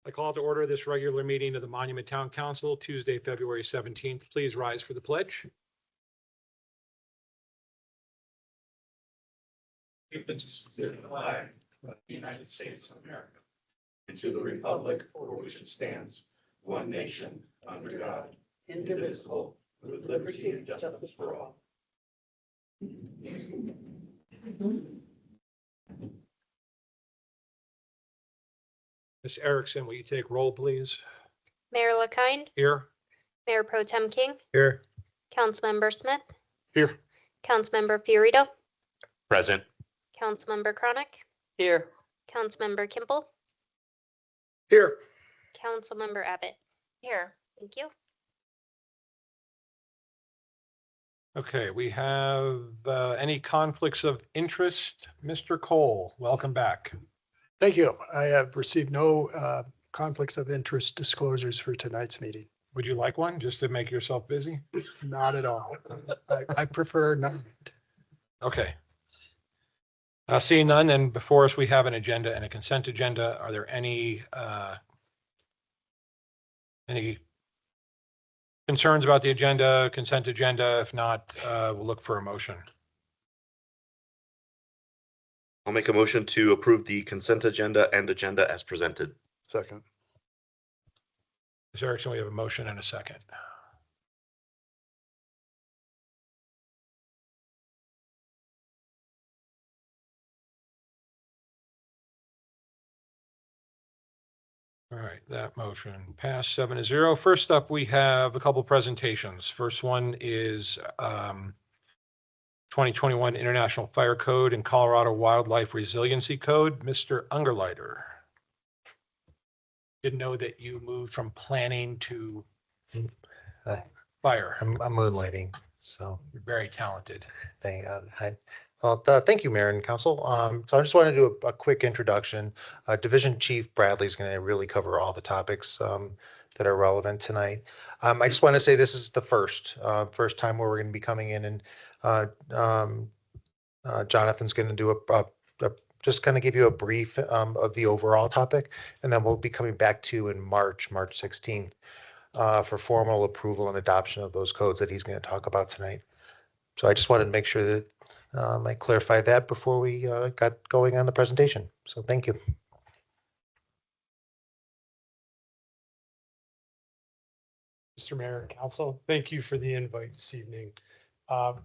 I call to order this regular meeting of the Monument Town Council, Tuesday, February 17th. Please rise for the pledge. Allegiance to the flag of the United States of America and to the republic for which it stands, one nation, under God, indivisible, with liberty and justice for all. Ms. Erickson, will you take roll, please? Mayor LaKind, Here. Mayor Pro Tem King, Here. Councilmember Smith, Here. Councilmember Fiorito, Present. Councilmember Chronic, Here. Councilmember Kimball, Here. Councilmember Abbott. Here. Thank you. Okay, we have any conflicts of interest? Mr. Cole, welcome back. Thank you. I have received no conflicts of interest disclosures for tonight's meeting. Would you like one just to make yourself busy? Not at all. I prefer none. Okay. Seeing none, and before us, we have an agenda and a consent agenda. Are there any concerns about the agenda, consent agenda? If not, we'll look for a motion. I'll make a motion to approve the consent agenda and agenda as presented. Second. Ms. Erickson, we have a motion and a second. All right, that motion passed 7-0. First up, we have a couple presentations. First one is 2021 International Fire Code and Colorado Wildlife Resiliency Code. Mr. Ungerleider. Didn't know that you moved from planning to fire. I'm moonlighting, so You're very talented. thank thank you, Mayor and Council. So I just want to do a quick introduction. Division Chief Bradley is going to really cover all the topics that are relevant tonight. I just want to say this is the first time where we're going to be coming in, and Jonathan's going to do just kind of give you a brief of the overall topic, and then we'll be coming back to you in March 16th for formal approval and adoption of those codes that he's going to talk about tonight. So I just wanted to make sure that I clarified that before we got going on the presentation. So thank you. Mr. Mayor and Council, thank you for the invite this evening.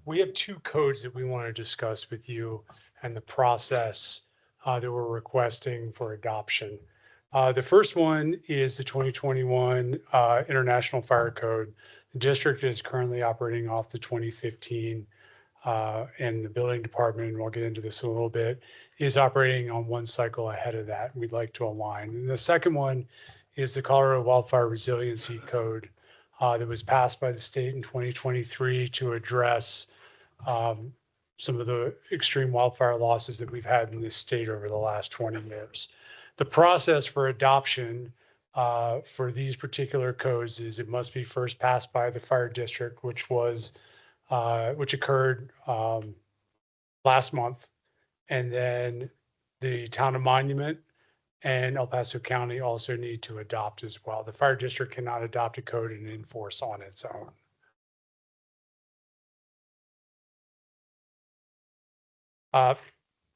We have two codes that we want to discuss with you and the process that we're requesting for adoption. The first one is the 2021 International Fire Code. The district is currently operating off the 2015 and the building department, and we'll get into this a little bit, is operating on one cycle ahead of that. We'd like to align. And the second one is the Colorado Wildfire Resiliency Code that was passed by the state in 2023 to address some of the extreme wildfire losses that we've had in this state over the last 20 years. The process for adoption for these particular codes is it must be first passed by the fire district, which occurred last month, and then the town of Monument and El Paso County also need to adopt as well. The fire district cannot adopt a code and enforce on its own.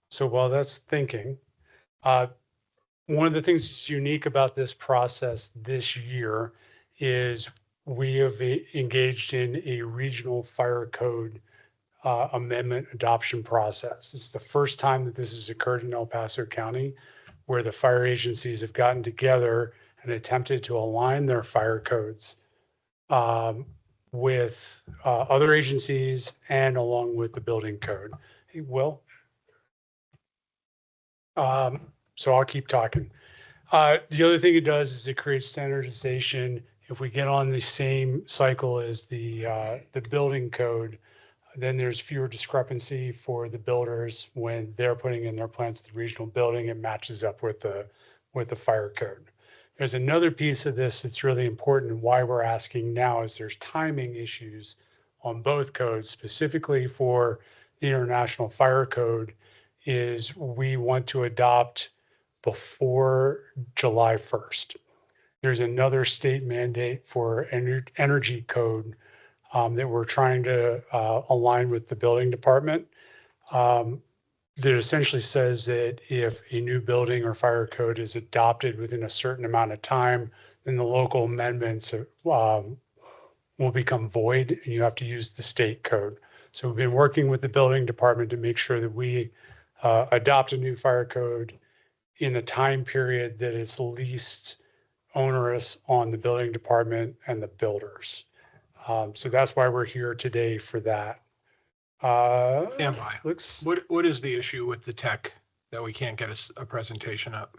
So while that's thinking, one of the things that's unique about this process this year is we have engaged in a regional fire code amendment adoption process. It's the first time that this has occurred in El Paso County, where the fire agencies have gotten together and attempted to align their fire codes with other agencies and along with the building code. Hey, Will? So I'll keep talking. The other thing it does is it creates standardization. If we get on the same cycle as the building code, then there's fewer discrepancy for the builders when they're putting in their plans to the regional building. It matches up with the fire code. There's another piece of this that's really important, and why we're asking now is there's timing issues on both codes, specifically for the International Fire Code, is we want to adopt before July 1st. There's another state mandate for energy code that we're trying to align with the building department. That essentially says that if a new building or fire code is adopted within a certain amount of time, then the local amendments will become void and you have to use the state code. So we've been working with the building department to make sure that we adopt a new fire code in a time period that is least onerous on the building department and the builders. So that's why we're here today for that. Stand by. Looks, What is the issue with the tech that we can't get a presentation up?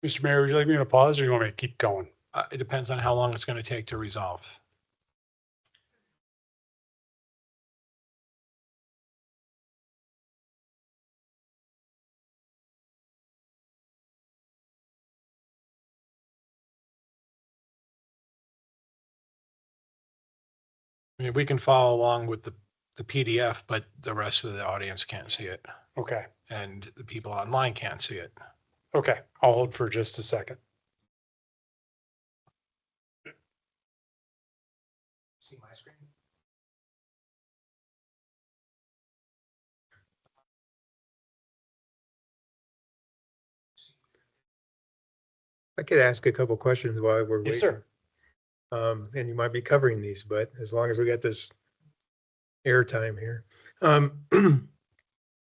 Mr. Mayor, would you like me to pause or you want me to keep going? It depends on how long it's going to take to resolve. I mean, we can follow along with the PDF, but the rest of the audience can't see it, Okay, and the people online can't see it. okay, I'll hold for just a second. See my screen? I could ask a couple questions while we're waiting. Yes, sir. And you might be covering these, but as long as we got this airtime here.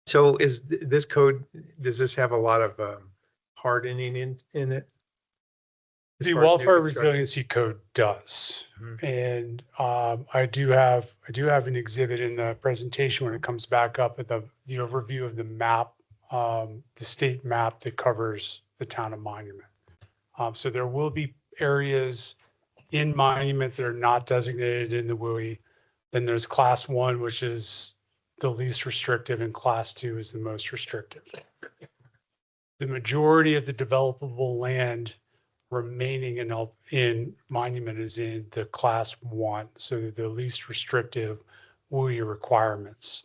So is this code, does this have a lot of hardening in it? As The far as new wildfire construction? resiliency code does. Mhm. And I do have an exhibit in the presentation when it comes back up at the overview of the map, the state map that covers the town of Monument. So there will be areas in Monument that are not designated in the WUI. Then there's class 1, which is the least restrictive, and class 2 is the most restrictive. The majority of the developable land remaining in Monument is in the class 1, so the least restrictive WUI requirements.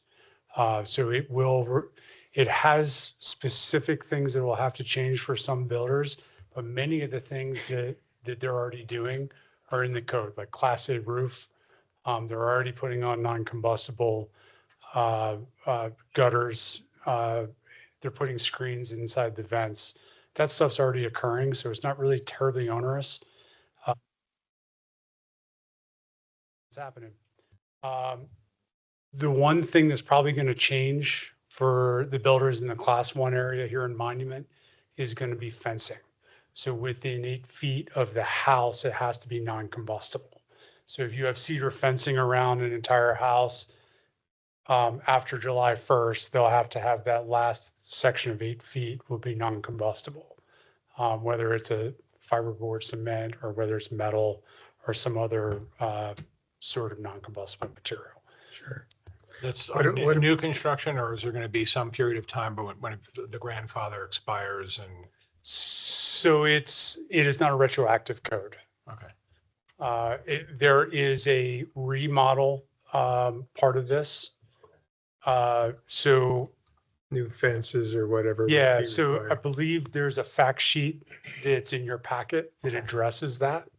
So it has specific things that will have to change for some builders, but many of the things that they're already doing are in the code, like class A roof. They're already putting on non-combustible gutters. They're putting screens inside the vents. That stuff's already occurring, so it's not really terribly onerous. It's happening. The one thing that's probably going to change for the builders in the class 1 area here in Monument is going to be fencing. So within 8 feet of the house, it has to be non-combustible. So if you have cedar fencing around an entire house, after July 1st, they'll have to have that last section of 8 feet will be non-combustible. Whether it's a fiberboard cement or whether it's metal or some other sort of non-combustible material. Sure. That's What- on what- new construction, or is there going to be some period of time when the grandfather expires and, So it is not a retroactive code. okay. There is a remodel part of this. So New fences or whatever. would yeah, be so I required. believe there's a fact sheet that's in your packet that addresses that.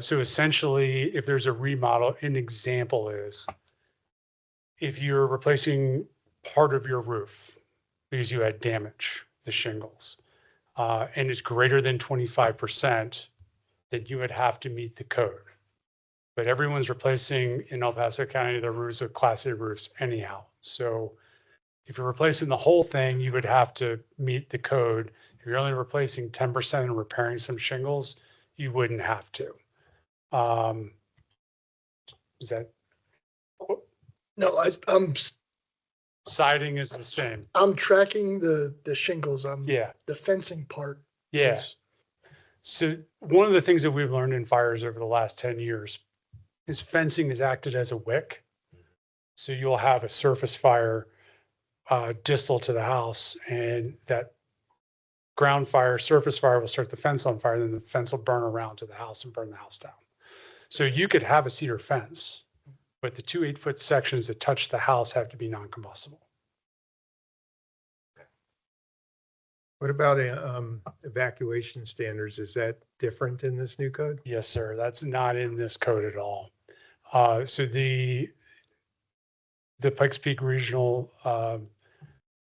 So essentially, if there's a remodel, an example is if you're replacing part of your roof because you had damage, the shingles, and it's greater than 25%, then you would have to meet the code. But everyone's replacing in El Paso County their roofs with Class A roofs anyhow. So if you're replacing the whole thing, you would have to meet the code. If you're only replacing 10% and repairing some shingles, you wouldn't have to. Is that No, siding is the same? I'm tracking the shingles. Yeah, The fencing part. yeah. is- So one of the things that we've learned in fires over the last 10 years is fencing has acted as a wick. So you'll have a surface fire distal to the house, and that ground fire, surface fire will start the fence on fire, then the fence will burn around to the house and burn the house down. So you could have a cedar fence, but the 2 8-foot sections that touch the house have to be non-combustible. What about evacuation standards? Is that different in this new code? Yes, sir. That's not in this code at all. So the Pikes Peak Regional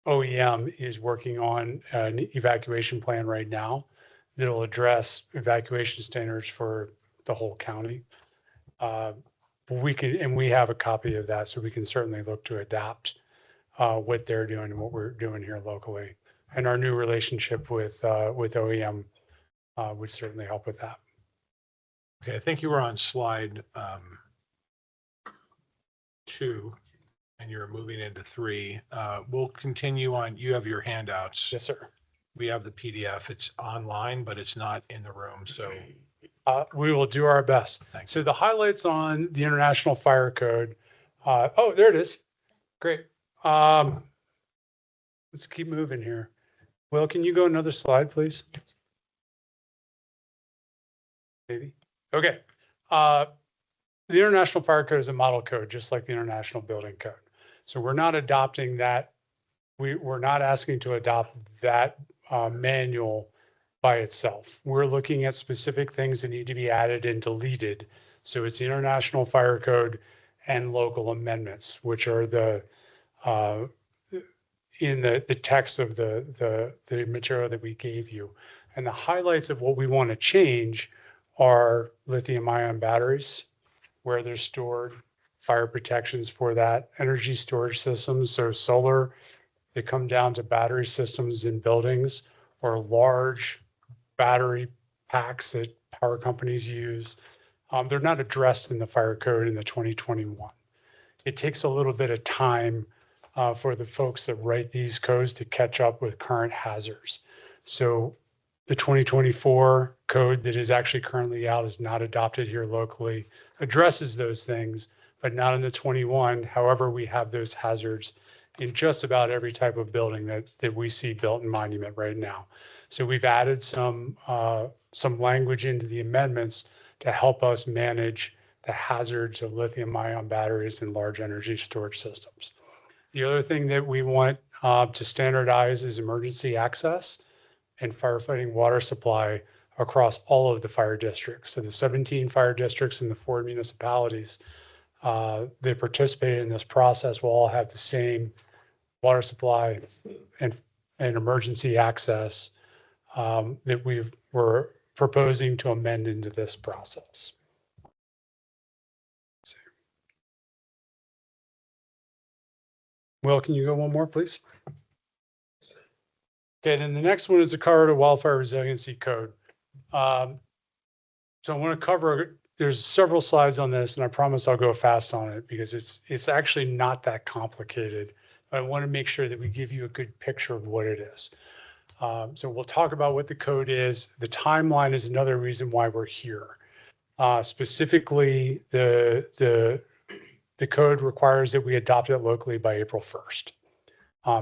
OEM is working on an evacuation plan right now that'll address evacuation standards for the whole county. We can, and we have a copy of that, so we can certainly look to adapt what they're doing and what we're doing here locally. And our new relationship with OEM would certainly help with that. Okay, I think you were on slide 2 and you're moving into 3. We'll continue on. You have your handouts. Yes, sir. We have the PDF. It's online, but it's not in the room. So We will do our best. thanks. So the highlights on the International Fire Code. Oh, there it is. Great. Let's keep moving here. Will, can you go another slide, please? Maybe. Okay. The International Fire Code is a model code, just like the International Building Code. So we're not adopting that. We're not asking to adopt that manual by itself. We're looking at specific things that need to be added and deleted. So it's the International Fire Code and local amendments, which are the in the text of the material that we gave you. And the highlights of what we want to change are lithium ion batteries, where they're stored, fire protections for that, energy storage systems, so solar, they come down to battery systems in buildings or large battery packs that power companies use. They're not addressed in the fire code in the 2021. It takes a little bit of time for the folks that write these codes to catch up with current hazards. So the 2024 code that is actually currently out is not adopted here locally, addresses those things, but not in the 21. However, we have those hazards in just about every type of building that we see built in Monument right now. So we've added some language into the amendments to help us manage the hazards of lithium ion batteries and large energy storage systems. The other thing that we want to standardize is emergency access and firefighting water supply across all of the fire districts. So the 17 fire districts and the 4 municipalities that participate in this process will all have the same water supply and emergency access that we're proposing to amend into this process. Will, can you go one more, please? Okay, then the next one is the Colorado Wildfire Resiliency Code. So I want to cover, there's several slides on this, and I promise I'll go fast on it because it's actually not that complicated. But I want to make sure that we give you a good picture of what it is. So we'll talk about what the code is. The timeline is another reason why we're here. Specifically, the code requires that we adopt it locally by April 1st.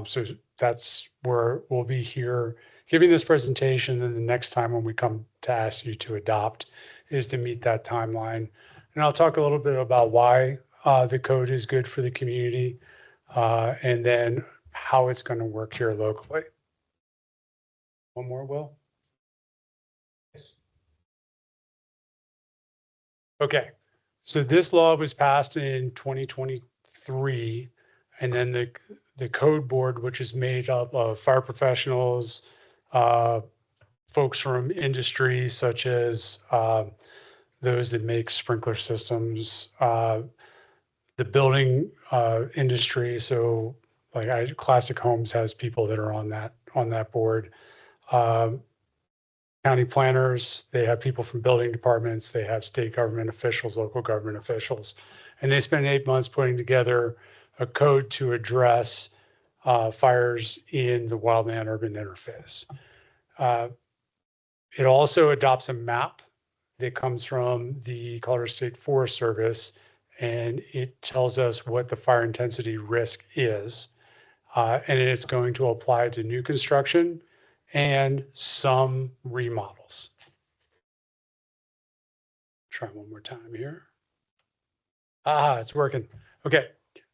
So that's where we'll be here giving this presentation. And the next time when we come to ask you to adopt is to meet that timeline. And I'll talk a little bit about why the code is good for the community and then how it's going to work here locally. One more, Will? Okay, so this law was passed in 2023, and then the code board, which is made up of fire professionals, folks from industry such as those that make sprinkler systems, the building industry. So like Classic Homes has people that are on that board. County planners, they have people from building departments, they have state government officials, local government officials, and they spend 8 months putting together a code to address fires in the wildland urban interface. It also adopts a map that comes from the Colorado State Forest Service, and it tells us what the fire intensity risk is. And it's going to apply to new construction and some remodels. Try one more time here. It's working. Okay.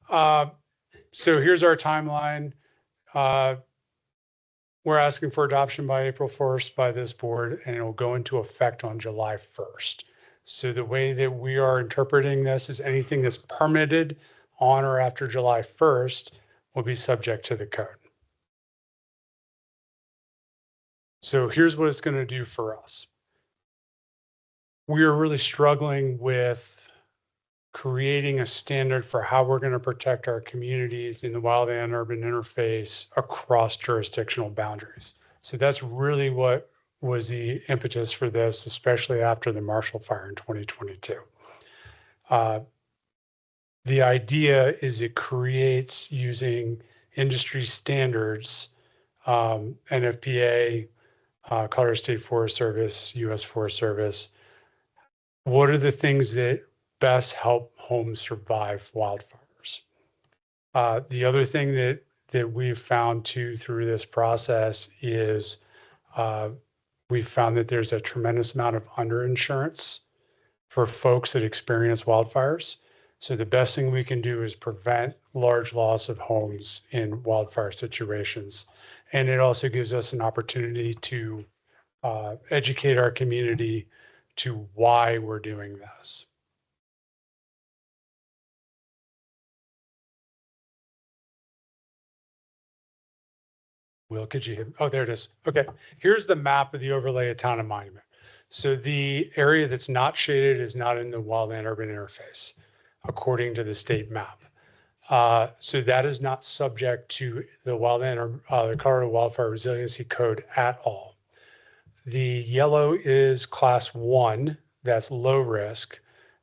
So here's our timeline. we're asking for adoption by April 1st by this board, and it will go into effect on July 1st. So the way that we are interpreting this is anything that's permitted on or after July 1st will be subject to the code. So here's what it's going to do for us. We are really struggling with creating a standard for how we're going to protect our communities in the wildland urban interface across jurisdictional boundaries. So that's really what was the impetus for this, especially after the Marshall Fire in 2022. The idea is it creates, using industry standards, NFPA, Colorado State Forest Service, U.S. Forest Service. What are the things that best help homes survive wildfires? The other thing that we've found too through this process is we've found that there's a tremendous amount of underinsurance for folks that experience wildfires. So the best thing we can do is prevent large loss of homes in wildfire situations. And it also gives us an opportunity to educate our community to why we're doing this. Will, could you, oh, there it is. Okay, here's the map of the overlay of town and monument. So the area that's not shaded is not in the wildland urban interface, according to the state map. So that is not subject to the wildland or the Colorado Wildfire Resiliency Code at all. The yellow is class 1, that's low risk,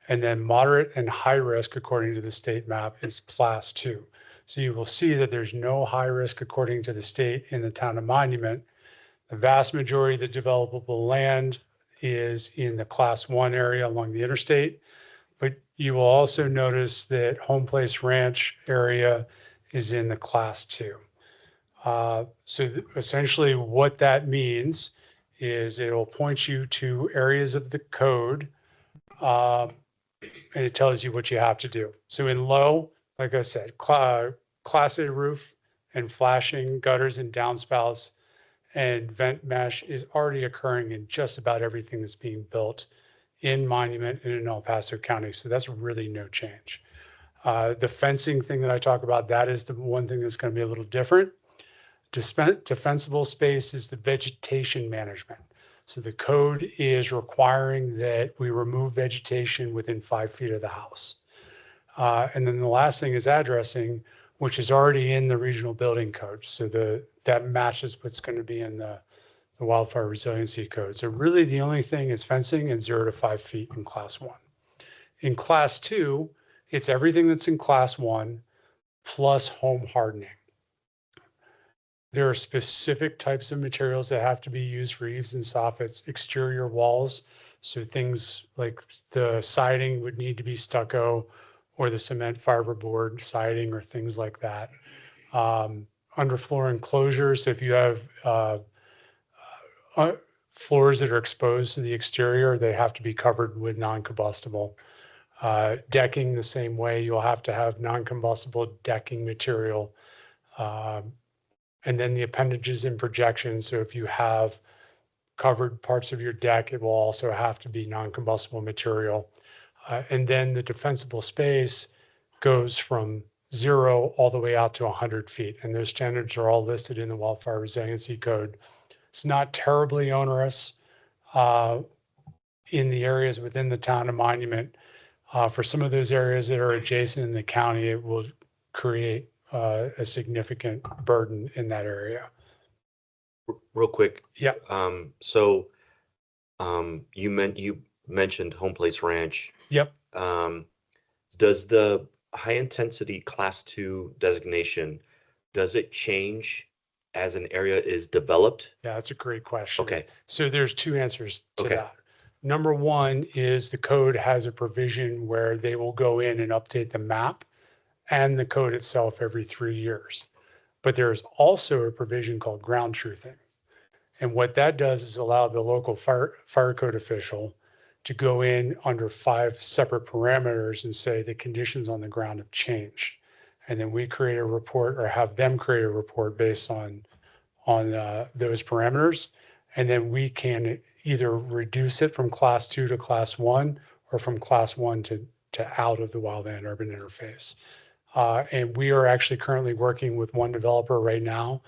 and then moderate and high risk, according to the state map, is class 2. So you will see that there's no high risk according to the state in the town of Monument. The vast majority of the developable land is in the class 1 area along the interstate. But you will also notice that Home Place Ranch area is in the class 2. Essentially what that means is it will point you to areas of the code, and it tells you what you have to do. So in low, like I said, class A roof and flashing gutters and downspouts and vent mesh is already occurring in just about everything that's being built in Monument and in El Paso County. So that's really no change. The fencing thing that I talk about, that is the one thing that's going to be a little different. Defensible space is the vegetation management. So the code is requiring that we remove vegetation within 5 feet of the house. And then the last thing is addressing, which is already in the regional building code. So that matches what's going to be in the wildfire resiliency code. So really the only thing is fencing and 0 to 5 feet in class 1. In class 2, it's everything that's in class 1 plus home hardening. There are specific types of materials that have to be used for eaves and soffits, exterior walls. So things like the siding would need to be stucco or the cement fiberboard siding or things like that. Underfloor enclosures, so if you have floors that are exposed to the exterior, they have to be covered with non-combustible. Decking the same way, you'll have to have non-combustible decking material. And then the appendages and projections. So if you have covered parts of your deck, it will also have to be non-combustible material. And then the defensible space goes from 0 all the way out to 100 feet. And those standards are all listed in the Wildfire Resiliency Code. It's not terribly onerous in the areas within the town and monument. For some of those areas that are adjacent in the county, it will create a significant burden in that area. Real quick. Yeah. So you mentioned Home Place Ranch. Yep. Does the high intensity class 2 designation, does it change as an area is developed? Yeah, that's a great question. Okay. So there's 2 answers to Okay. that. Number 1 is the code has a provision where they will go in and update the map and the code itself every 3 years. But there is also a provision called ground truthing. And what that does is allow the local fire code official to go in under 5 separate parameters and say the conditions on the ground have changed. And then we create a report or have them create a report based on on those parameters. And then we can either reduce it from class 2 to class 1 or from class 1 to out of the wildland urban interface. And we are actually currently working with one developer right now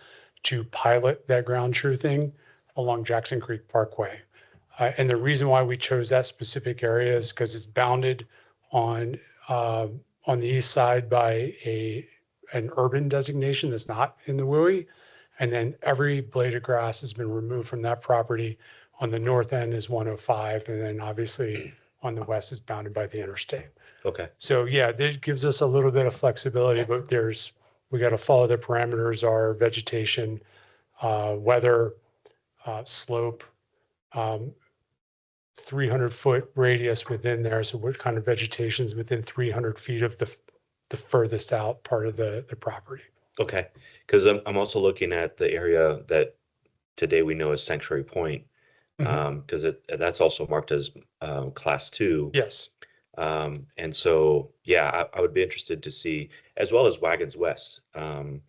to pilot that ground truthing along Jackson Creek Parkway. And the reason why we chose that specific area is because it's bounded on the east side by an urban designation that's not in the WUI. And then every blade of grass has been removed from that property. On the north end is 105, and then obviously on the west is bounded by the interstate. Okay. So yeah, that gives us a little bit of flexibility, but we got to follow the parameters, our vegetation, weather, slope, 300-foot radius within there. So what kind of vegetation is within 300 feet of the furthest out part of the property? Okay. Because I'm also looking at the area that today we know as Sanctuary Point, because that's also marked as class 2. Yes. And so, yeah, I would be interested to see, as well as Wagons West. So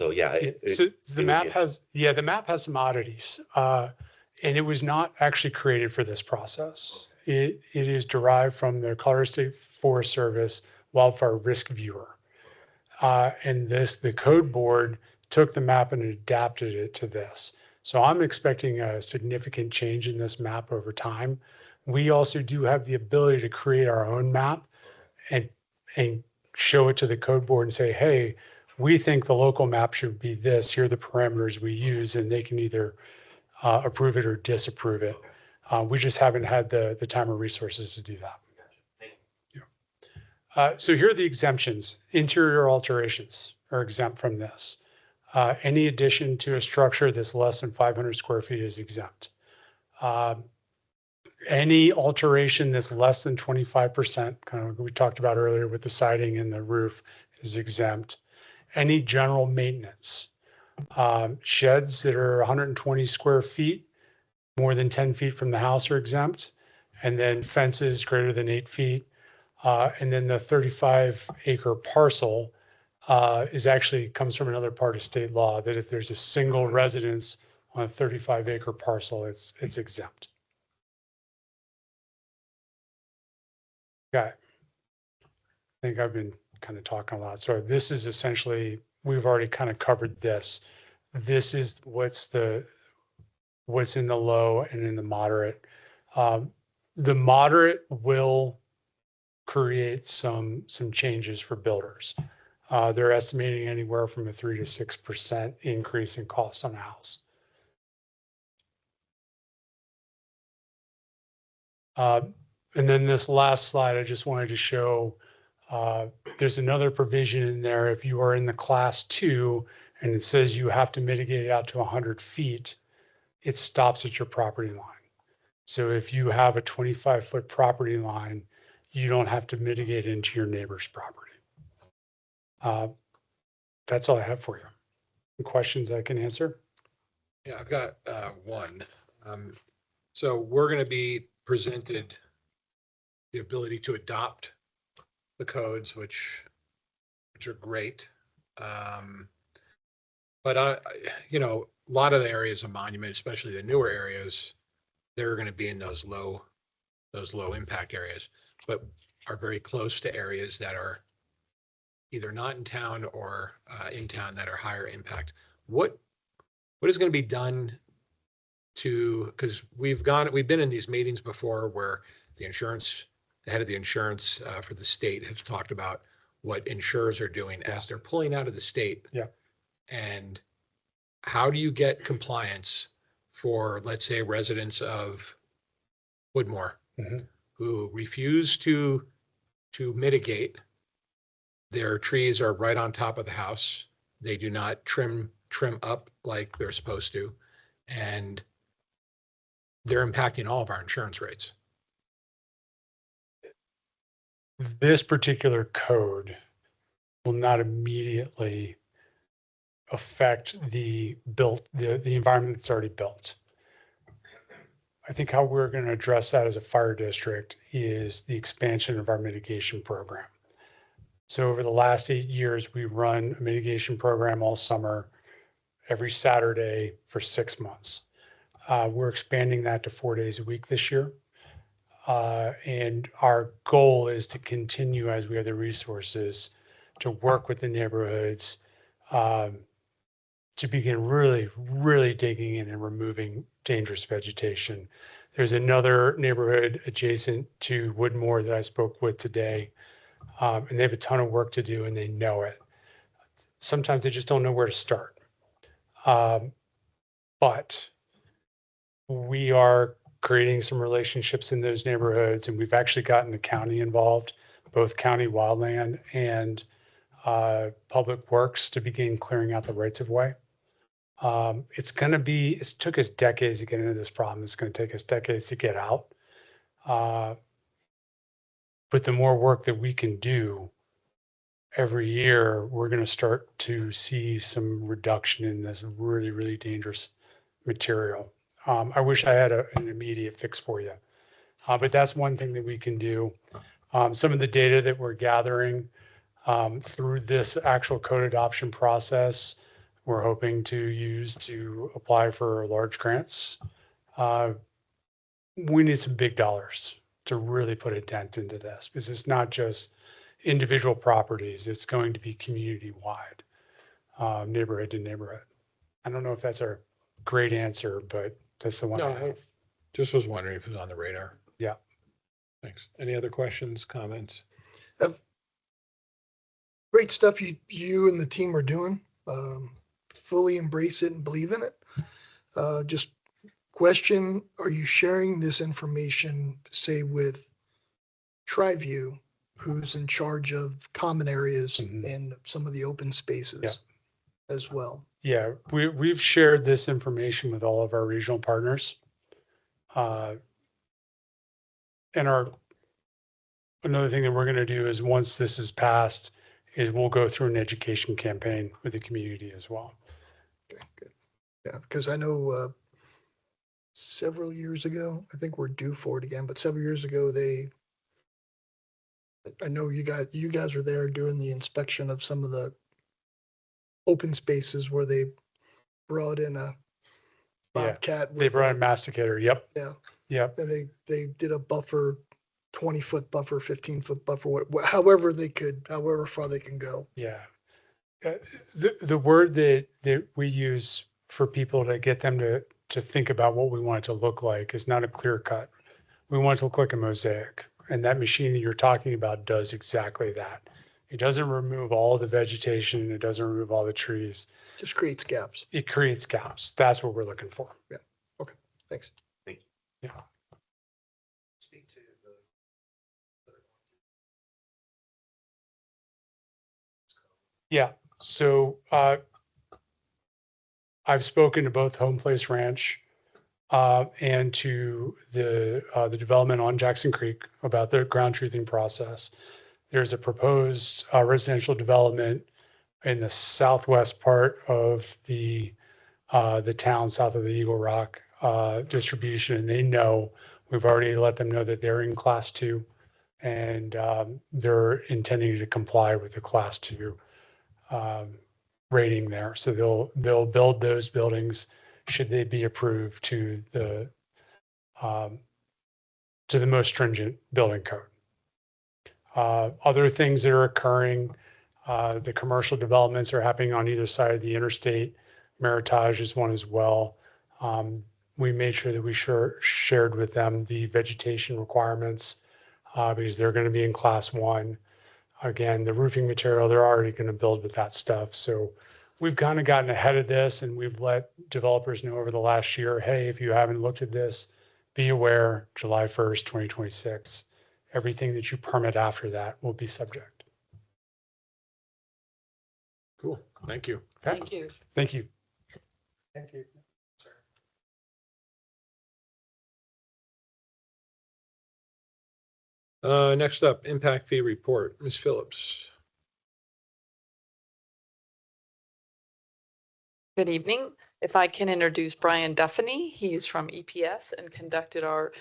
yeah, So the would map be the map has some oddities, and it was not actually created for this process. It is derived from the Colorado State Forest Service Wildfire Risk Viewer, and the code board took the map and adapted it to this. So I'm expecting a significant change in this map over time. We also do have the ability to create our own map and show it to the code board and say, hey, we think the local map should be this. Here are the parameters we use, and they can either approve it or disapprove it. We just haven't had the time or resources to do that. So here are the exemptions. Interior alterations are exempt from this. Any addition to a structure that's less than 500 square feet is exempt. Any alteration that's less than 25%, kind of we talked about earlier with the siding and the roof, is exempt. Any general maintenance. Sheds that are 120 square feet, more than 10 feet from the house are exempt. And then fences greater than 8 feet. And then the 35-acre parcel comes from another part of state law that if there's a single residence on a 35-acre parcel, it's exempt. Okay. I think I've been kind of talking a lot. So this is essentially, we've already kind of covered this. This is what's in the low and in the moderate. The moderate will create some changes for builders. They're estimating anywhere from a 3 to 6% increase in cost on a house. And then this last slide, I just wanted to show there's another provision in there. If you are in the class 2 and it says you have to mitigate it out to 100 feet, it stops at your property line. So if you have a 25-foot property line, you don't have to mitigate into your neighbor's property. That's all I have for you. Any questions I can answer? Yeah, I've got one. So we're going to be presented the ability to adopt the codes, which are great. But a lot of the areas of Monument, especially the newer areas, they're going to be in those low impact areas, but are very close to areas that are either not in town or in town that are higher impact. What is going to be done because we've been in these meetings before where the head of the insurance for the state has talked about what insurers are doing as they're pulling out of the state. Yeah. And how do you get compliance for, let's say, residents of Woodmore who refuse to mitigate? Their trees are right on top of the house. They do not trim up like they're supposed to. And they're impacting all of our insurance rates. This particular code will not immediately affect the environment that's already built. I think how we're going to address that as a fire district is the expansion of our mitigation program. So over the last 8 years, we run a mitigation program all summer, every Saturday for 6 months. We're expanding that to 4 days a week this year. And our goal is to continue, as we have the resources, to work with the neighborhoods, to begin really digging in and removing dangerous vegetation. There's another neighborhood adjacent to Woodmore that I spoke with today, and they have a ton of work to do and they know it. Sometimes they just don't know where to start. But we are creating some relationships in those neighborhoods, and we've actually gotten the county involved, both county wildland and public works, to begin clearing out the rights of way. It took us decades to get into this problem. It's going to take us decades to get out. But the more work that we can do every year, we're going to start to see some reduction in this really dangerous material. I wish I had an immediate fix for you, but that's one thing that we can do. Some of the data that we're gathering through this actual code adoption process, we're hoping to use to apply for large grants. We need some big dollars to really put a dent into this, because it's not just individual properties, it's going to be community-wide, neighborhood to neighborhood. I don't know if that's a great answer, but that's the one. No, I I have. just was wondering if it was on the radar. Yeah. Thanks. Any other questions, comments? Great stuff you and the team are doing. Fully embrace it and believe in it. Just question, are you sharing this information, say, with TriView, who's in charge of common areas Mhm. and some of the open spaces as well? Yeah, we've shared this information with all of our regional partners. And another thing that we're going to do is, once this is passed, is we'll go through an education campaign with the community as well. Okay, good. Yeah, because I know several years ago, I think we're due for it again, but several years ago, I know you guys were there doing the inspection of some of the open spaces where they brought in a Yeah, bobcat. they with brought a- a masticator. Yep. Yeah. Yep. And they did a buffer, 20-foot buffer, 15-foot buffer, however far they can go. Yeah. The word that we use for people to get them to think about what we want it to look like is not a clear cut. We want it to look like a mosaic. And that machine that you're talking about does exactly that. It doesn't remove all the vegetation. It doesn't remove all the trees. Just creates gaps. It creates gaps. That's what we're looking for. Thanks. Yeah. Speak to Yeah. So I've spoken to both Home Place Ranch and to the development on Jackson Creek about the ground truthing process. There's a proposed residential development in the southwest part of the town, south of the Eagle Rock distribution, and they know, we've already let them know that they're in class 2, and they're intending to comply with the class 2 rating there. So they'll build those buildings should they be approved to the most stringent building code. Other things that are occurring, the commercial developments are happening on either side of the interstate. Meritage is one as well. We made sure that we shared with them the vegetation requirements because they're going to be in class 1. Again, the roofing material, they're already going to build with that stuff. So we've kind of gotten ahead of this, and we've let developers know over the last year, hey, if you haven't looked at this, be aware, July 1st, 2026, everything that you permit after that will be subject. Cool. Thank you. Okay? Thank you. Thank you. Thank you. Next up, impact fee report. Ms. Phillips. Good evening. If I can introduce Brian Duffany, he's from EPS and conducted our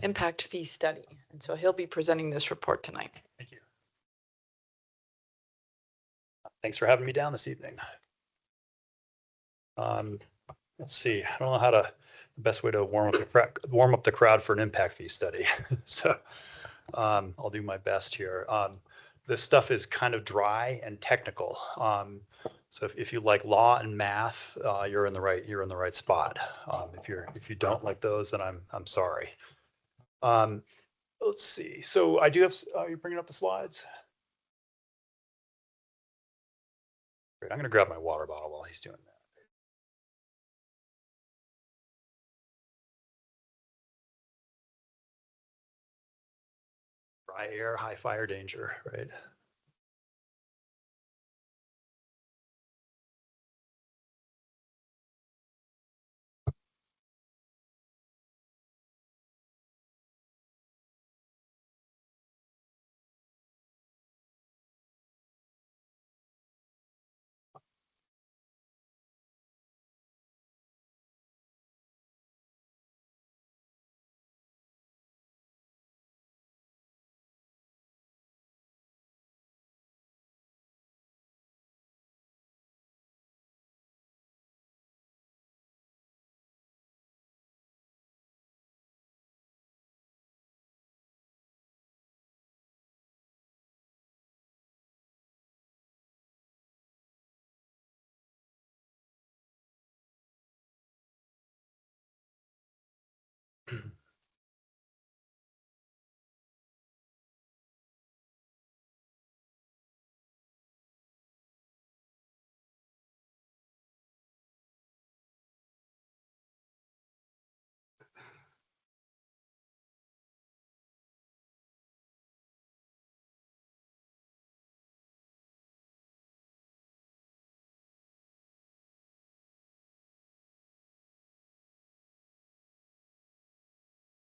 impact fee study. And so he'll be presenting this report tonight. Thank you. Thanks for having me down this evening. Let's see, I don't know how to, the best way to warm up the crowd for an impact fee study. So I'll do my best here. This stuff is kind of dry and technical. So if you like law and math, you're in the right spot. If you don't like those, then I'm sorry. Let's see. So I do have, you bringing up the slides? Great. I'm going to grab my water bottle while he's doing that. Dry air, high fire danger, right?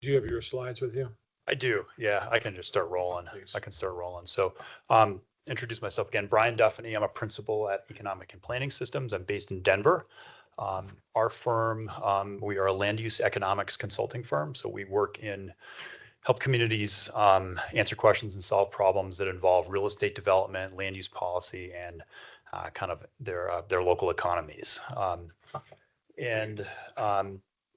Do you have your slides with you? I do. Yeah, I can just start rolling. Please. I can start rolling. So introduce myself again. Brian Duffany. I'm a principal at Economic and Planning Systems. I'm based in Denver. Our firm, we are a land use economics consulting firm. So we help communities answer questions and solve problems that involve real estate development, land use policy, and kind of their local economies.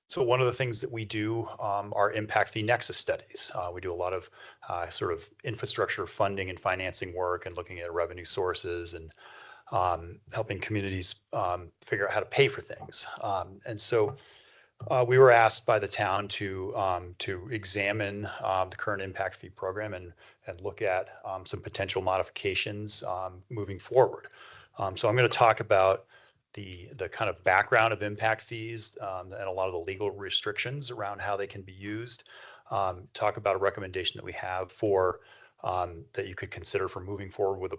So one of the things that we do are impact fee nexus studies. We do a lot of sort of infrastructure funding and financing work and looking at revenue sources and helping communities figure out how to pay for things. And so we were asked by the town to examine the current impact fee program and look at some potential modifications moving forward. So I'm going to talk about the kind of background of impact fees and a lot of the legal restrictions around how they can be used. Talk about a recommendation that we have for that you could consider for moving forward with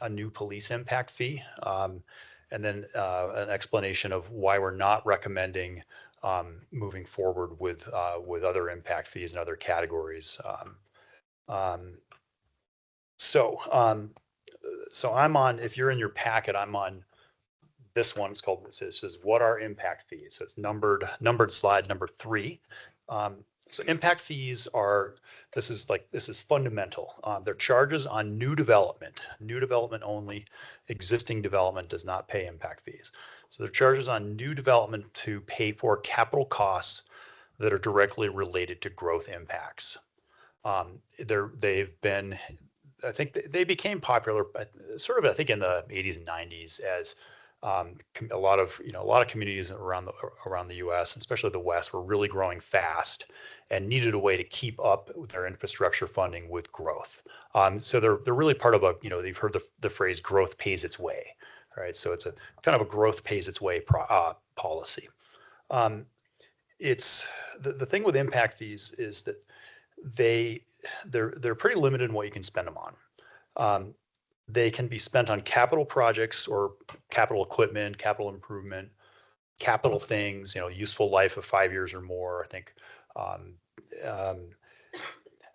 a new police impact fee, and then an explanation of why we're not recommending moving forward with other impact fees and other categories. So I'm on. If you're in your packet, I'm on. This one is called, it says, what are impact fees? So it's numbered slide number 3. So impact fees are, this is fundamental. They're charges on new development only. Existing development does not pay impact fees. So they're charges on new development to pay for capital costs that are directly related to growth impacts. They've been, I think they became popular, sort of, I think in the 80s and 90s as a lot of communities around the U.S., especially the West, were really growing fast and needed a way to keep up with their infrastructure funding with growth. So they're really part of they've heard the phrase "growth pays its way," right? So it's a kind of a growth pays its way policy. It's the thing with impact fees is that they're pretty limited in what you can spend them on. They can be spent on capital projects or capital equipment, capital improvement, capital things, useful life of 5 years or more, I think.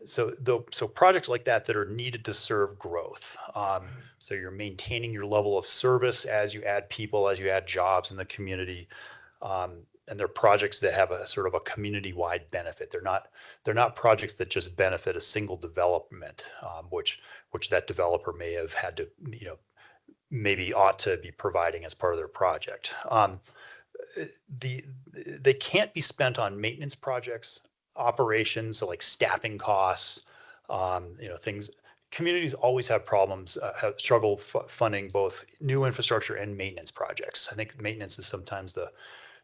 So projects like that are needed to serve growth. So you're maintaining your level of service as you add people, as you add jobs in the community. And they're projects that have a sort of a community-wide benefit. They're not projects that just benefit a single development, which that developer may have had to maybe ought to be providing as part of their project. They can't be spent on maintenance projects, operations, so like staffing costs, things. Communities always have problems, struggle funding both new infrastructure and maintenance projects. I think maintenance is sometimes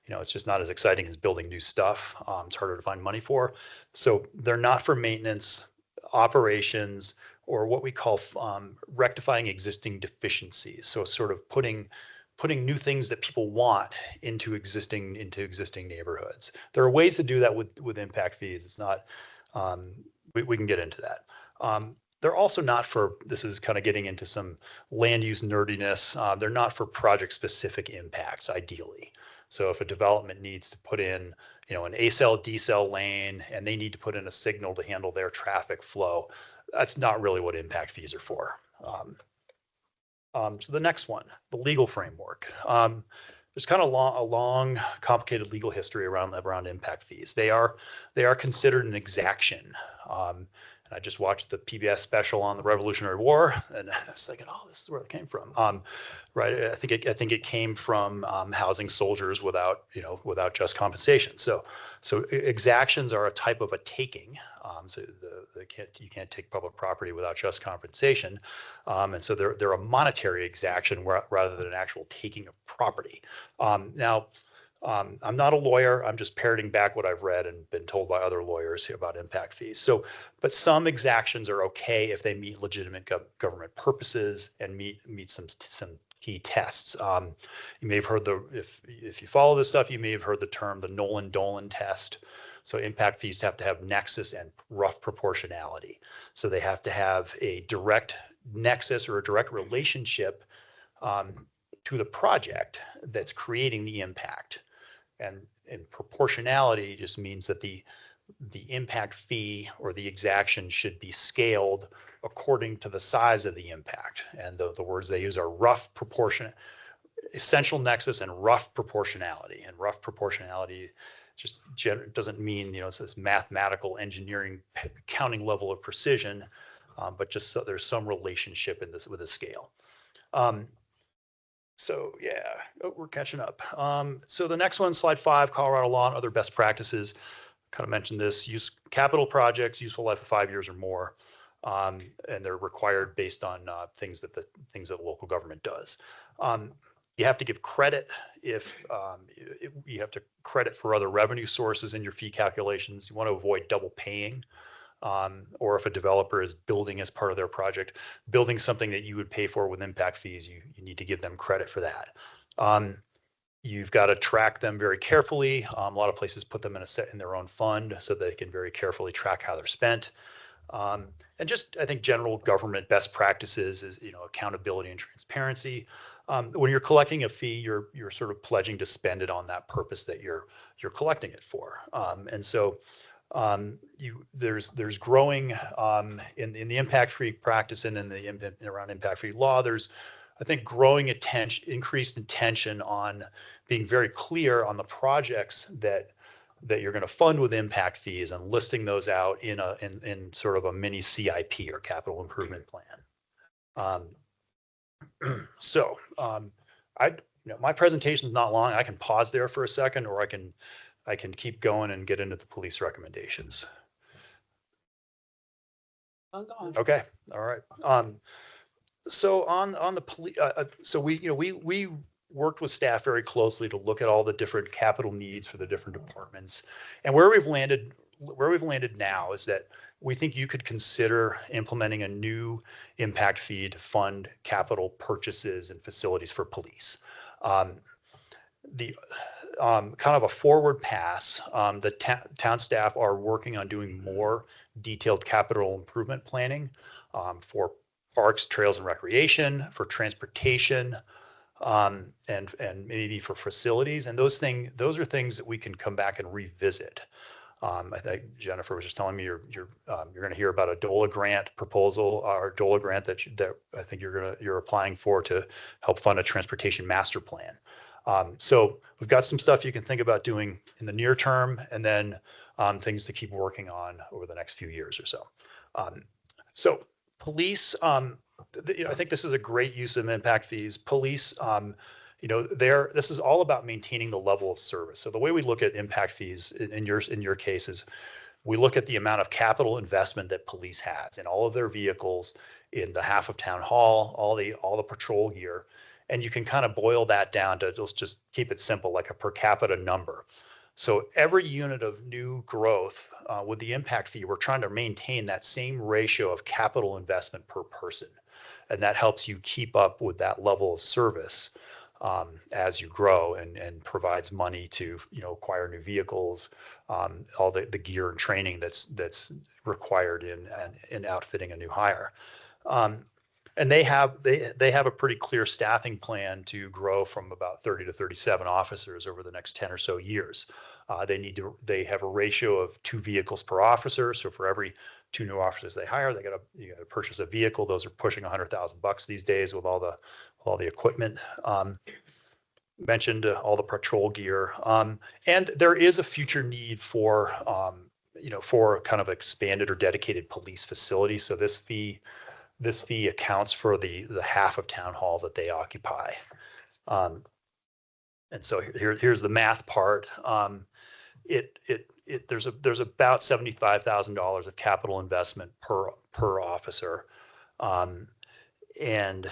it's just not as exciting as building new stuff. It's harder to find money for. So they're not for maintenance, operations, or what we call rectifying existing deficiencies. So sort of putting new things that people want into existing neighborhoods. There are ways to do that with impact fees. It's not, we can get into that. They're also not for, this is kind of getting into some land use nerdiness. They're not for project specific impacts ideally. So if a development needs to put in, an A-cell, D-cell lane, and they need to put in a signal to handle their traffic flow, that's not really what impact fees are for. So the next one, the legal framework. There's kind of a long, complicated legal history around impact fees. They are considered an exaction. And I just watched the PBS special on the Revolutionary War, and I was thinking, oh, this is where it came from. Right? I think it came from housing soldiers without just compensation. So exactions are a type of a taking. So you can't take public property without just compensation, and so they're a monetary exaction rather than an actual taking of property. Now. I'm not a lawyer. I'm just parroting back what I've read and been told by other lawyers about impact fees. So, but some exactions are okay if they meet legitimate government purposes and meet some key tests. You may have heard if you follow this stuff, you may have heard the term the Nolan-Dolan test. So impact fees have to have nexus and rough proportionality. So they have to have a direct nexus or a direct relationship to the project that's creating the impact. And proportionality just means that the impact fee or the exaction should be scaled according to the size of the impact. And the words they use are rough proportion, essential nexus, and rough proportionality. And rough proportionality just doesn't mean, it's this mathematical engineering counting level of precision, but just so there's some relationship in this with a scale. So yeah, we're catching up. So the next one, slide 5, Colorado law and other best practices. Kind of mentioned this, use capital projects, useful life of 5 years or more. And they're required based on things that the local government does. You have to give credit if you have to credit for other revenue sources in your fee calculations. You want to avoid double paying. Or if a developer is building as part of their project, building something that you would pay for with impact fees, you need to give them credit for that. You've got to track them very carefully. A lot of places put them in their own fund so they can very carefully track how they're spent. And just, I think, general government best practices is, accountability and transparency. When you're collecting a fee, you're sort of pledging to spend it on that purpose that you're collecting it for. And so there's growing in the impact fee practice and around impact fee law. There's, I think, growing increased attention on being very clear on the projects that you're going to fund with impact fees and listing those out in sort of a mini CIP or capital improvement plan. So my presentation is not long. I can pause there for a second, or I can keep going and get into the police recommendations. Okay, all right. So on the police, so we worked with staff very closely to look at all the different capital needs for the different departments, and where we've landed now is that we think you could consider implementing a new impact fee to fund capital purchases and facilities for police. Kind of a forward pass, the town staff are working on doing more detailed capital improvement planning for parks, trails, and recreation, for transportation, and maybe for facilities. And those are things that we can come back and revisit. I think Jennifer was just telling me you're going to hear about a DOLA grant proposal, or DOLA grant that I think you're applying for to help fund a transportation master plan. So we've got some stuff you can think about doing in the near term, and then things to keep working on over the next few years or so. So police, I think this is a great use of impact fees. Police, this is all about maintaining the level of service. So the way we look at impact fees in your case is we look at the amount of capital investment that police has in all of their vehicles, in the half of town hall, all the patrol gear. And you can kind of boil that down to just keep it simple, like a per capita number. So every unit of new growth with the impact fee, we're trying to maintain that same ratio of capital investment per person. And that helps you keep up with that level of service as you grow, and provides money to acquire new vehicles, all the gear and training that's required in outfitting a new hire. And they have a pretty clear staffing plan to grow from about 30 to 37 officers over the next 10 or so years. They have a ratio of 2 vehicles per officer. So for every 2 new officers they hire, you got to purchase a vehicle. Those are pushing $100,000 these days with all the equipment. Mentioned all the patrol gear. And there is a future need for kind of expanded or dedicated police facility. So this fee accounts for the half of town hall that they occupy. And so here's the math part. There's about $75,000 of capital investment per officer. And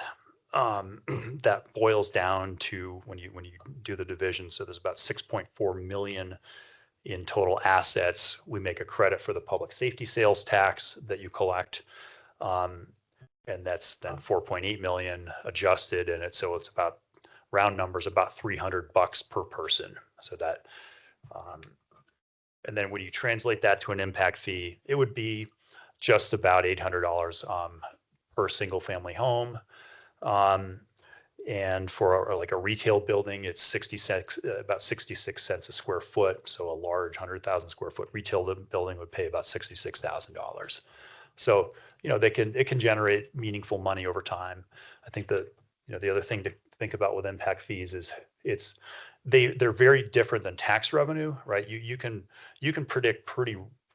that boils down to when you do the division. So there's about 6.4 million in total assets. We make a credit for the public safety sales tax that you collect. And that's then 4.8 million adjusted. And so it's about, round numbers, about $300 per person. So that, and then when you translate that to an impact fee, it would be just about $800 per single family home. And for like a retail building, it's about 66 cents a square foot. So a large 100,000 square foot retail building would pay about $66,000. So, it can generate meaningful money over time. I think the other thing to think about with impact fees is they're very different than tax revenue, right? You can predict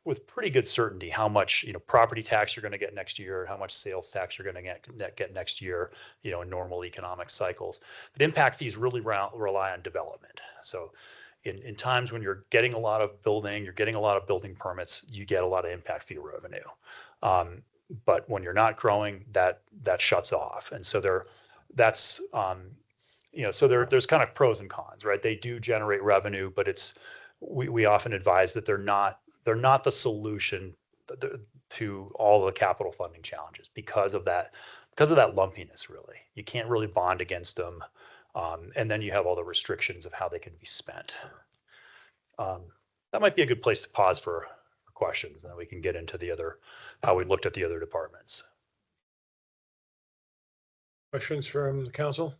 with pretty good certainty how much property tax you're going to get next year, how much sales tax you're going to get next year, in normal economic cycles. But impact fees really rely on development. So in times when you're getting a lot of building permits, you get a lot of impact fee revenue. But when you're not growing, that shuts off. And so there's kind of pros and cons, right? They do generate revenue, but we often advise that they're not the solution to all the capital funding challenges because of that lumpiness. Really, you can't really bond against them, and then you have all the restrictions of how they can be spent. That might be a good place to pause for questions, and then we can get into how we looked at the other departments. Questions from the council?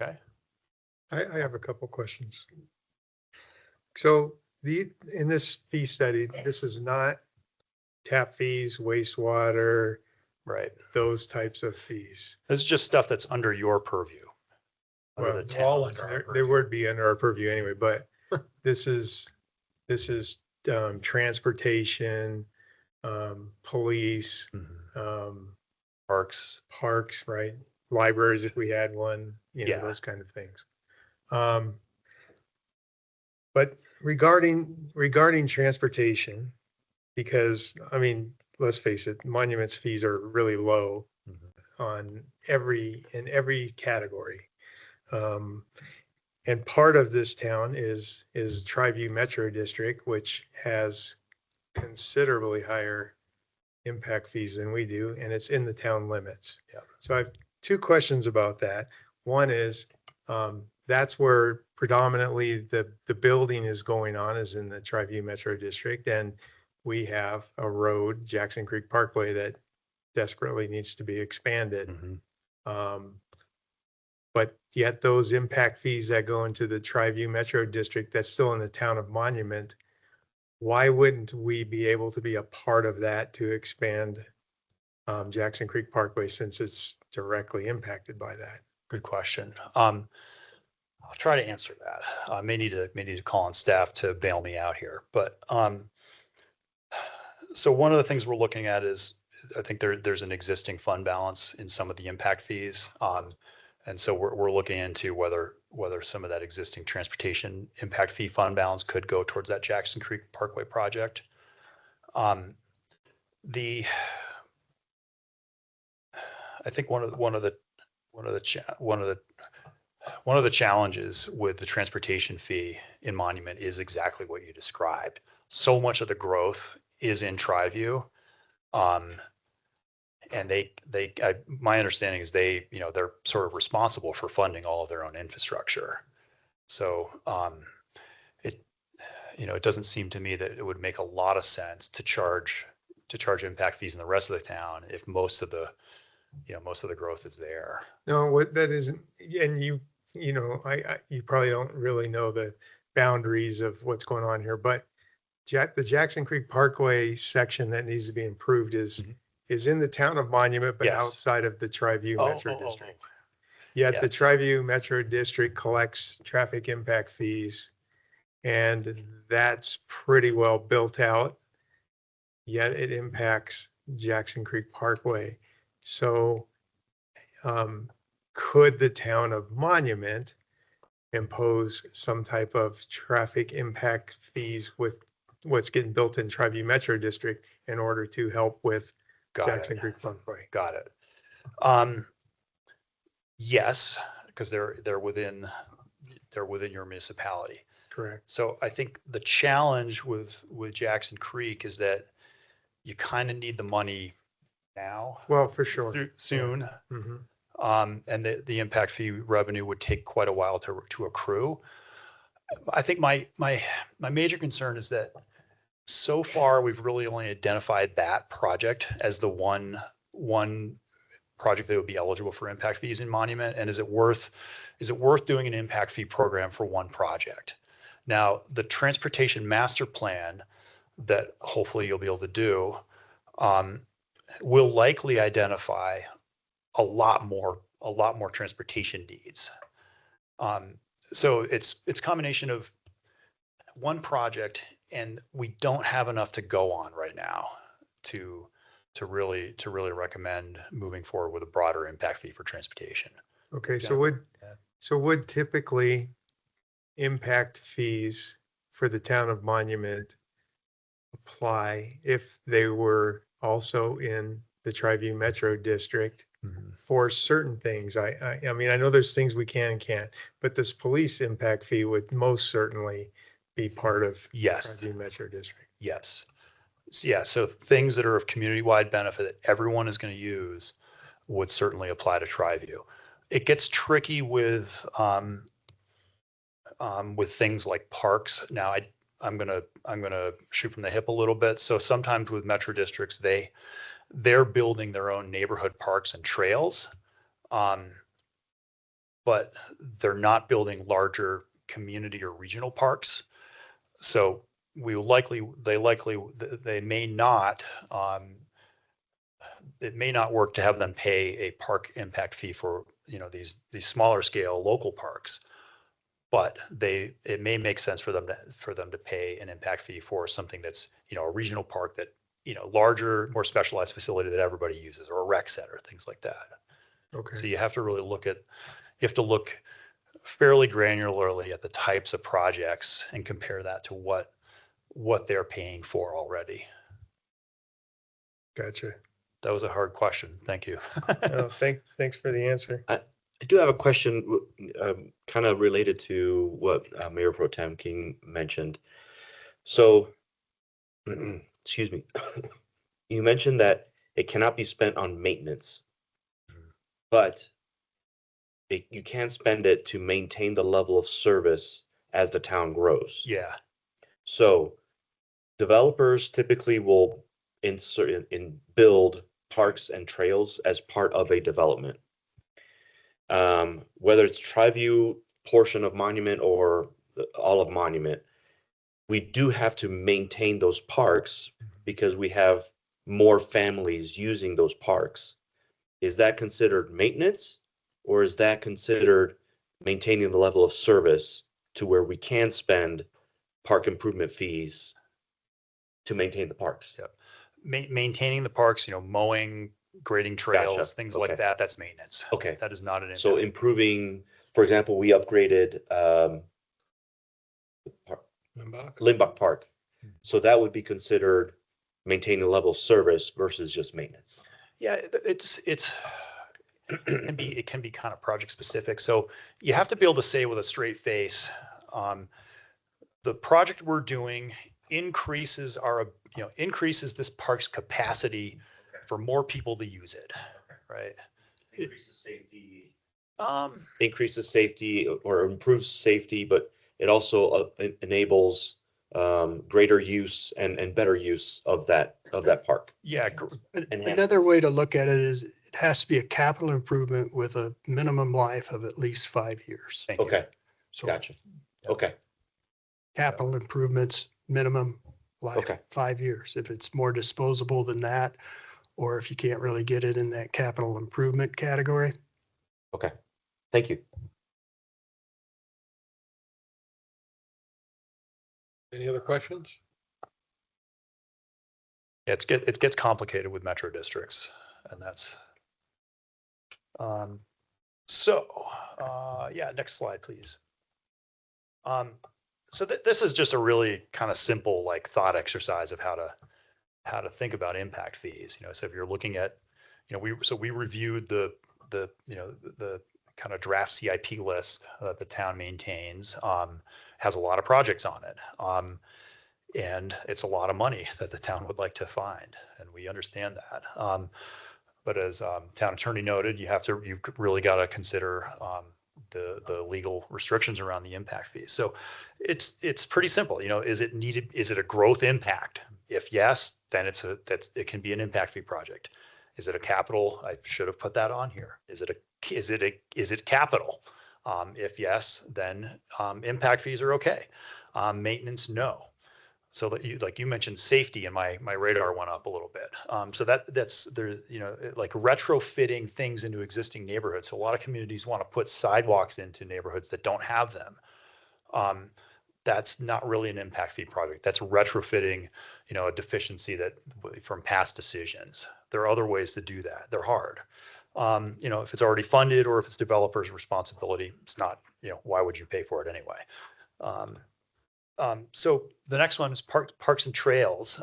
Okay. I have a couple questions. So in this fee study, this is not tap fees, wastewater, Right. those types of fees. This is just stuff that's under your purview. Well, the they're all towns. under our They purview. would be under our purview anyway, but this is transportation, police, Mhm. Parks. parks, right? Libraries, if we had one, Yeah. those kind of things. But regarding transportation, because let's face it, monuments fees are really low Mhm. in every category. And part of this town is Tri-View Metro District, which has considerably higher impact fees than we do, and it's in the town limits. Yeah. So I have 2 questions about that. One is, that's where predominantly the building is going on, is in the Tri-View Metro District. And we have a road, Jackson Creek Parkway, that desperately needs to be expanded. Mhm. But yet those impact fees that go into the Tri-View Metro District, that's still in the town of Monument. Why wouldn't we be able to be a part of that to expand Jackson Creek Parkway, since it's directly impacted by that? Good question. I'll try to answer that. I may need to call on staff to bail me out here. But so one of the things we're looking at is I think there's an existing fund balance in some of the impact fees. And so we're looking into whether some of that existing transportation impact fee fund balance could go towards that Jackson Creek Parkway project. The I think one of the challenges with the transportation fee in Monument is exactly what you described. So much of the growth is in Triview. And my understanding is they're sort of responsible for funding all of their own infrastructure. So, it doesn't seem to me that it would make a lot of sense to charge impact fees in the rest of the town if most of the growth is there. No, what that isn't, and you probably don't really know the boundaries of what's going on here, but the Jackson Creek Parkway section that needs to be improved Mhm. is in the town of Monument, but Yes. outside of the Triview Metro District. Yet the Yes. Triview Metro District collects traffic impact fees, and that's pretty well built out. Yet it impacts Jackson Creek Parkway. So could the town of Monument impose some type of traffic impact fees with what's getting built in Triview Metro District in order to help with Got Jackson it. Creek Parkway? Got it. Yes, because they're within your municipality. Correct. So I think the challenge with Jackson Creek is that you kind of need the money now, Well, for sure. soon. Mhm. And the impact fee revenue would take quite a while to accrue. I think my major concern is that so far we've really only identified that project as the one project that would be eligible for impact fees in Monument. And is it worth doing an impact fee program for one project? Now, the transportation master plan that hopefully you'll be able to do will likely identify a lot more transportation needs. So it's a combination of one project, and we don't have enough to go on right now to really recommend moving forward with a broader impact fee for transportation. Okay, Jennifer? so would typically impact fees for the town of Monument apply if they were also in the Triview Metro District for certain things? I mean, I know there's things we can and can't, but this police impact fee would most certainly be part of Yes. Triview Metro District. Yes. Yeah, so things that are of community-wide benefit that everyone is going to use would certainly apply to Triview. It gets tricky with things like parks. Now, I'm gonna shoot from the hip a little bit. So sometimes with metro districts, they're building their own neighborhood parks and trails, but they're not building larger community or regional parks. So they may not, it may not work to have them pay a park impact fee for, these smaller scale local parks. But it may make sense for them to pay an impact fee for something that's, a regional park that, larger, more specialized facility that everybody uses, or a rec center, things like that. Okay. So you have to really look fairly granularly at the types of projects and compare that to what they're paying for already. Gotcha. That was a hard question. Thank you. Oh, thanks for the answer. I do have a question kind of related to what Mayor Pro Tem King mentioned. So, excuse me, you mentioned that it cannot be spent on maintenance, but you can spend it to maintain the level of service as the town grows. Yeah. So developers typically will build parks and trails as part of a development. Whether it's Triview portion of Monument or all of Monument, we do have to maintain those parks because we have more families using those parks. Is that considered maintenance, or is that considered maintaining the level of service to where we can spend park improvement fees to maintain the parks? Yep. maintaining the parks, mowing, grading trails, things like Okay. that, that's maintenance. Okay. That is not an So impact. improving, for example, we upgraded Limbach? Limbach Park. So that would be considered maintaining the level of service versus just maintenance. Yeah, it can be kind of project specific. So you have to be able to say with a straight face, the project we're doing increases increases this park's capacity for more people to use it, right? Increases safety. Um, Increases safety or improves safety, but it also enables greater use and better use of that park. yeah, Another way to look at it is it has to be a capital improvement with a minimum life of at least 5 years. thank you. Okay, So gotcha. Okay, capital improvements, minimum life, Okay. 5 years. If it's more disposable than that, or if you can't really get it in that capital improvement category. okay. Thank you. Any other questions? Yeah, it gets complicated with metro districts, and that's yeah, next slide, please. So this is just a really kind of simple like thought exercise of how to think about impact fees. So if you're looking at, we reviewed the kind of draft CIP list that the town maintains, has a lot of projects on it. And it's a lot of money that the town would like to find, and we understand that. But as town attorney noted, you've really got to consider the legal restrictions around the impact fees. So it's pretty simple. Is it needed? Is it a growth impact? If yes, then it can be an impact fee project. Is it a capital? I should have put that on here. Is it capital? If yes, then impact fees are okay. Maintenance, no. So that like you mentioned safety, and my radar went up a little bit. So that's there, like retrofitting things into existing neighborhoods. So a lot of communities want to put sidewalks into neighborhoods that don't have them. That's not really an impact fee project. That's retrofitting, a deficiency that from past decisions. There are other ways to do that. They're hard. If it's already funded or if it's developer's responsibility, it's not, why would you pay for it anyway? So the next one is parks and trails.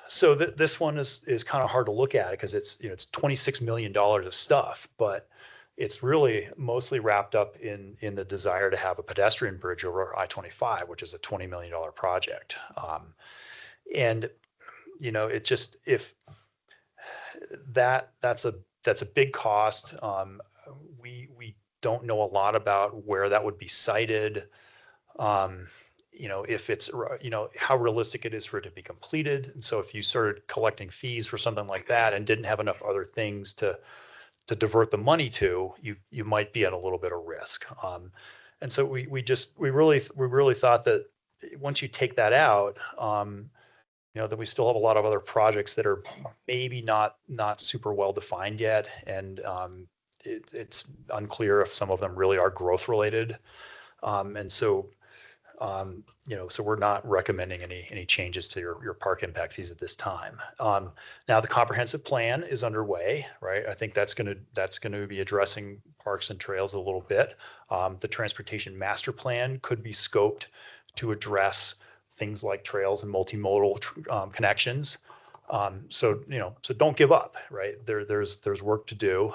So this one is kind of hard to look at because it's $26 million of stuff, but it's really mostly wrapped up in the desire to have a pedestrian bridge over I-25, which is a $20 million project. And it just if that's a big cost. We don't know a lot about where that would be sited. If it's, how realistic it is for it to be completed. And so if you started collecting fees for something like that and didn't have enough other things to divert the money to, you might be at a little bit of risk. And so we really thought that once you take that out, that we still have a lot of other projects that are maybe not super well defined yet. And it's unclear if some of them really are growth related. And so, so we're not recommending any changes to your park impact fees at this time. Now the comprehensive plan is underway, right? I think that's going to be addressing parks and trails a little bit. The transportation master plan could be scoped to address things like trails and multimodal connections. So don't give up, right? There's work to do.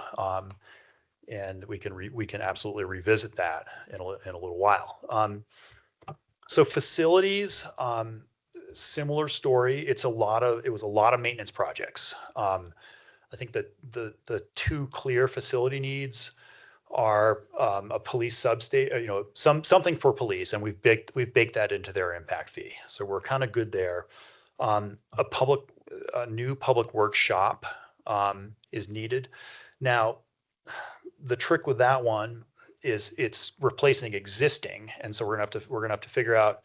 And we can absolutely revisit that in a little while. So facilities, similar story. It was a lot of maintenance projects. I think that the two clear facility needs are a police substation, something for police, and we've baked that into their impact fee. So we're kind of good there. A new public works shop is needed. Now, the trick with that one is it's replacing existing, and so we're gonna have to figure out,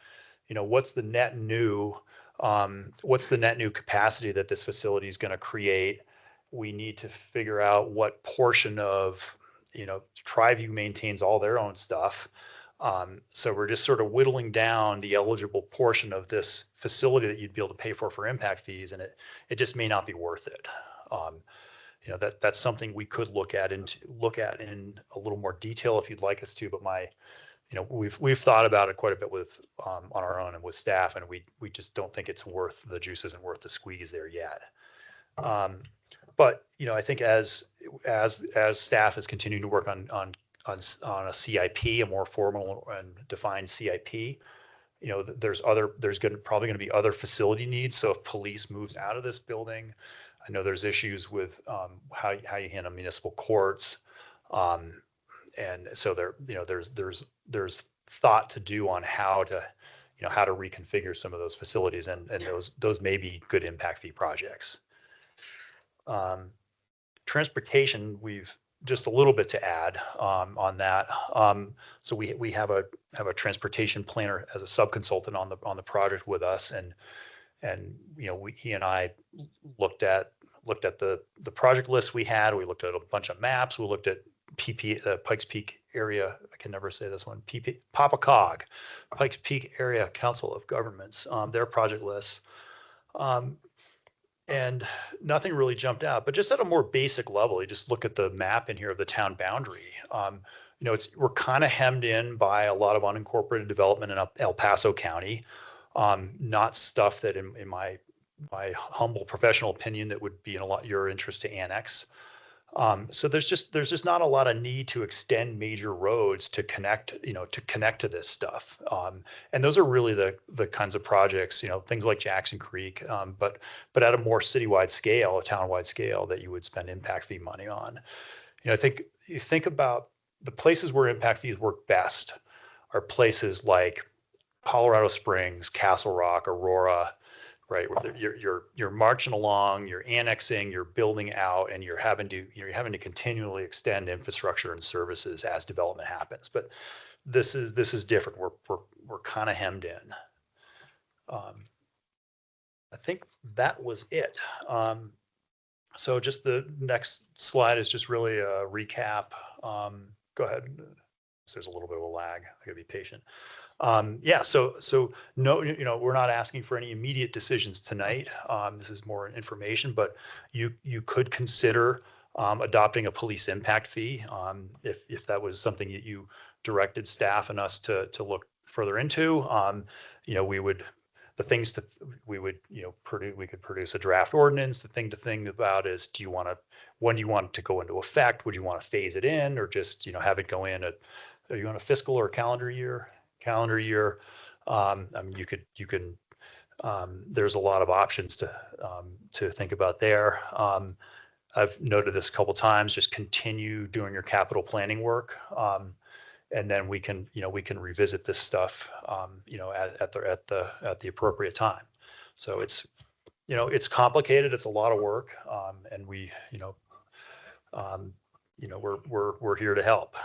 what's the net new capacity that this facility is going to create. We need to figure out what portion of, TriView maintains all their own stuff. So we're just sort of whittling down the eligible portion of this facility that you'd be able to pay for impact fees, and it just may not be worth it. That's something we could look at in a little more detail if you'd like us to. But we've thought about it quite a bit with on our own and with staff, and we just don't think it's worth the juice isn't worth the squeeze there yet. But I think as staff is continuing to work on a CIP, a more formal and defined CIP, there's probably going to be other facility needs. So if police moves out of this building, I know there's issues with how you handle municipal courts, and so there's thought to do on how to reconfigure some of those facilities, and those may be good impact fee projects. Transportation, we've just a little bit to add on that. So we have a transportation planner as a sub-consultant on the project with us, and he and I looked at the project list we had. We looked at a bunch of maps. We looked at Pikes Peak area. I can never say this one. PAPACOG, Pikes Peak Area Council of Governments, their project lists. And nothing really jumped out, but just at a more basic level, you just look at the map in here of the town boundary. We're kind of hemmed in by a lot of unincorporated development in El Paso County. Not stuff that in my humble professional opinion that would be in a lot your interest to annex. So there's just not a lot of need to extend major roads to connect to this stuff. And those are really the kinds of projects, things like Jackson Creek, but at a more citywide scale, a townwide scale that you would spend impact fee money on. I think you think about the places where impact fees work best are places like Colorado Springs, Castle Rock, Aurora, right? Where you're marching along, you're annexing, you're building out, and you're having to continually extend infrastructure and services as development happens. But this is different. We're kind of hemmed in. I think that was it. So just the next slide is just really a recap. Go ahead. There's a little bit of a lag. I gotta be patient. So no, we're not asking for any immediate decisions tonight. This is more information, but you could consider adopting a police impact fee if that was something that you directed staff and us to look further into. We could produce a draft ordinance. The thing to think about is, when do you want it to go into effect? Would you want to phase it in, or just have it go in are you on a fiscal or calendar year? I mean, you can there's a lot of options to think about there. I've noted this a couple times, just continue doing your capital planning work. And then we can revisit this stuff, at the appropriate time. So it's complicated. It's a lot of work. And we're here to help.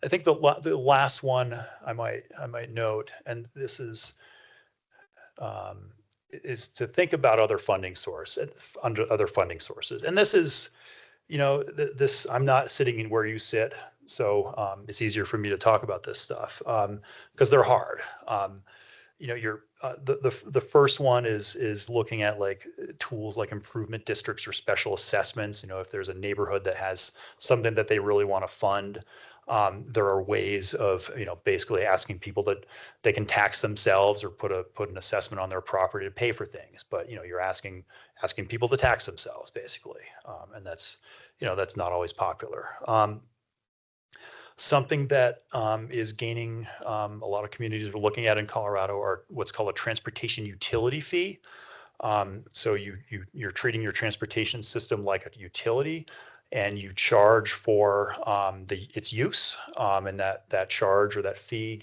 I think the last one I might note, and this is to think about other funding sources. And this is, I'm not sitting in where you sit, so it's easier for me to talk about this stuff because they're hard. The first one is looking at like tools like improvement districts or special assessments. If there's a neighborhood that has something that they really want to fund, there are ways of basically asking people that they can tax themselves or put an assessment on their property to pay for things. But you're asking people to tax themselves basically, and that's not always popular. Something that is gaining a lot of communities are looking at in Colorado are what's called a transportation utility fee. So you're treating your transportation system like a utility, and you charge for its use, and that charge or that fee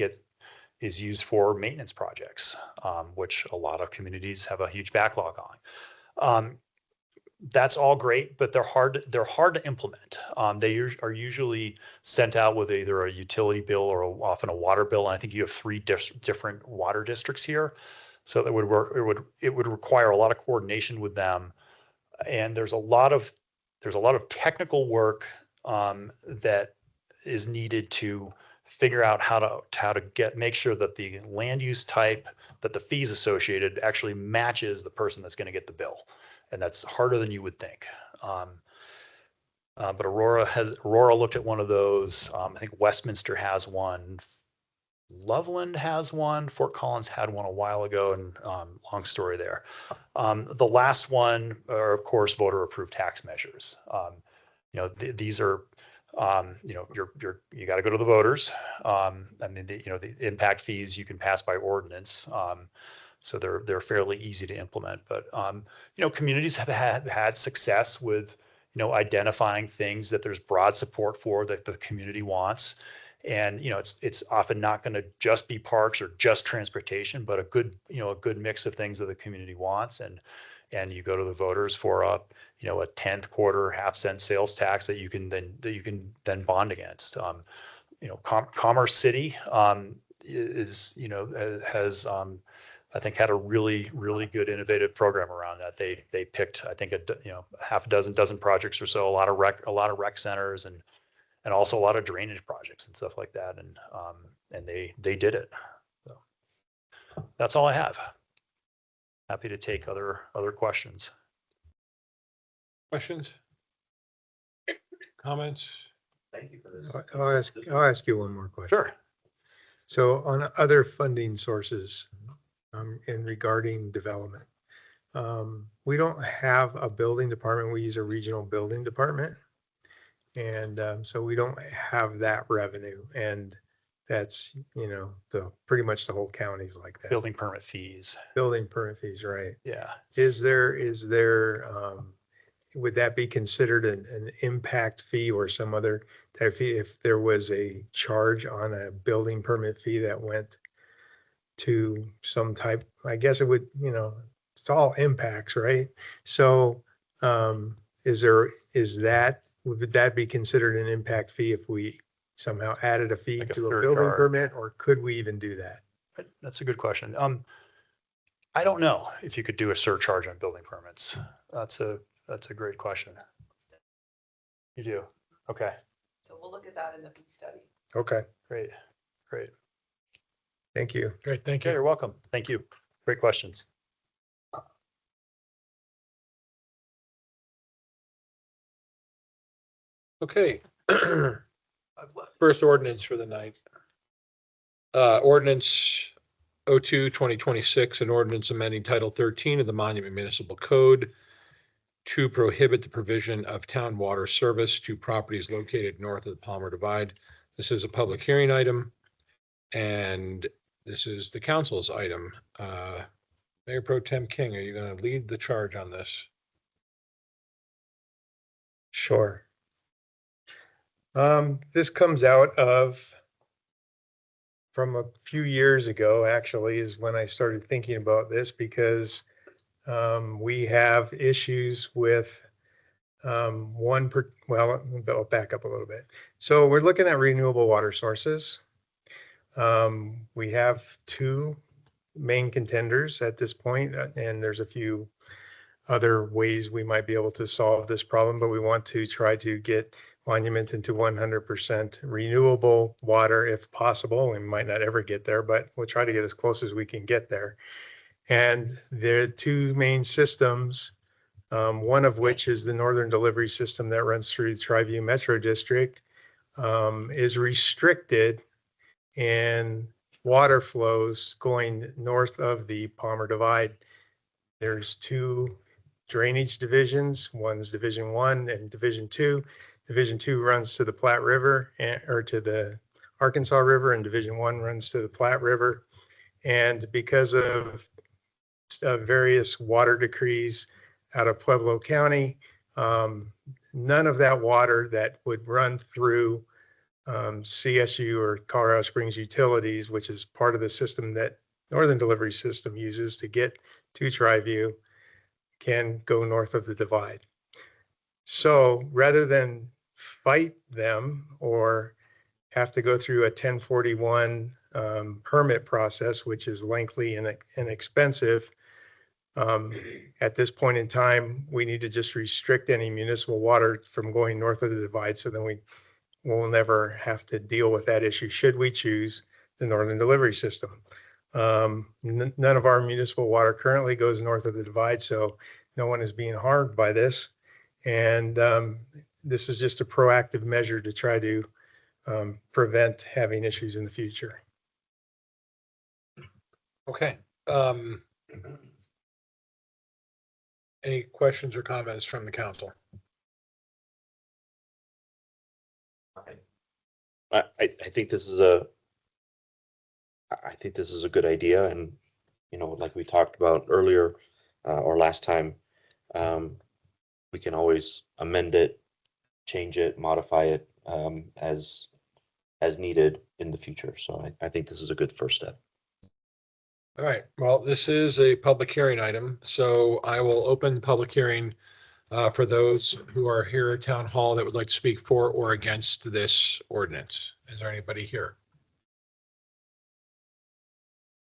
is used for maintenance projects, which a lot of communities have a huge backlog on. That's all great, but they're hard to implement. They are usually sent out with either a utility bill or often a water bill. And I think you have 3 different water districts here. So that would work. It would require a lot of coordination with them. And there's a lot of technical work that is needed to figure out how to make sure that the land use type, that the fees associated actually matches the person that's going to get the bill. And that's harder than you would think. But Aurora looked at one of those. I think Westminster has one. Loveland has one. Fort Collins had one a while ago, and long story there. The last one are, of course, voter approved tax measures. These are, you got to go to the voters. I mean, the impact fees you can pass by ordinance. So they're fairly easy to implement. But communities have had success with identifying things that there's broad support for that the community wants. And it's often not going to just be parks or just transportation, but a good mix of things that the community wants. And you go to the voters for a 10th quarter half-cent sales tax that you can then bond against. Commerce City has I think had a really good innovative program around that. They picked, I think, half a dozen projects or so, a lot of rec centers and also a lot of drainage projects and stuff like that. And they did it. So that's all I have. Happy to take other questions. Questions? Comments? Thank you for this. I'll ask you one more question. Sure. So on other funding sources, in regarding development, we don't have a building department. We use a regional building department. And so we don't have that revenue. And that's, pretty much the whole county's like that. Building permit fees. Building permit fees, right. Yeah. Is there, would that be considered an impact fee or some other type fee if there was a charge on a building permit fee that went to some type? I guess it would, it's all impacts, right? So would that be considered an impact fee if we somehow added a fee Like a to a third building charge. permit, or could we even do that? That's a good question. I don't know if you could do a surcharge on building permits. That's a great question. You do? Okay, So we'll look at that in the fee study. Okay, great. thank you. Great, thank Okay, you. you're welcome. Thank you. Great questions. Okay. First ordinance for the night. Ordinance 02-2026, an ordinance amending Title 13 of the Monument Municipal Code to prohibit the provision of town water service to properties located north of the Palmer Divide. This is a public hearing item, and this is the council's item. Mayor Pro Tem King, are you going to lead the charge on this? Sure. This comes out from a few years ago, actually, is when I started thinking about this, because we have issues with well, I'll back up a little bit. So we're looking at renewable water sources. We have two main contenders at this point, and there's a few other ways we might be able to solve this problem, but we want to try to get Monument into 100% renewable water if possible. We might not ever get there, but we'll try to get as close as we can get there. And there are two main systems, one of which is the northern delivery system that runs through the Tri-View Metro District, is restricted in water flows going north of the Palmer Divide. There's two drainage divisions. One's Division 1 and Division 2. Division 2 runs to the Platte River or to the Arkansas River, and Division 1 runs to the Platte River. And because of various water decrees out of Pueblo County, none of that water that would run through CSU or Colorado Springs Utilities, which is part of the system that Northern Delivery System uses to get to Tri-View, can go north of the divide. So rather than fight them or have to go through a 1041 permit process, which is lengthy and expensive, at this point in time, we need to just restrict any municipal water from going north of the divide. So then we'll never have to deal with that issue should we choose the Northern Delivery System. None of our municipal water currently goes north of the divide, so no one is being harmed by this. And this is just a proactive measure to try to prevent having issues in the future. Okay. Any questions or comments from the council? I think this is I think this is a good idea, and you know, like we talked about earlier or last time, we can always amend it, change it, modify it as needed in the future. So I think this is a good first step. All right, well, this is a public hearing item, so I will open public hearing for those who are here at Town Hall that would like to speak for or against this ordinance. Is there anybody here?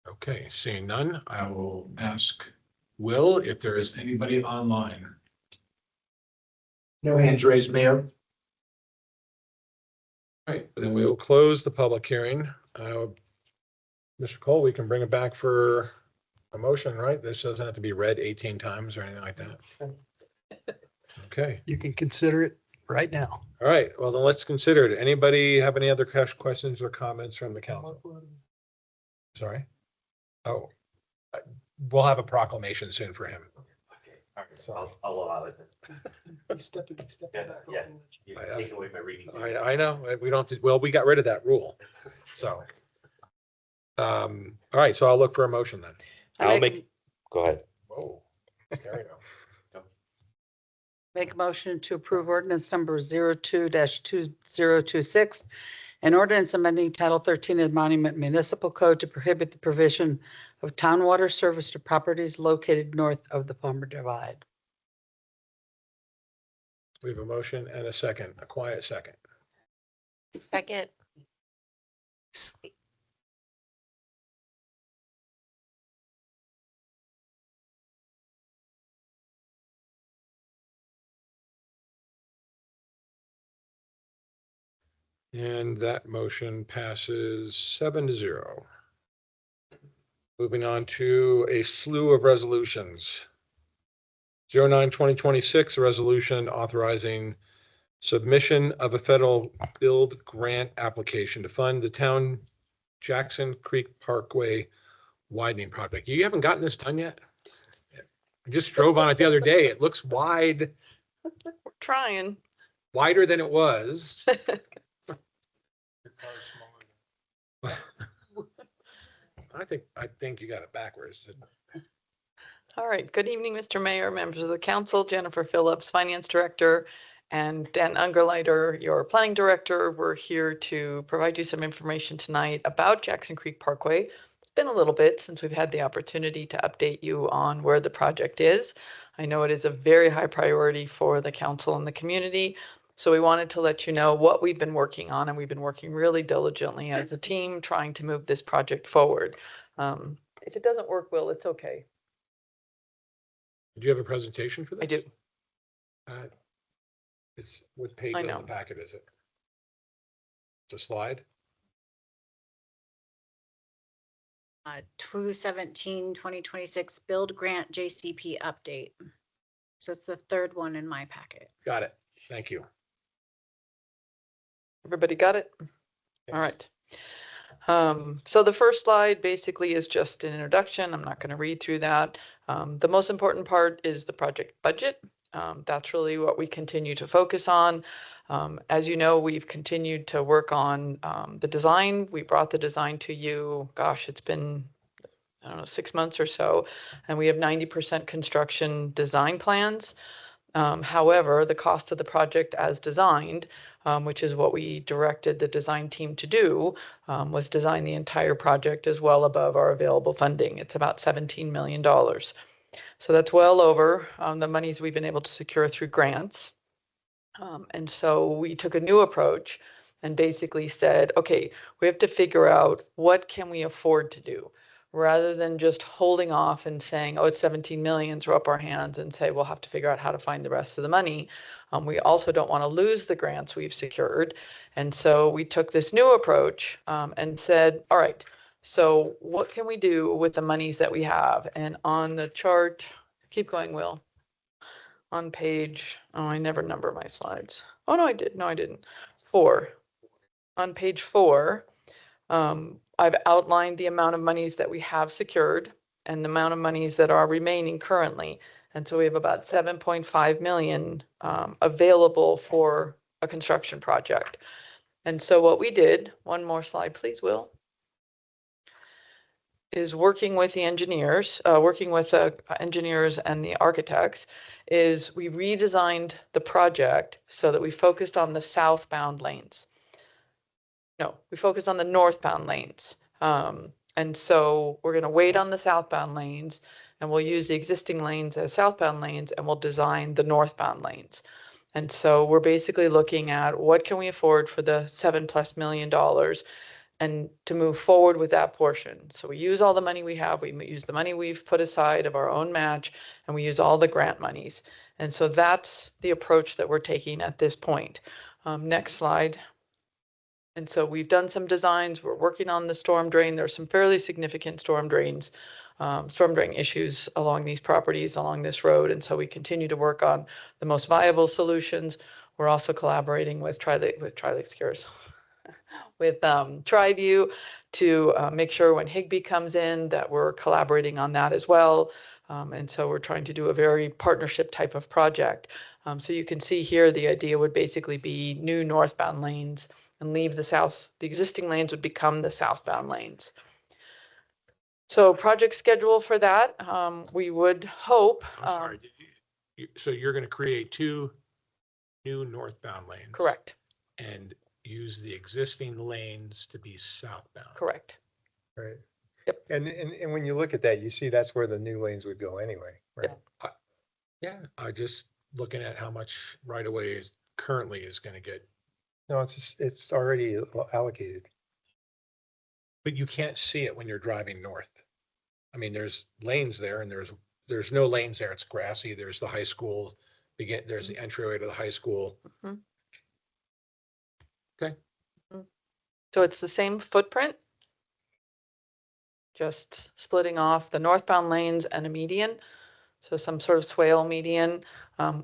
Okay, seeing none, I will ask Will if there is anybody online. No hands raised, Mayor. All right, then we will close the public hearing. Mr. Cole, we can bring it back for a motion, right? This doesn't have to be read 18 times or anything like that. Okay, You can consider it right now. all right, well, then let's consider it. Anybody have any other questions or comments from the council? Sorry? Oh, we'll have a proclamation soon for him. All right, so I'll allow it. Yeah. Take away my reading. I know, we don't, have to- well, we got rid of that rule, so. All right, so I'll look for a motion then. I'll make, go ahead. Whoa, scary now. Make a motion to approve ordinance number 02-2026, an ordinance amending Title 13 of the Monument Municipal Code to prohibit the provision of town water service to properties located north of the Palmer Divide. We have a motion and a second, a quiet second. Second. And that motion passes 7-0. Moving on to a slew of resolutions. 09-2026, a resolution authorizing submission of a federal build grant application to fund the town Jackson Creek Parkway widening project. You haven't gotten this done yet? I just drove on it the other day. It looks wide, We're trying. wider than it was. I think you got it backwards. All right. Good evening, Mr. Mayor, members of the council, Jennifer Phillips, Finance Director, and Dan Ungerleider, your Planning Director. We're here to provide you some information tonight about Jackson Creek Parkway. It's been a little bit since we've had the opportunity to update you on where the project is. I know it is a very high priority for the council and the community. So we wanted to let you know what we've been working on, and we've been working really diligently as a team trying to move this project forward. If it doesn't work, Will, it's okay. Do you have a presentation for this? I do. It's, what page I of the know. packet is it? It's a slide? 2017-2026 Build Grant JCP update. So it's the third one in my packet. Got it. Thank you. Everybody got it? All right. So the first slide basically is just an introduction. I'm not going to read through that. The most important part is the project budget. That's really what we continue to focus on. As you know, we've continued to work on the design. We brought the design to you, gosh, it's been, I don't know, 6 months or so, and we have 90% construction design plans. However, the cost of the project as designed, which is what we directed the design team to do, was design the entire project as well above our available funding. It's about $17 million. So that's well over the monies we've been able to secure through grants. And so we took a new approach and basically said, okay, we have to figure out what can we afford to do. rather than just holding off and saying, oh, it's 17 million, throw up our hands and say, we'll have to figure out how to find the rest of the money. We also don't want to lose the grants we've secured. And so we took this new approach and said, all right, so what can we do with the monies that we have? And on the chart, keep going, Will. On page, oh, I never number my slides. Oh, no, I did. No, I didn't. 4. On page 4, I've outlined the amount of monies that we have secured and the amount of monies that are remaining currently. And so we have about 7.5 million available for a construction project. And so what we did, one more slide, please, Will, is working with the engineers, working with the engineers and the architects, is we redesigned the project so that we focused on the southbound lanes. No, we focused on the northbound lanes. And so we're going to wait on the southbound lanes and we'll use the existing lanes as southbound lanes and we'll design the northbound lanes. And so we're basically looking at what can we afford for the $7+ million and to move forward with that portion. So we use all the money we have, we use the money we've put aside of our own match, and we use all the grant monies. And so that's the approach that we're taking at this point. Next slide. And so we've done some designs, we're working on the storm drain. There's some fairly significant storm drain issues along these properties, along this road. And so we continue to work on the most viable solutions. We're also collaborating with Tri-Lakes Cares, with TriView to make sure when Higbee comes in that we're collaborating on that as well. And so we're trying to do a very partnership type of project. So you can see here, the idea would basically be new northbound lanes and leave the existing lanes would become the southbound lanes. So project schedule for that, we would hope. I'm sorry. So you're going to create 2 new northbound lanes? Correct, And use the existing lanes to be southbound? correct. Right. Yep. And when you look at that, you see that's where the new lanes would go anyway, right? Yeah, I just looking at how much right of way is currently is going to get. No, it's already allocated. But you can't see it when you're driving north. I mean, there's lanes there and there's no lanes there. It's grassy. There's the high school, there's the entryway to the high school. Mhm. Okay. So it's the same footprint, just splitting off the northbound lanes and a median. So some sort of swale median.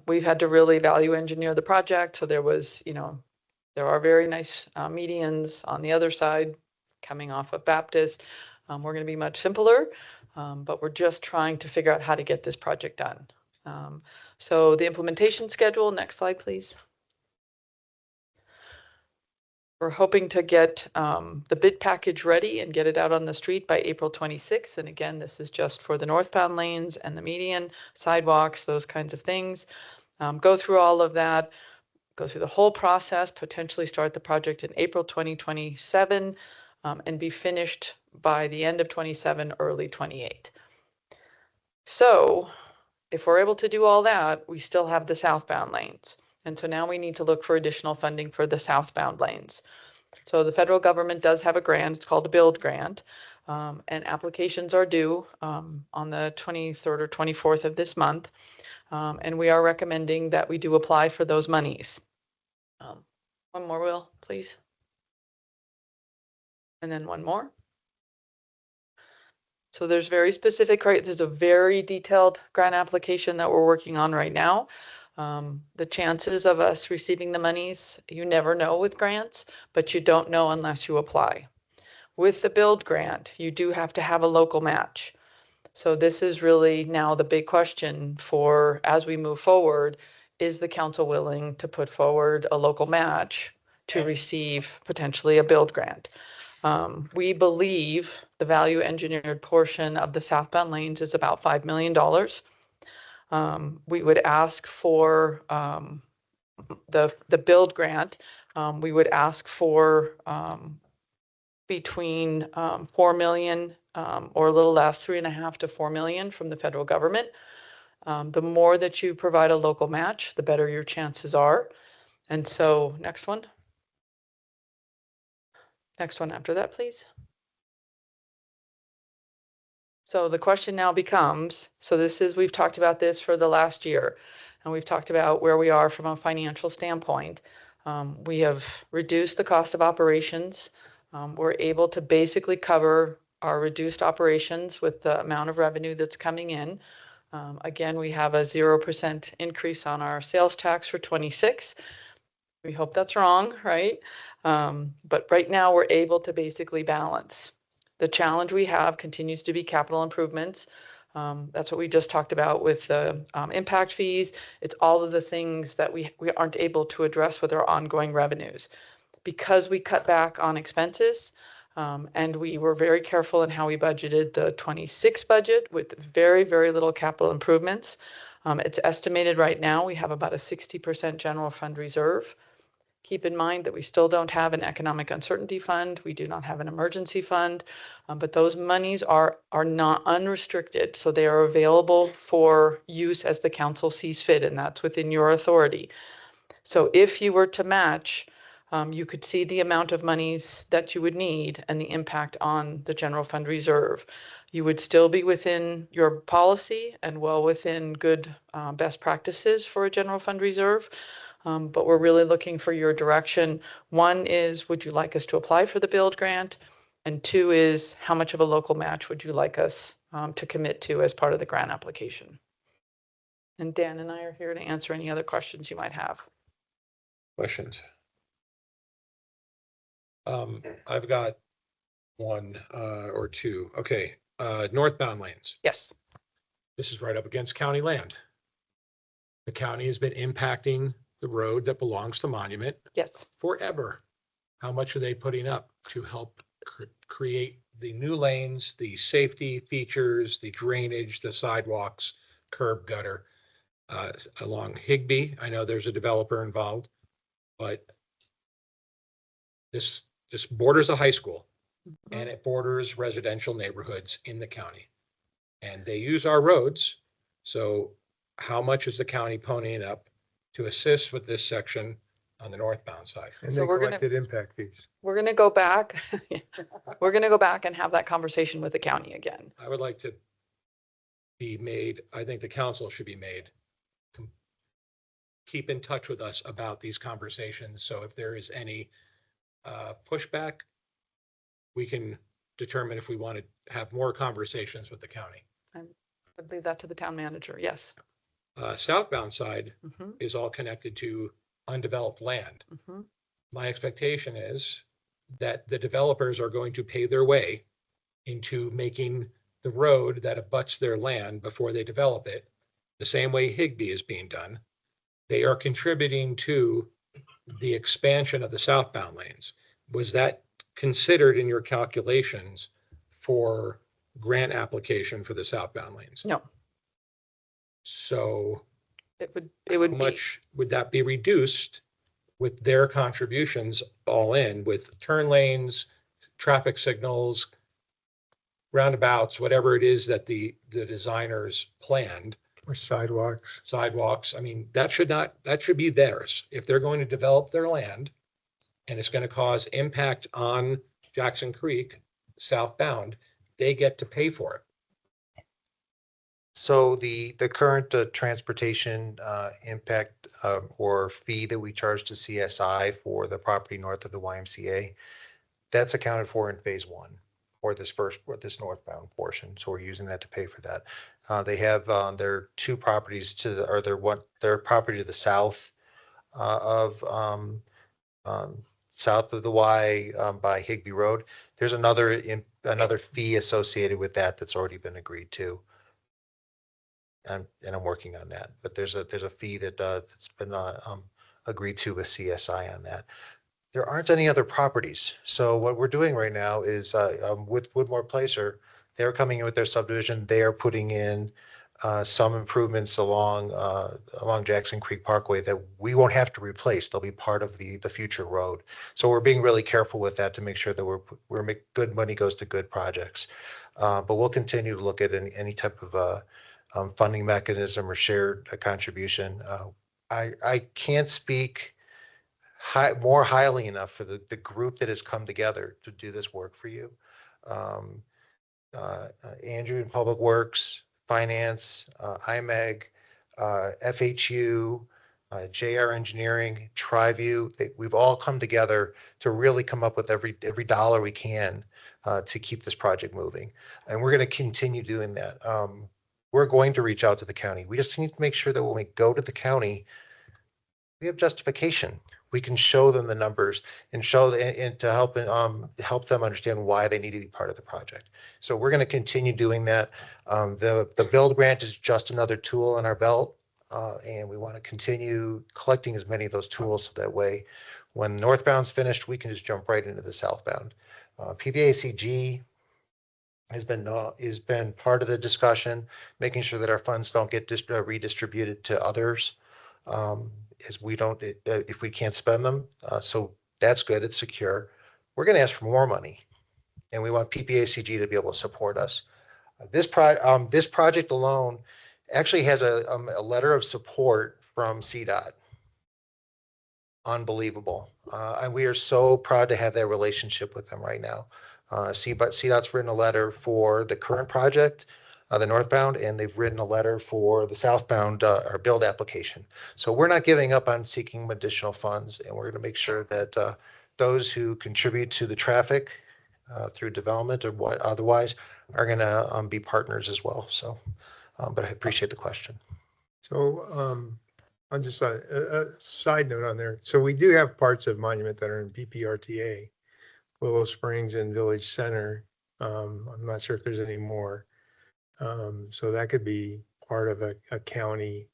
We've had to really value engineer the project. So there was, there are very nice medians on the other side coming off of Baptist. We're going to be much simpler, but we're just trying to figure out how to get this project done. So the implementation schedule, next slide, please. We're hoping to get the bid package ready and get it out on the street by April 26th. And again, this is just for the northbound lanes and the median, sidewalks, those kinds of things. Go through all of that, go through the whole process, potentially start the project in April 2027 and be finished by the end of 27, early 28. So if we're able to do all that, we still have the southbound lanes. And so now we need to look for additional funding for the southbound lanes. So the federal government does have a grant, it's called a build grant, and applications are due on the 23rd or 24th of this month. And we are recommending that we do apply for those monies. One more, Will, please. And then one more. So there's very specific, right? There's a very detailed grant application that we're working on right now. The chances of us receiving the monies, you never know with grants, but you don't know unless you apply. With the build grant, you do have to have a local match. So this is really now the big question for, as we move forward, is the council willing to put forward a local match to receive potentially a build grant? We believe the value engineered portion of the southbound lanes is about $5 million. We would ask for the build grant. We would ask for between 4 million or a little less, 3.5 to 4 million from the federal government. The more that you provide a local match, the better your chances are. And so next one. Next one after that, please. So the question now becomes, so this is, we've talked about this for the last year, and we've talked about where we are from a financial standpoint. We have reduced the cost of operations. We're able to basically cover our reduced operations with the amount of revenue that's coming in. Again, we have a 0% increase on our sales tax for 26. We hope that's wrong, right? But right now we're able to basically balance. The challenge we have continues to be capital improvements. That's what we just talked about with the impact fees. It's all of the things that we aren't able to address with our ongoing revenues. Because we cut back on expenses, and we were very careful in how we budgeted the 26 budget with very, very little capital improvements. It's estimated right now we have about a 60% general fund reserve. Keep in mind that we still don't have an economic uncertainty fund. We do not have an emergency fund, but those monies are not unrestricted. So they are available for use as the council sees fit, and that's within your authority. So if you were to match, you could see the amount of monies that you would need and the impact on the general fund reserve. You would still be within your policy and well within good best practices for a general fund reserve. But we're really looking for your direction. One is, would you like us to apply for the build grant? And two is, how much of a local match would you like us to commit to as part of the grant application? And Dan and I are here to answer any other questions you might have. Questions? I've got one or two. Okay, northbound lanes. Yes. This is right up against county land. The county has been impacting the road that belongs to Monument Yes. forever. How much are they putting up to help create the new lanes, the safety features, the drainage, the sidewalks, curb gutter along Higbee? I know there's a developer involved, but this borders a high school and it borders residential neighborhoods in the county. And they use our roads. So how much is the county ponying up to assist with this section on the northbound side? And So they we're gonna- collected impact fees. We're going to go back. We're going to go back and have that conversation with the county again. I would like to be made, I think the council should be made, keep in touch with us about these conversations. So if there is any pushback, we can determine if we want to have more conversations with the county. I'd leave that to the town manager. Yes. Southbound side Mhm, is all connected to undeveloped land. mhm. My expectation is that the developers are going to pay their way into making the road that abuts their land before they develop it, the same way Higbee is being done. They are contributing to the expansion of the southbound lanes. Was that considered in your calculations for grant application for the southbound lanes? No, So it would how be, much would that be reduced with their contributions all in with turn lanes, traffic signals, roundabouts, whatever it is that the designers planned, Or sidewalks. sidewalks? I mean, that should be theirs. If they're going to develop their land and it's going to cause impact on Jackson Creek southbound, they get to pay for it. So the current transportation impact or fee that we charge to CSI for the property north of the YMCA, that's accounted for in phase one, or this northbound portion. So we're using that to pay for that. They have their two properties their property to the south of south of the Y by Higbee Road. There's another fee associated with that that's already been agreed to. And I'm working on that, but there's a fee that's been agreed to with CSI on that. There aren't any other properties. So what we're doing right now is with Woodmore Placer, they're coming in with their subdivision. They are putting in some improvements along Jackson Creek Parkway that we won't have to replace. They'll be part of the future road. So we're being really careful with that to make sure that we're make good money goes to good projects. But we'll continue to look at any type of funding mechanism or shared contribution. I can't speak more highly enough for the group that has come together to do this work for you. Andrew in Public Works, Finance, IMEG, FHU, JR Engineering, TriView. We've all come together to really come up with every dollar we can to keep this project moving. And we're going to continue doing that. We're going to reach out to the county. We just need to make sure that when we go to the county, we have justification. We can show them the numbers and and to help them understand why they need to be part of the project. So we're going to continue doing that. The build grant is just another tool in our belt, and we want to continue collecting as many of those tools so that way, when northbound's finished, we can just jump right into the southbound. PBACG has been part of the discussion, making sure that our funds don't get redistributed to others. Is we don't, if we can't spend them. So that's good. It's secure. We're going to ask for more money, and we want PPACG to be able to support us. This project alone actually has a letter of support from CDOT. Unbelievable. And we are so proud to have that relationship with them right now. CDOT's written a letter for the current project, the northbound, and they've written a letter for the southbound, our build application. So we're not giving up on seeking additional funds, and we're going to make sure that those who contribute to the traffic through development or what otherwise are going to be partners as well. So, but I appreciate the question. So on just a side note on there. So we do have parts of Monument that are in PPRTA, Willow Springs and Village Center. I'm not sure if there's any more. So that could be part of a county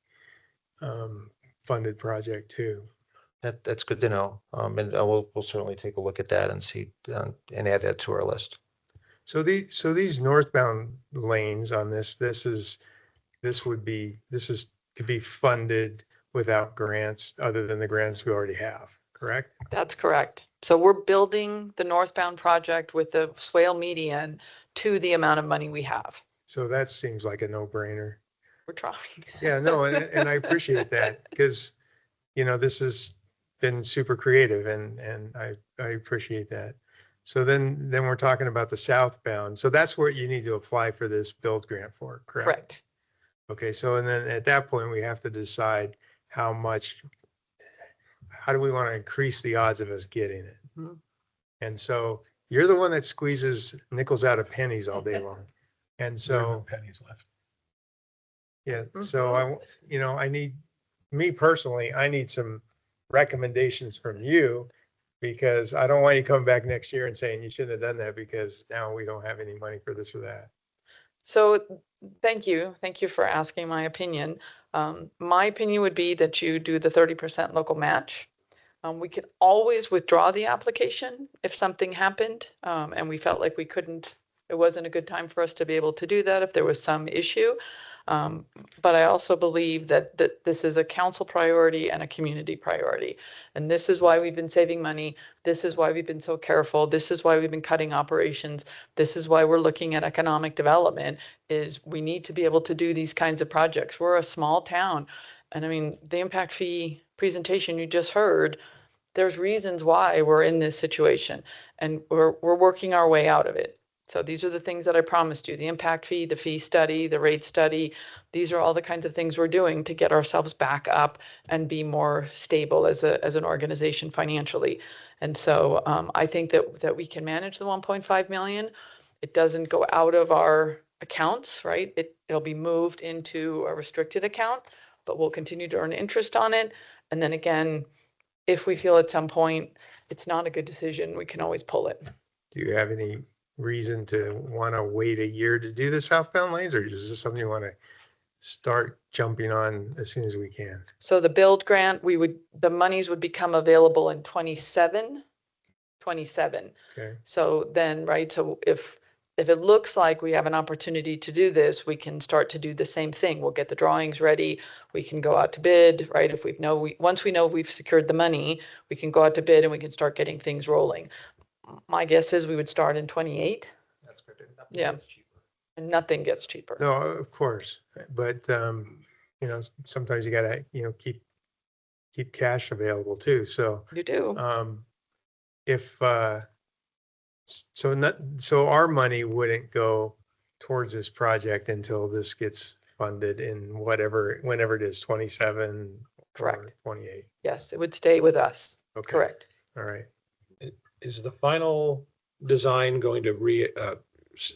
funded project too. That's good to know. And we'll certainly take a look at that and see and add that to our list. So these northbound lanes on this could be funded without grants other than the grants we already have, correct? That's correct. So we're building the northbound project with the swale median to the amount of money we have. So that seems like a no-brainer. We're trying. Yeah, no, and I appreciate that because, this has been super creative and I appreciate that. So then we're talking about the southbound. So that's what you need to apply for this build grant for, correct? Correct. Okay, so and then at that point, we have to decide how do we want to increase the odds of us getting it? Mhm. And so you're the one that squeezes nickels out of pennies all day long. And There are no so, pennies left. yeah, so me personally, I need some recommendations from you because I don't want you coming back next year and saying you shouldn't have done that because now we don't have any money for this or that. So thank you. Thank you for asking my opinion. My opinion would be that you do the 30% local match. We could always withdraw the application if something happened and we felt like it wasn't a good time for us to be able to do that if there was some issue. But I also believe that this is a council priority and a community priority. And this is why we've been saving money. This is why we've been so careful. This is why we've been cutting operations. This is why we're looking at economic development is we need to be able to do these kinds of projects. We're a small town. And I mean, the impact fee presentation you just heard, there's reasons why we're in this situation and we're working our way out of it. So these are the things that I promised you, the impact fee, the fee study, the rate study. These are all the kinds of things we're doing to get ourselves back up and be more stable as an organization financially. And so I think that we can manage the 1.5 million. It doesn't go out of our accounts, right? It'll be moved into a restricted account, but we'll continue to earn interest on it. And then again, if we feel at some point it's not a good decision, we can always pull it. Do you have any reason to want to wait a year to do the southbound lanes, or is this something you want to start jumping on as soon as we can? So the build grant, the monies would become available in 27. Okay. So then, right, so if it looks like we have an opportunity to do this, we can start to do the same thing. We'll get the drawings ready. We can go out to bid, right? If once we know we've secured the money, we can go out to bid and we can start getting things rolling. My guess is we would start in 28. That's good. Yeah. And nothing gets cheaper. No, of course, but sometimes you gotta keep cash available too. So You do. if so our money wouldn't go towards this project until this gets funded in whenever it is, 27 or Correct. 28. Yes, it would stay with us. Okay. Correct. All right. Is the final design going to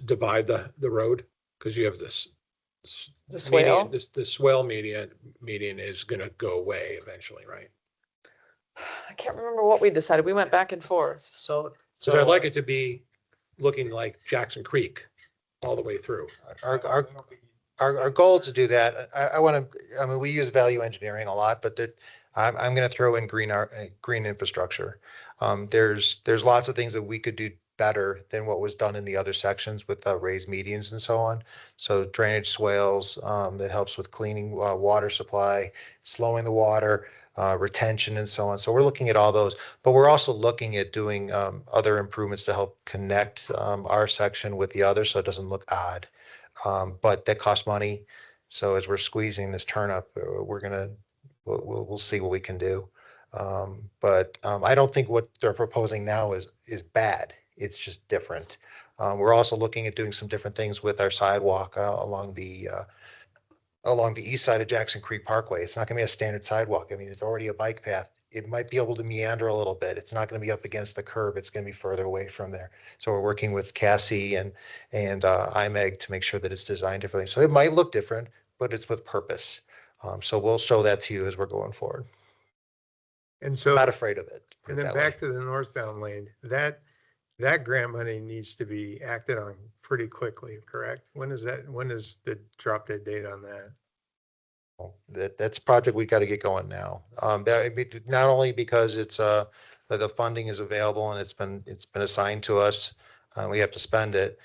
divide the road? Because you have this. The swale? The swell median is gonna go away eventually, right? I can't remember what we decided. We went back and forth. So, Because I'd like it to be looking like Jackson Creek all the way through. our goal to do that, I want to, I mean, we use value engineering a lot, but that I'm going to throw in green infrastructure. There's lots of things that we could do better than what was done in the other sections with raised medians and so on. So drainage swales, that helps with cleaning water supply, slowing the water, retention and so on. So we're looking at all those, but we're also looking at doing other improvements to help connect our section with the other so it doesn't look odd. But that costs money. So as we're squeezing this turnip, we'll see what we can do. But I don't think what they're proposing now is bad. It's just different. We're also looking at doing some different things with our sidewalk along the east side of Jackson Creek Parkway. It's not going to be a standard sidewalk. I mean, it's already a bike path. It might be able to meander a little bit. It's not going to be up against the curb. It's going to be further away from there. So we're working with Cassie and IMEG to make sure that it's designed differently. So it might look different, but it's with purpose. So we'll show that to you as we're going forward. And so, Not afraid of it. put and it then that way. back to the northbound lane, that grant money needs to be acted on pretty quickly, correct? When is the drop dead date on that? That's a project we got to get going now. Not only because it's the funding is available and it's been assigned to us, we have to spend it.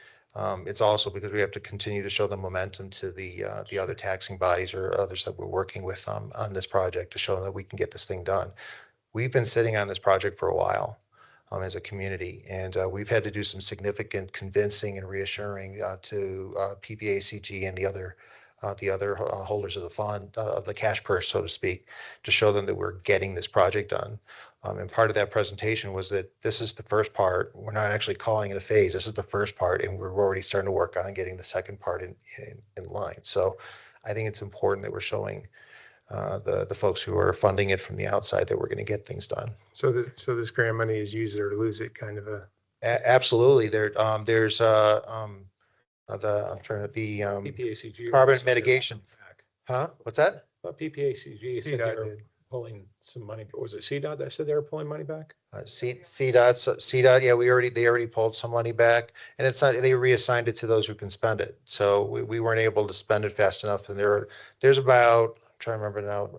It's also because we have to continue to show the momentum to the other taxing bodies or others that we're working with on this project to show that we can get this thing done. We've been sitting on this project for a while as a community, and we've had to do some significant convincing and reassuring to PPACG and the other holders of the fund, of the cash purse, so to speak, to show them that we're getting this project done. And part of that presentation was that this is the first part. We're not actually calling it a phase. This is the first part, and we're already starting to work on getting the second part in line. So I think it's important that we're showing the folks who are funding it from the outside that we're going to get things done. So this grant money is use it or lose it kind of a. Absolutely. There's I'm trying to PPACG. carbon said they were mitigation. back. Huh? What's that? But PPACG said they CDOT were did. pulling some money. Was it CDOT that said they were pulling money back? CDOT, yeah, they already pulled some money back, and it's not, they reassigned it to those who can spend it. So we weren't able to spend it fast enough, and there's about, I'm trying to remember now,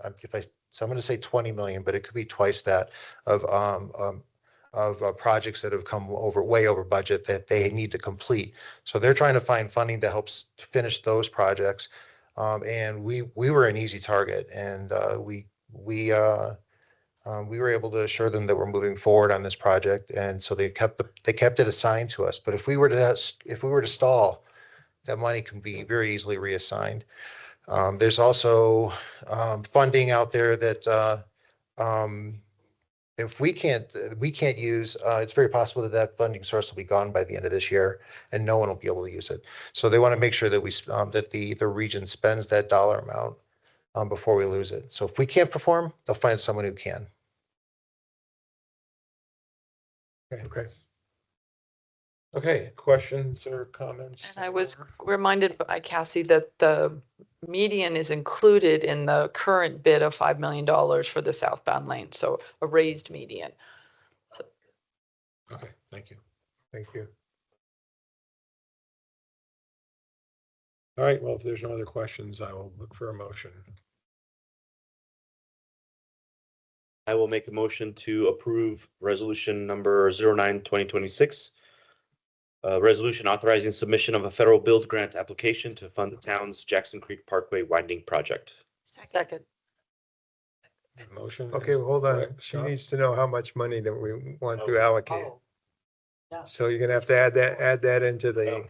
so I'm going to say 20 million, but it could be twice that of projects that have come way over budget that they need to complete. So they're trying to find funding to help finish those projects. And we were an easy target, and we were able to assure them that we're moving forward on this project, and so they kept it assigned to us. But if we were to stall, that money can be very easily reassigned. There's also funding out there that if we can't use, it's very possible that funding source will be gone by the end of this year, and no one will be able to use it. So they want to make sure that that the region spends that dollar amount before we lose it. So if we can't perform, they'll find someone who can. Okay. Okay, questions or comments? And I was reminded by Cassie that the median is included in the current bid of $5 million for the southbound lane, so a raised median. Okay, thank you. Thank you. All right, well, if there's no other questions, I will look for a motion. I will make a motion to approve resolution number 09/2026. Resolution authorizing submission of a federal build grant application to fund the town's Jackson Creek Parkway widening project. Second. Motion. Okay, well, hold Go on. ahead, She Scott. needs to know how much money that we want to allocate. Oh. Yeah. So you're gonna have to add that into the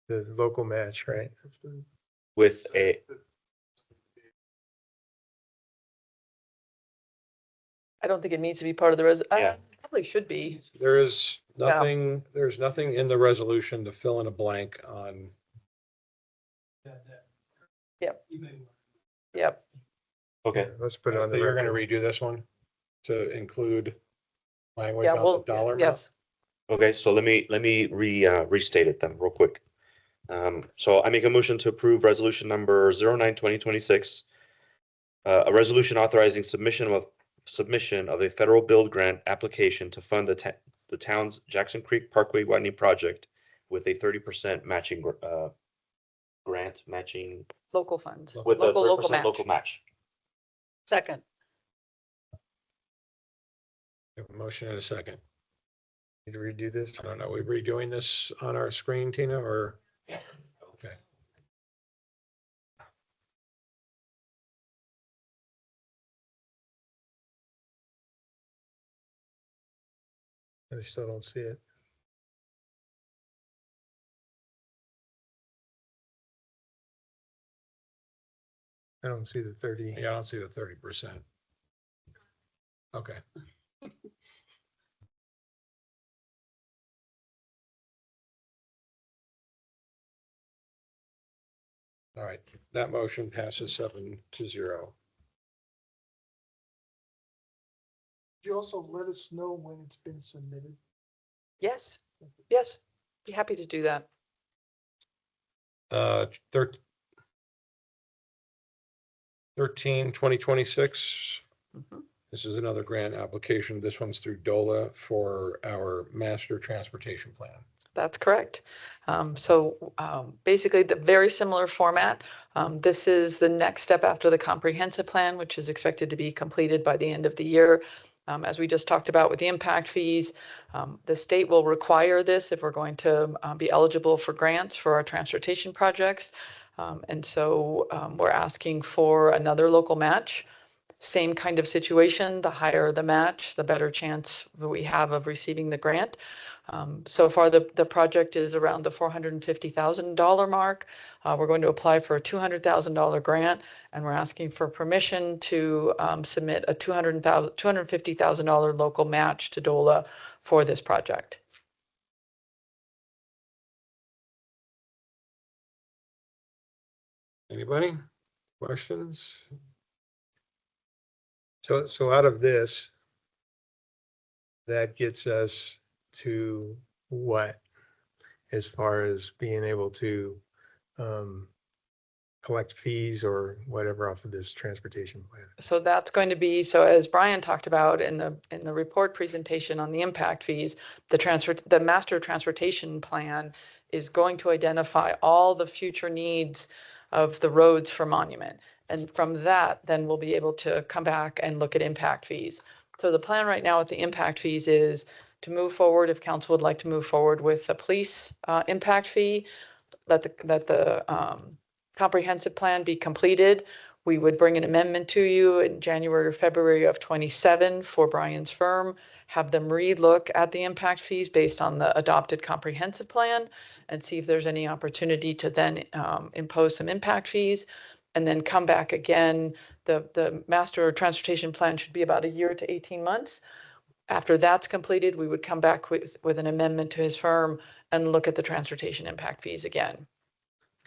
local match, right? With a, I don't think it needs to be part of the Yeah. Probably should be. There is Yeah. nothing, there's nothing in the resolution to fill in a blank on. Yep. Okay, Let's put it on So the you're gonna record. redo this one to include language Yeah, on the well, dollar amount? yes. okay, so let me restate it then real quick. So I make a motion to approve resolution number 09/2026. A resolution authorizing submission of a federal build grant application to fund the town's Jackson Creek Parkway widening project with a 30% matching grant matching Local funds. with a Local 30% local match. Second. We have a motion and a second. Need to redo this? I don't know, we redoing this on our screen, Tina, or? Okay. I still don't see it. I don't see the 30. Yeah, I don't see the 30%. Okay. All right, that motion passes 7-0. Could you also let us know when it's been submitted? Yes, yes. Be happy to do that. 13/2026. Mhm. This is another grant application. This one's through DOLA for our master transportation plan. That's correct. Basically, the very similar format. This is the next step after the comprehensive plan, which is expected to be completed by the end of the year. As we just talked about with the impact fees, the state will require this if we're going to be eligible for grants for our transportation projects. We're asking for another local match. Same kind of situation, the higher the match, the better chance that we have of receiving the grant. So far, the project is around the $450,000 mark. We're going to apply for a $200,000 grant, and we're asking for permission to submit a $250,000 local match to DOLA for this project. Anybody? Questions? So out of this, that gets us to what? As far as being able to collect fees or whatever off of this transportation plan. So that's going to be, so as Brian talked about in the report presentation on the impact fees, the master transportation plan is going to identify all the future needs of the roads for Monument. And from that, then we'll be able to come back and look at impact fees. So the plan right now with the impact fees is to move forward, if council would like to move forward with the police impact fee, let the comprehensive plan be completed. We would bring an amendment to you in January or February of 27 for Brian's firm, have them relook at the impact fees based on the adopted comprehensive plan and see if there's any opportunity to then impose some impact fees and then come back again. The master transportation plan should be about a year to 18 months. After that's completed, we would come back with an amendment to his firm and look at the transportation impact fees again.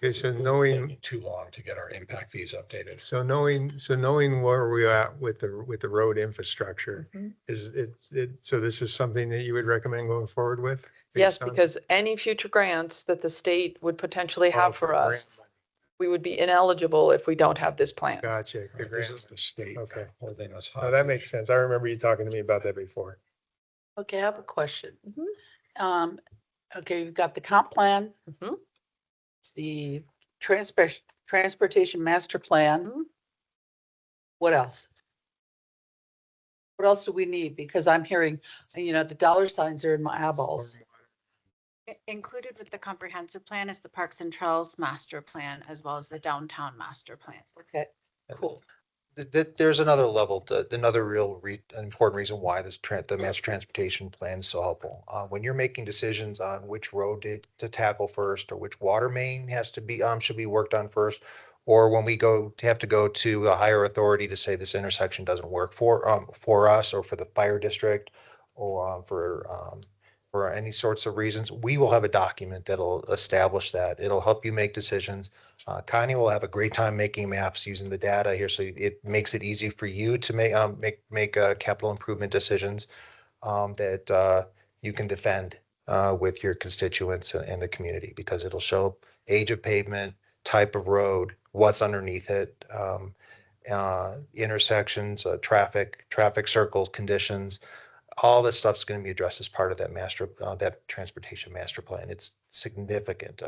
Okay, so It's knowing, taking too long to get our impact fees updated. so knowing where we're at with the road infrastructure, Mhm. so this is something that you would recommend going forward with? Yes, based on- because any future grants that the state would potentially Oh, have for grant us, money. we would be ineligible if we don't have this plan. Gotcha. The This grant. is the state Okay. holding us Oh, that hostage. makes sense. I remember you talking to me about that before. Okay, I have a question. Mhm. Okay, you've got the comp plan, Mhm. the transportation master plan. Mhm. What else? What else do we need? Because I'm hearing, the dollar signs are in my eyeballs. Included with the comprehensive plan is the Parks and Trails master plan as well as the downtown master plan. Okay, cool. There's another level, another real important reason why the mass transportation plan is so helpful. When you're making decisions on which road to tackle first, or which water main should be worked on first, or when we have to go to a higher authority to say this intersection doesn't work for us or for the fire district, or for any sorts of reasons, we will have a document that'll establish that. It'll help you make decisions. Connie will have a great time making maps using the data here, so it makes it easy for you to make capital improvement decisions that you can defend with your constituents and the community, because it'll show age of pavement, type of road, what's underneath it, intersections, traffic circles, conditions. All this stuff's going to be addressed as part of that transportation master plan. It's significant.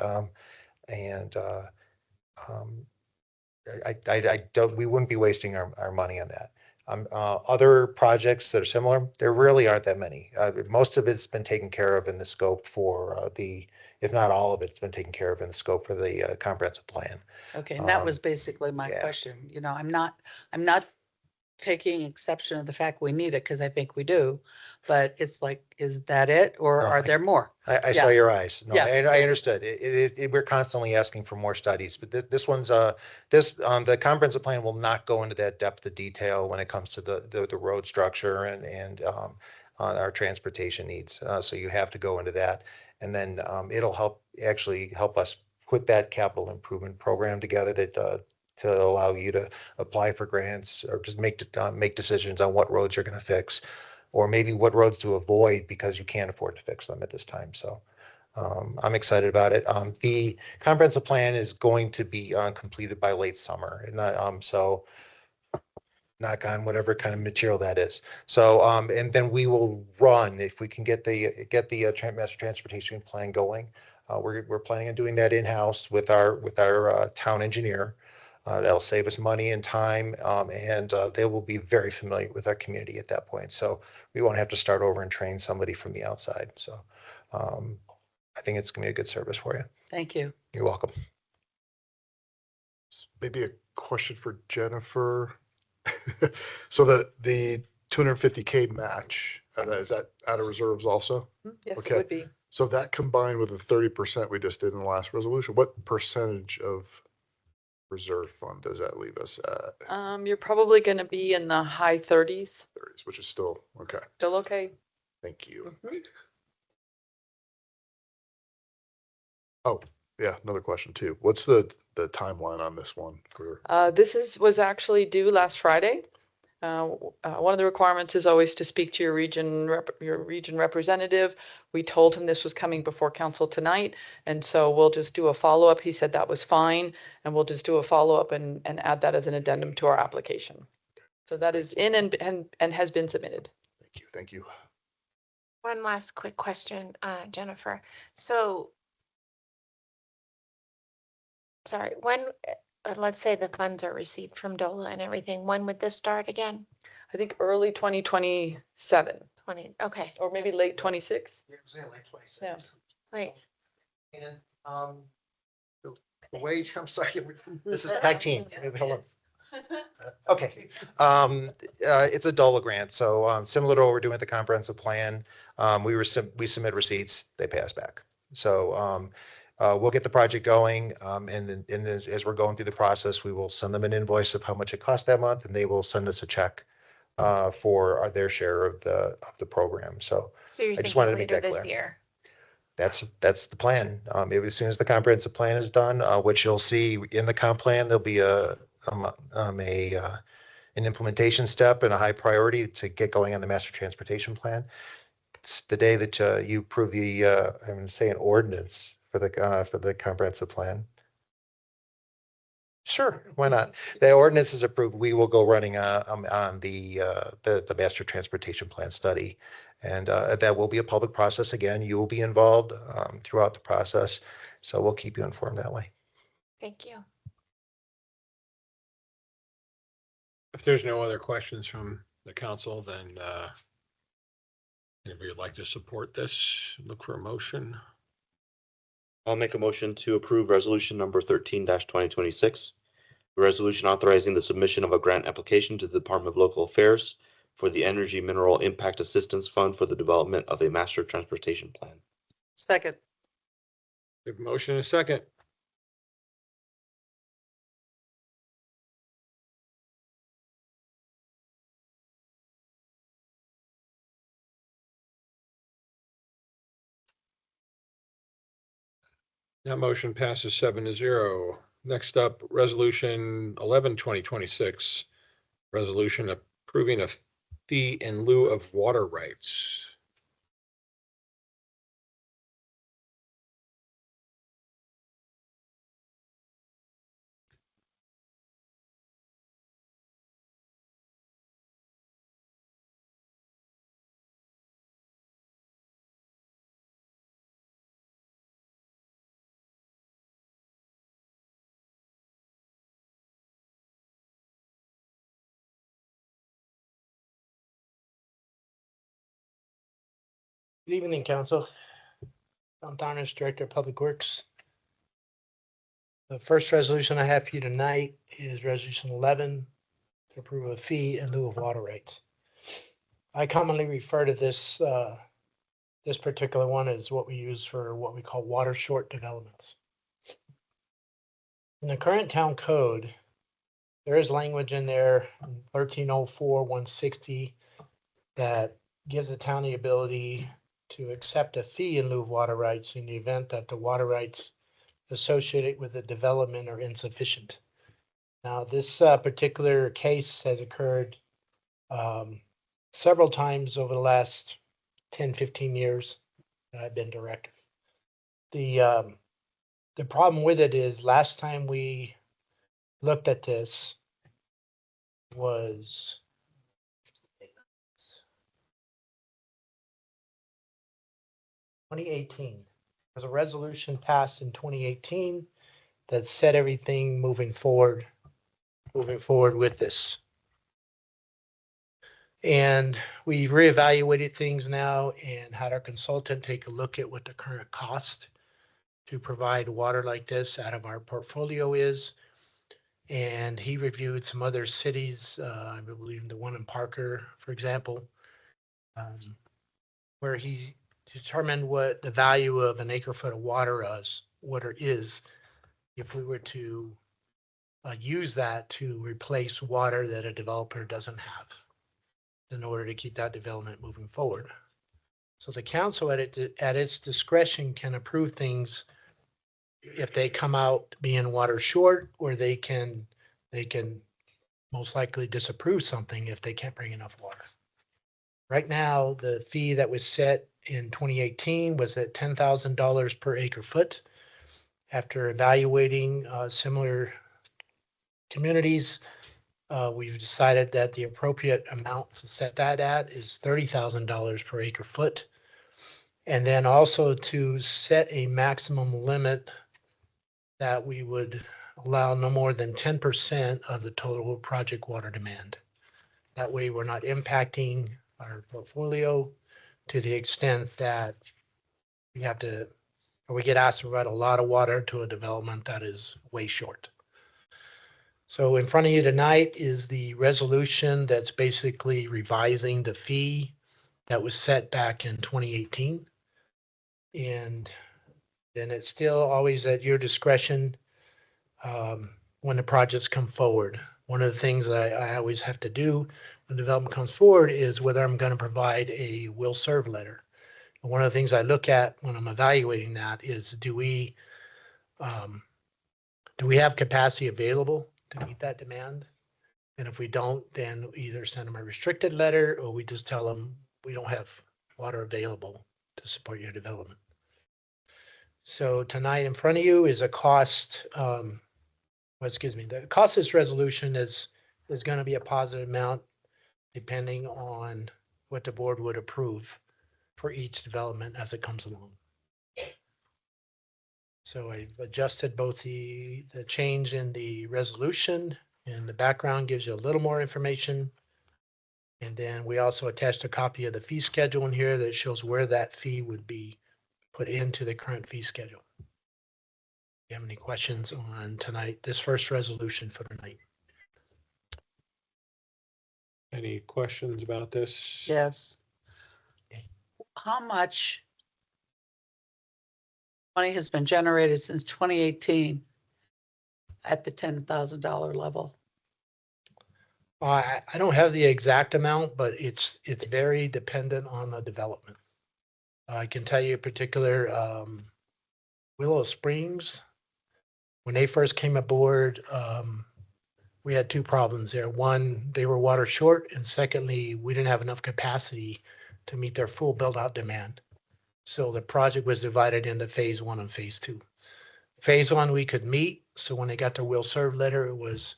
And um, I don't, we wouldn't be wasting our money on that. Other projects that are similar, there really aren't that many. Most of it's been taken care of in the scope for if not all of it's been taken care of in the scope for the comprehensive plan. Okay, and that was Um, basically my yeah. question. You know, I'm not taking exception of the fact we need it because I think we do. But it's like, is that it or No, are there more? I saw Yeah. your eyes. No, Yeah. I understood. We're constantly asking for more studies, but this one's, the comprehensive plan will not go into that depth of detail when it comes to the road structure and on our transportation needs. So you have to go into that. And then, it'll actually help us put that capital improvement program together to allow you to apply for grants or just make decisions on what roads you're going to fix, or maybe what roads to avoid because you can't afford to fix them at this time. So I'm excited about it. The comprehensive plan is going to be completed by late summer, and so knock on whatever kind of material that is. So and then we will run if we can get the master transportation plan going. We're planning on doing that in-house with our town engineer. That'll save us money and time, and they will be very familiar with our community at that point. So we won't have to start over and train somebody from the outside. So I think it's gonna be a good service for you. Thank you. You're welcome. Maybe a question for Jennifer. So the 250K match, is that out of reserves also? Yes, it Okay. would be. So that combined with the 30% we just did in the last resolution, what percentage of reserve fund does that leave us at? You're probably going to be in the high 30s. 30s, which is still, okay, Still okay. thank you. Mhm. Oh, yeah, another question too. What's the timeline on this one for? Was actually due last Friday. One of the requirements is always to speak to your region representative. We told him this was coming before council tonight, and so we'll just do a follow-up. He said that was fine, and we'll just do a follow-up and add that as an addendum to our application. So that is in and has been submitted. Thank you, thank you. One last quick question, Jennifer. So, sorry, when, let's say the funds are received from DOLA and everything, when would this start again? I think early 2027 okay, or maybe late 26. Yeah. wait, And the wage, I'm sorry, this is tag team. Hold on. Okay, it's a DOLA grant, so similar to what we're doing with the comprehensive plan, we submit receipts, they pay us back. So we'll get the project going, and then as we're going through the process, we will send them an invoice of how much it cost that month, and they will send us a check for their share of the program. So so you're I just thinking wanted to make later that this clear. year? That's the plan. As soon as the comprehensive plan is done, which you'll see in the comp plan, there'll be an implementation step and a high priority to get going on the master transportation plan. It's the day that you approve I'm going to say an ordinance for the comprehensive plan. Sure, why not? The ordinance is approved. We will go running on the master transportation plan study. And that will be a public process again. You will be involved throughout the process. So we'll keep you informed that way. Thank you. If there's no other questions from the council, then anybody would like to support this, look for a motion. I'll make a motion to approve resolution number 13-2026. A resolution authorizing the submission of a grant application to the Department of Local Affairs for the Energy Mineral Impact Assistance Fund for the development of a master transportation plan. Second. We have a motion and a second. That motion passes 7-0. Next up, Resolution 11, 2026. Resolution approving a fee in lieu of water rights. Good evening, Council. I'm Dharnesh, Director of Public Works. The first resolution I have for you tonight is Resolution 11 to approve a fee in lieu of water rights. I commonly refer to this particular one as what we use for what we call water short developments. In the current town code, there is language in there, 1304-160, that gives the town the ability to accept a fee in lieu of water rights in the event that the water rights associated with the development are insufficient. Now, this particular case has occurred several times over the last 10, 15 years that I've been director. The problem with it is last time we looked at this was 2018. There's a resolution passed in 2018 that set everything moving forward with this. And we reevaluated things now and had our consultant take a look at what the current cost to provide water like this out of our portfolio is. And he reviewed some other cities, I believe the one in Parker, for example, where he determined what the value of an acre foot of water is if we were to use that to replace water that a developer doesn't have in order to keep that development moving forward. So the council at its discretion can approve things if they come out being water short, or they can most likely disapprove something if they can't bring enough water. Right now, the fee that was set in 2018 was at $10,000 per acre foot. After evaluating similar communities, we've decided that the appropriate amount to set that at is $30,000 per acre foot. And then also to set a maximum limit that we would allow no more than 10% of the total project water demand. That way we're not impacting our portfolio to the extent that we have to, or we get asked to provide a lot of water to a development that is way short. So in front of you tonight is the resolution that's basically revising the fee that was set back in 2018. And then it's still always at your discretion when the projects come forward. One of the things that I always have to do when development comes forward is whether I'm going to provide a will serve letter. And one of the things I look at when I'm evaluating that is, do we have capacity available to meet that demand? And if we don't, then we either send them a restricted letter, or we just tell them we don't have water available to support your development. So tonight in front of you is a cost, the cost of this resolution is going to be a positive amount depending on what the board would approve for each development as it comes along. So I've adjusted both the change in the resolution, and the background gives you a little more information. And then we also attached a copy of the fee schedule in here that shows where that fee would be put into the current fee schedule. Do you have any questions on this first resolution for tonight? Any questions about this? Yes. How much money has been generated since 2018 at the $10,000 level? I don't have the exact amount, but it's very dependent on the development. I can tell you a particular Willow Springs, when they first came aboard, we had two problems there. One, they were water short, and secondly, we didn't have enough capacity to meet their full build-out demand. So the project was divided into phase one and phase two. Phase one, we could meet. So when they got their will serve letter, it was,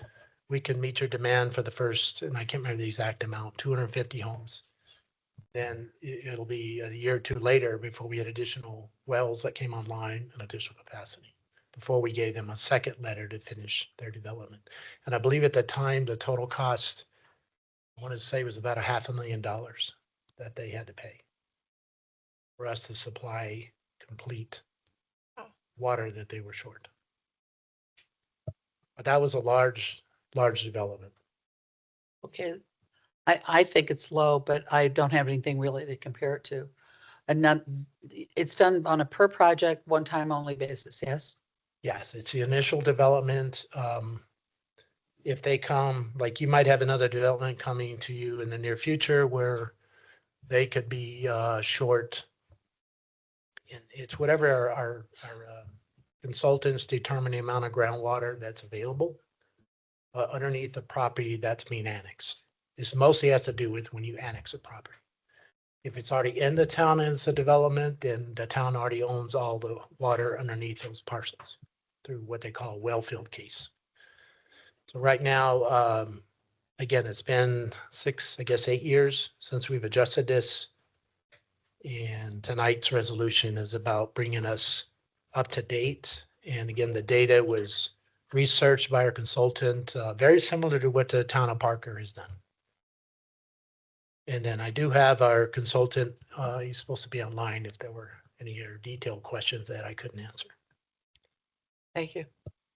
we can meet your demand for the first, and I can't remember the exact amount, 250 homes. Then it'll be a year or two later before we had additional wells that came online and additional capacity, before we gave them a second letter to finish their development. And I believe at the time, the total cost, I want to say, was about $500,000 that they had to pay for us to supply complete water that they were short. But that was a large development. Okay, I think it's low, but I don't have anything really to compare it to. And none, it's done on a per project, one time only basis, yes? Yes, it's the initial development. If they come, like you might have another development coming to you in the near future where they could be short. And it's whatever our consultants determine the amount of groundwater that's available underneath the property that's being annexed. This mostly has to do with when you annex a property. If it's already in the town and it's a development, then the town already owns all the water underneath those parcels through what they call a well field case. So right now, again, it's been 8 years since we've adjusted this. And tonight's resolution is about bringing us up to date. And again, the data was researched by our consultant, very similar to what the town of Parker has done. And then I do have our consultant, he's supposed to be online if there were any other detailed questions that I couldn't answer. Thank you.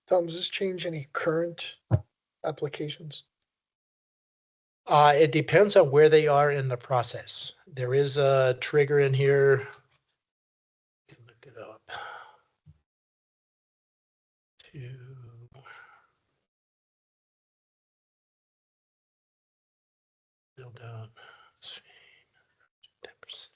Tom, does this change any current applications? It depends on where they are in the process. There is a trigger in here. Look it up. To build out 10%.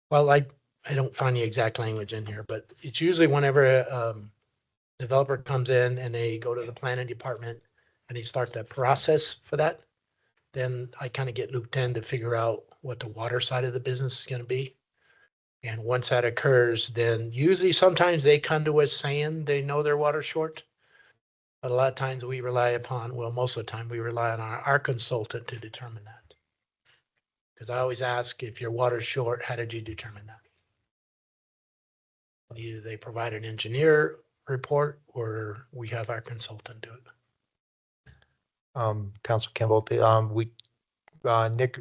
Well, I don't find the exact language in here, but it's usually whenever a developer comes in and they go to the planning department and they start the process for that, then I kind of get looped in to figure out what the water side of the business is going to be. And once that occurs, then usually sometimes they come to us saying they know their water short. But a lot of times we rely upon, well, most of the time we rely on our consultant to determine that. Because I always ask, if your water's short, how did you determine that? Either they provide an engineer report or we have our consultant do it. Council Kimball, Nick,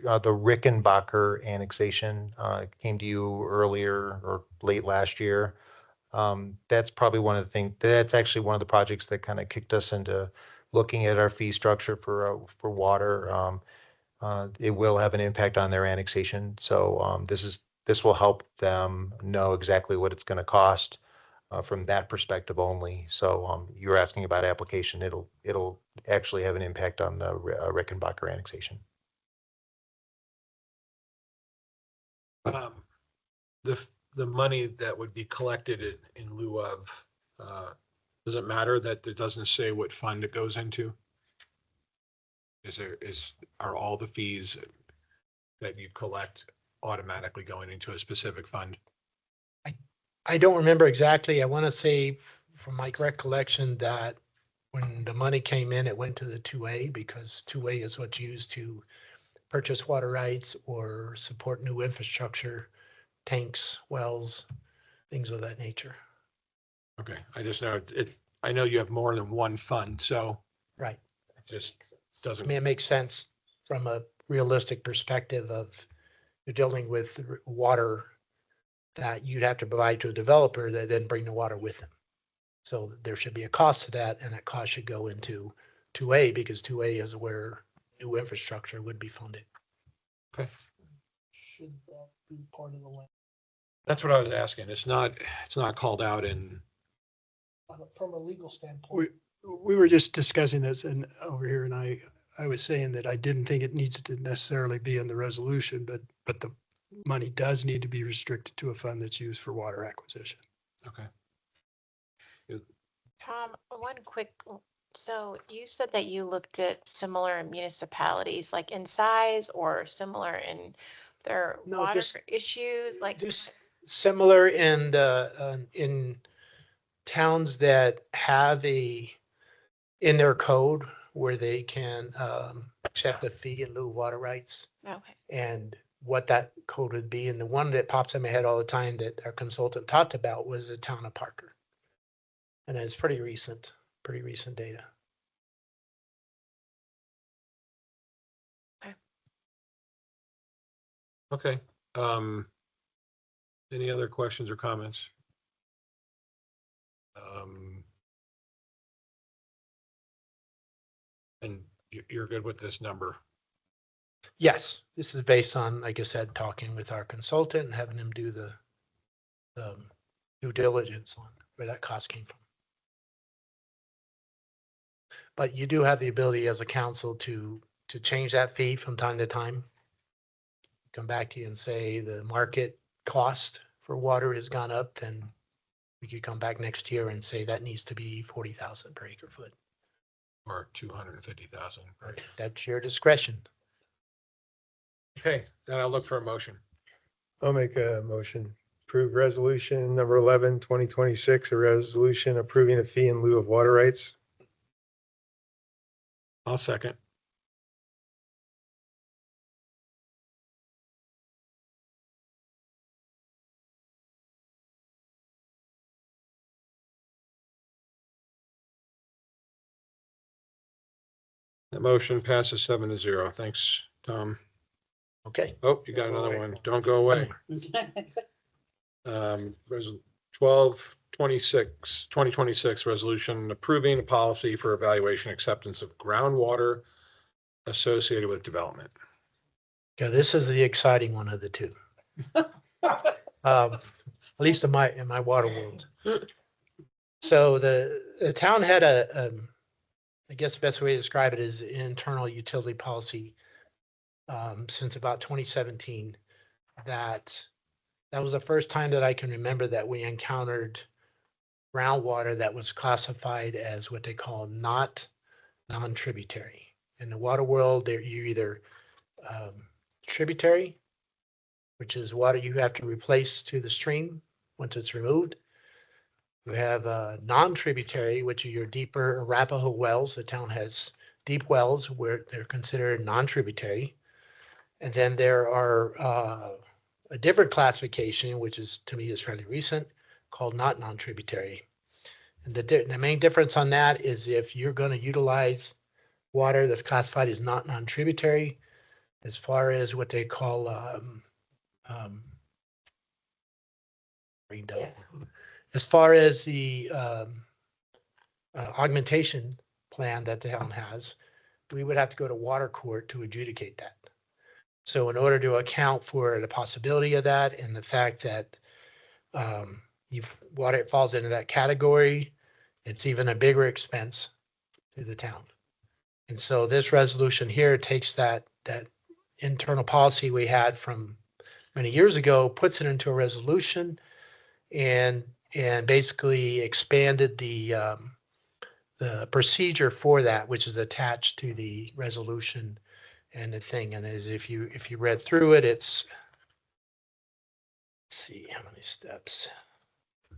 the Rickenbacker annexation came to you earlier or late last year. That's probably one of the things, that's actually one of the projects that kind of kicked us into looking at our fee structure for water. It will have an impact on their annexation. So this will help them know exactly what it's going to cost from that perspective only. So you're asking about application. It'll actually have an impact on the Rickenbacker annexation. The money that would be collected in lieu of, does it matter that it doesn't say what fund it goes into? Are all the fees that you collect automatically going into a specific fund? I don't remember exactly. I want to say from my recollection that when the money came in, it went to the 2A because 2A is what's used to purchase water rights or support new infrastructure, tanks, wells, things of that nature. Okay, I just know I know you have more than one fund, so Right. it just I doesn't. mean, it makes sense from a realistic perspective of you're dealing with water that you'd have to provide to a developer that then bring the water with them. So there should be a cost to that, and that cost should go into 2A because 2A is where new infrastructure would be funded. Okay, Should that be part of the land? that's what I was asking. It's not called out in. From a legal standpoint. We were just discussing this and over here, and I I was saying that I didn't think it needs to necessarily be in the resolution, but the money does need to be restricted to a fund that's used for water acquisition. Okay. Tom, one quick, so you said that you looked at similar municipalities, like in size or similar in their No, water just- issues, like, Just similar in towns that have in their code where they can accept a fee in lieu of water rights, okay. and what that code would be. And the one that pops in my head all the time that our consultant talked about was the town of Parker. And it's pretty recent data. Okay. Any other questions or comments? And you're good with this number? Yes, this is based on, like I said, talking with our consultant and having him do the due diligence on where that cost came from. But you do have the ability as a council to change that fee from time to time. Come back to you and say the market cost for water has gone up, then we could come back next year and say that needs to be 40,000 per acre foot. Or 250,000? That's your discretion. Okay, then I'll look for a motion. I'll make a motion. Approve resolution number 11, 2026, a resolution approving a fee in lieu of water rights. I'll second. The motion passes 7-0. Thanks, Tom. Okay. Oh, you got another one. Don't go away. Resolution 2026 resolution approving a policy for evaluation acceptance of groundwater associated with development. Okay, this is the exciting one of the two. At least in my water world. So the town had I guess the best way to describe it is internal utility policy since about 2017. That was the first time that I can remember that we encountered groundwater that was classified as what they call not non-tributary. In the water world, you're either tributary, which is water you have to replace to the stream once it's removed. You have non-tributary, which are your deeper Arapahoe wells. The town has deep wells where they're considered non-tributary. And then there are a different classification, which is to me is fairly recent, called not non-tributary. And the main difference on that is if you're going to utilize water that's classified as not non-tributary, as far as what they call as far as the augmentation plan that the town has, we would have to go to water court to adjudicate that. So in order to account for the possibility of that and the fact that water falls into that category, it's even a bigger expense to the town. And so this resolution here takes that internal policy we had from many years ago, puts it into a resolution, and basically expanded the procedure for that, which is attached to the resolution and the thing. And as if you read through it, let's see how many steps.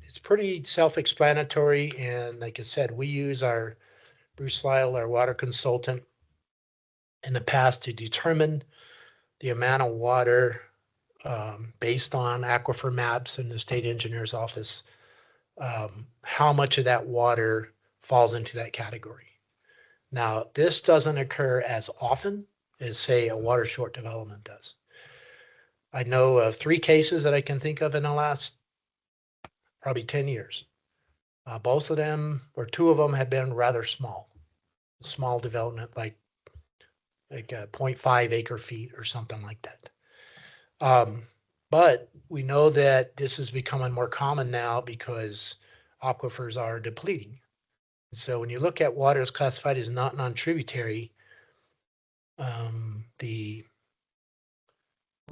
It's pretty self-explanatory. And like I said, we use Bruce Lyle, our water consultant, in the past to determine the amount of water based on aquifer maps in the state engineer's office, how much of that water falls into that category. Now, this doesn't occur as often as, say, a water short development does. I know of 3 cases that I can think of in the last probably 10 years. Both of them, or 2 of them, have been rather small development, like 0.5 acre feet or something like that. But we know that this is becoming more common now because aquifers are depleting. So when you look at water as classified as not non-tributary, we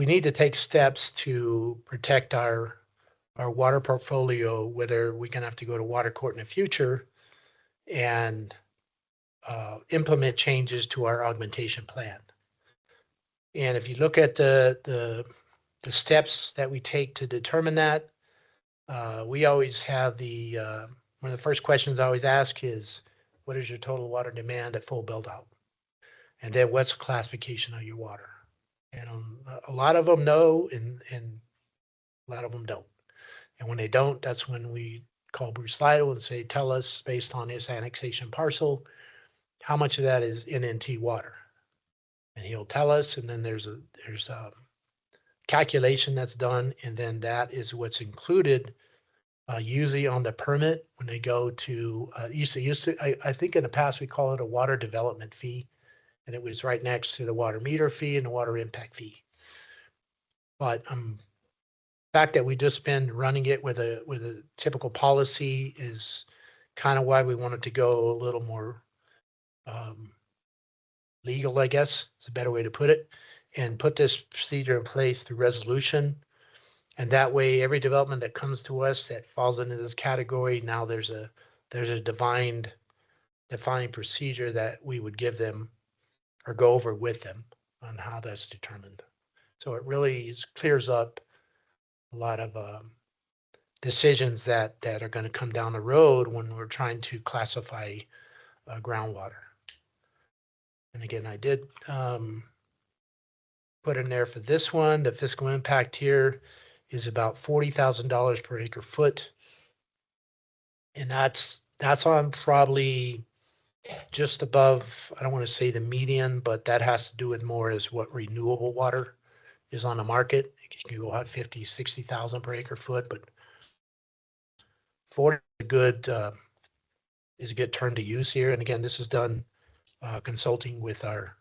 need to take steps to protect our water portfolio, whether we're gonna have to go to water court in the future and implement changes to our augmentation plan. And if you look at the steps that we take to determine that, we always have one of the first questions I always ask is, what is your total water demand at full build out? And then what's the classification of your water? And a lot of them know, and a lot of them don't. And when they don't, that's when we call Bruce Lytle and say, tell us based on this annexation parcel, how much of that is NNT water? And he'll tell us, and then there's a calculation that's done, and then that is what's included usually on the permit when they go to, I think in the past we call it a water development fee, and it was right next to the water meter fee and the water impact fee. But the fact that we just been running it with a typical policy is kind of why we wanted to go a little more legal, I guess is a better way to put it, and put this procedure in place through resolution. And that way, every development that comes to us that falls into this category, now there's a defined procedure that we would give them or go over with them on how that's determined. So it really clears up a lot of decisions that are going to come down the road when we're trying to classify groundwater. And again, I did put in there for this one, the fiscal impact here is about $40,000 per acre foot. And that's on probably just above, I don't want to say the median, but that has to do with more as what renewable water is on the market. You can go out 50, 60,000 per acre foot, but 40 is a good term to use here. And again, this is done consulting with our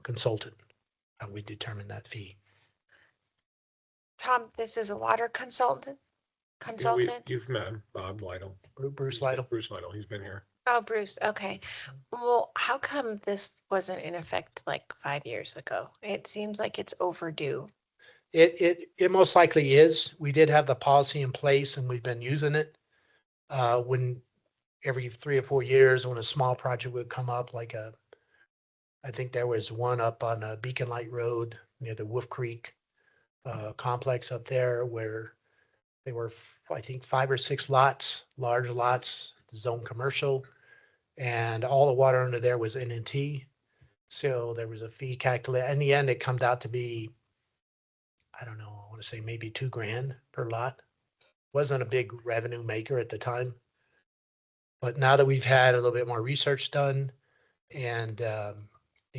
consultant, how we determine that fee. Tom, this is a water consultant? You've met him, Bob Lytle. Bruce Lytle. Bruce Lytle, he's been here. Oh, Bruce, okay. Well, how come this wasn't in effect like 5 years ago? It seems like it's overdue. It most likely is. We did have the policy in place and we've been using it. When every 3 or 4 years, when a small project would come up, like I think there was one up on Beacon Lite Rd near the Wolf Creek complex up there where they were, I think, 5 or 6 lots, large lots, zone commercial, and all the water under there was NNT. So there was a fee calculated. In the end, it comes out to be, I don't know, I want to say maybe $2,000 per lot. Wasn't a big revenue maker at the time. But now that we've had a little bit more research done and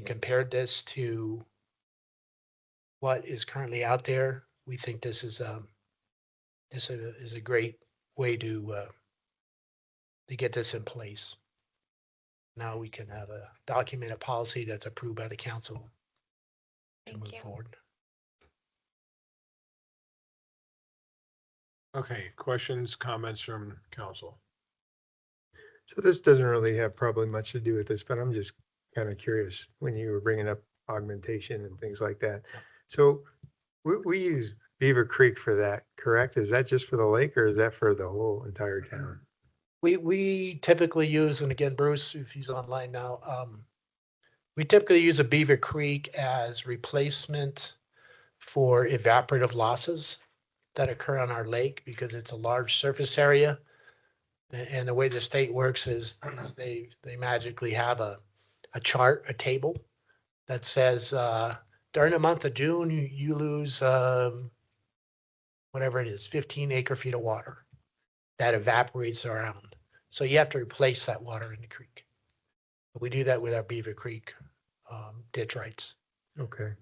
compared this to what is currently out there, we think this is a great way to get this in place. Now we can have a documented policy that's approved by the council to move forward. Okay, questions, comments from council? So this doesn't really have probably much to do with this, but I'm just kind of curious when you were bringing up augmentation and things like that. So we use Beaver Creek for that, correct? Is that just for the lake or is that for the whole entire town? We typically use, and again, Bruce, if he's online now, we typically use a Beaver Creek as replacement for evaporative losses that occur on our lake because it's a large surface area. And the way the state works is they magically have a chart, a table that says during the month of June, you lose whatever it is, 15 acre feet of water that evaporates around. So you have to replace that water in the creek. We do that with our Beaver Creek ditch rights. Okay.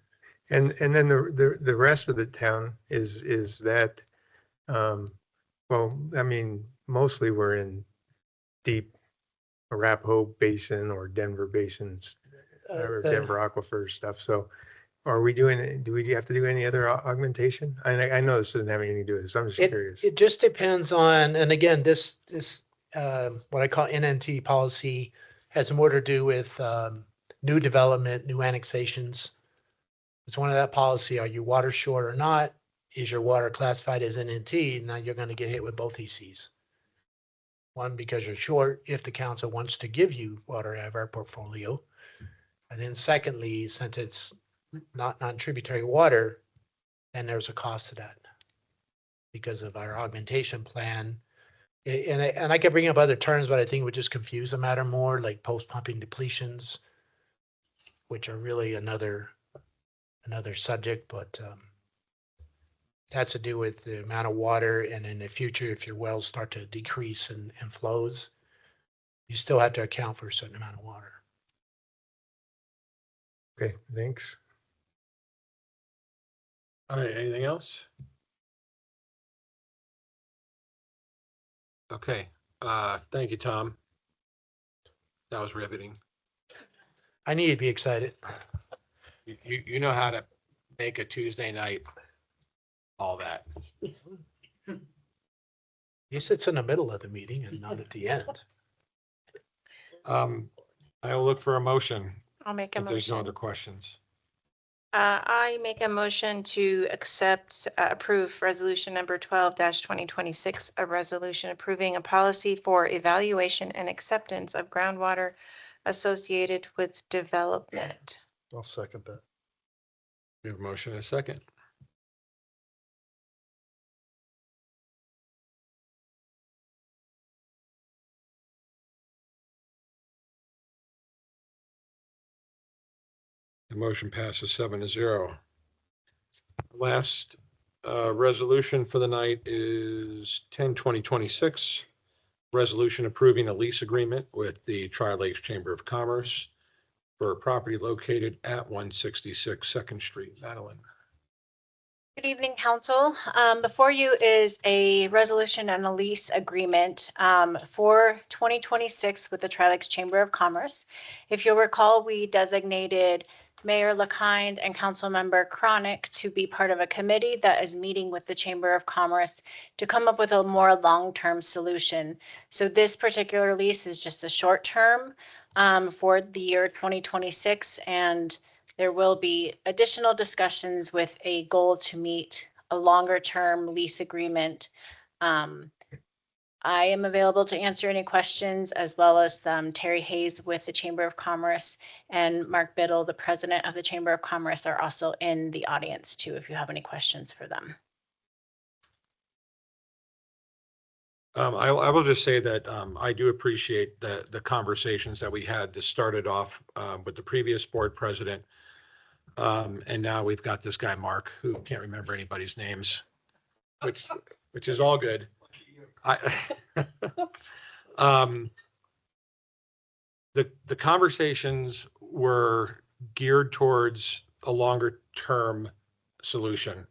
And then the rest of the town is that, well, I mean, mostly we're in deep Arapahoe Basin or Denver basins or Denver aquifer stuff. So do we have to do any other augmentation? I know this doesn't have anything to do with this. I'm just curious. It just depends on, and again, this what I call NNT policy has more to do with new development, new annexations. It's one of that policy, are you water short or not? Is your water classified as NNT? Now you're gonna get hit with both ECs. One, because you're short if the council wants to give you water out of our portfolio. And then secondly, since it's not non-tributary water, then there's a cost to that. Because of our augmentation plan. And I could bring up other terms, but I think it would just confuse the matter more, like post-pumping depletions, which are really another subject, but it has to do with the amount of water, and in the future, if your wells start to decrease in flows, you still have to account for a certain amount of water. Okay, thanks. All right, anything else? Okay, thank you, Tom. That was riveting. I need to be excited. You know how to make a Tuesday night all that. He sits in the middle of the meeting and not at the end. I will look for a motion I'll make a if there's no motion. other questions. I make a motion to approve resolution number 12-2026, a resolution approving a policy for evaluation and acceptance of groundwater associated with development. I'll second that. We have a motion and a second. The motion passes 7-0. Last resolution for the night is 10/2026. Resolution approving a lease agreement with the Tri-Lakes Chamber of Commerce for a property located at 166 Second Street, Madeline. Good evening, council. Before you is a resolution and a lease agreement for 2026 with the Tri-Lakes Chamber of Commerce. If you'll recall, we designated Mayor LaKind and Councilmember Chronic to be part of a committee that is meeting with the Chamber of Commerce to come up with a more long-term solution. So this particular lease is just a short term for the year 2026, and there will be additional discussions with a goal to meet a longer-term lease agreement. I am available to answer any questions, as well as Terry Hayes with the Chamber of Commerce and Mark Biddle, the president of the Chamber of Commerce, are also in the audience too, if you have any questions for them. I will just say that I do appreciate the conversations that we had. This started off with the previous board president. And now we've got this guy, Mark, who can't remember anybody's names, which is all good. The conversations were geared towards a longer term solution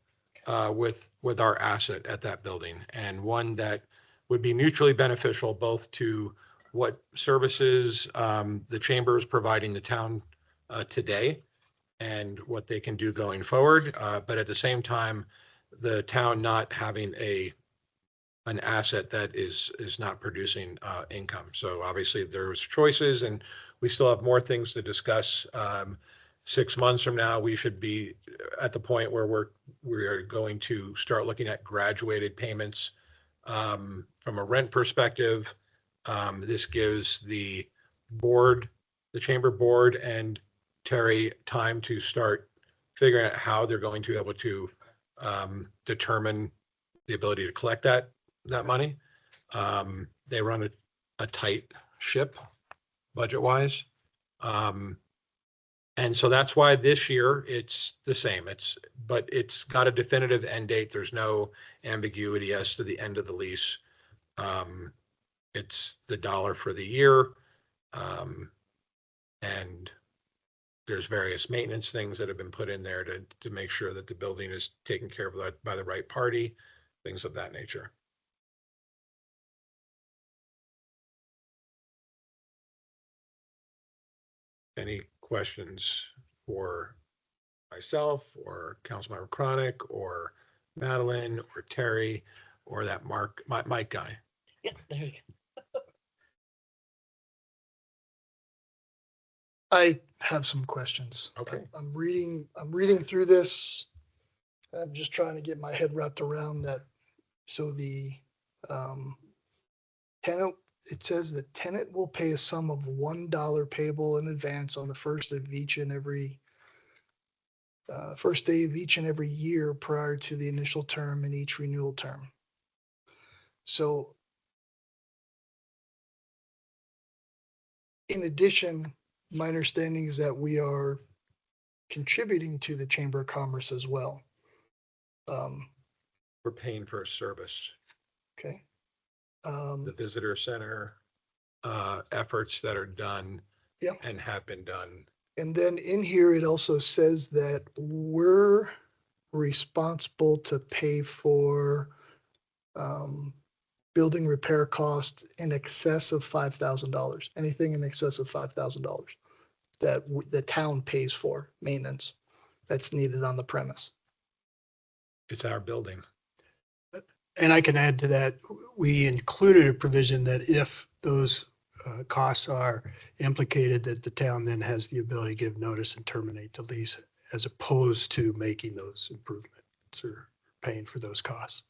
with our asset at that building, and one that would be mutually beneficial both to what services the chamber is providing the town today and what they can do going forward. But at the same time, the town not having an asset that is not producing income. So obviously there's choices, and we still have more things to discuss. 6 months from now, we should be at the point where we're going to start looking at graduated payments from a rent perspective. This gives the board, the chamber board, and Terry time to start figuring out how they're going to be able to determine the ability to collect that money. They run a tight ship budget wise. And so that's why this year it's the same. But it's got a definitive end date. There's no ambiguity as to the end of the lease. It's the dollar for the year. And there's various maintenance things that have been put in there to make sure that the building is taken care of by the right party, things of that nature. Any questions for myself or Councilmember Chronic or Madeline or Terry or that Mike guy? Yeah, there you go. I have some questions. Okay. I'm reading through this. I'm just trying to get my head wrapped around that. So the tenant, it says the tenant will pay a sum of $1 payable in advance on the first day of each and every year prior to the initial term and each renewal term. So in addition, my understanding is that we are contributing to the Chamber of Commerce as well. We're paying for a service, Okay. the visitor center, efforts that are done Yeah. and have been done. And then in here, it also says that we're responsible to pay for building repair costs in excess of $5,000, anything in excess of $5,000 that the town pays for maintenance that's needed on the premise. It's our building. And I can add to that, we included a provision that if those costs are implicated, that the town then has the ability to give notice and terminate the lease, as opposed to making those improvements or paying for those costs.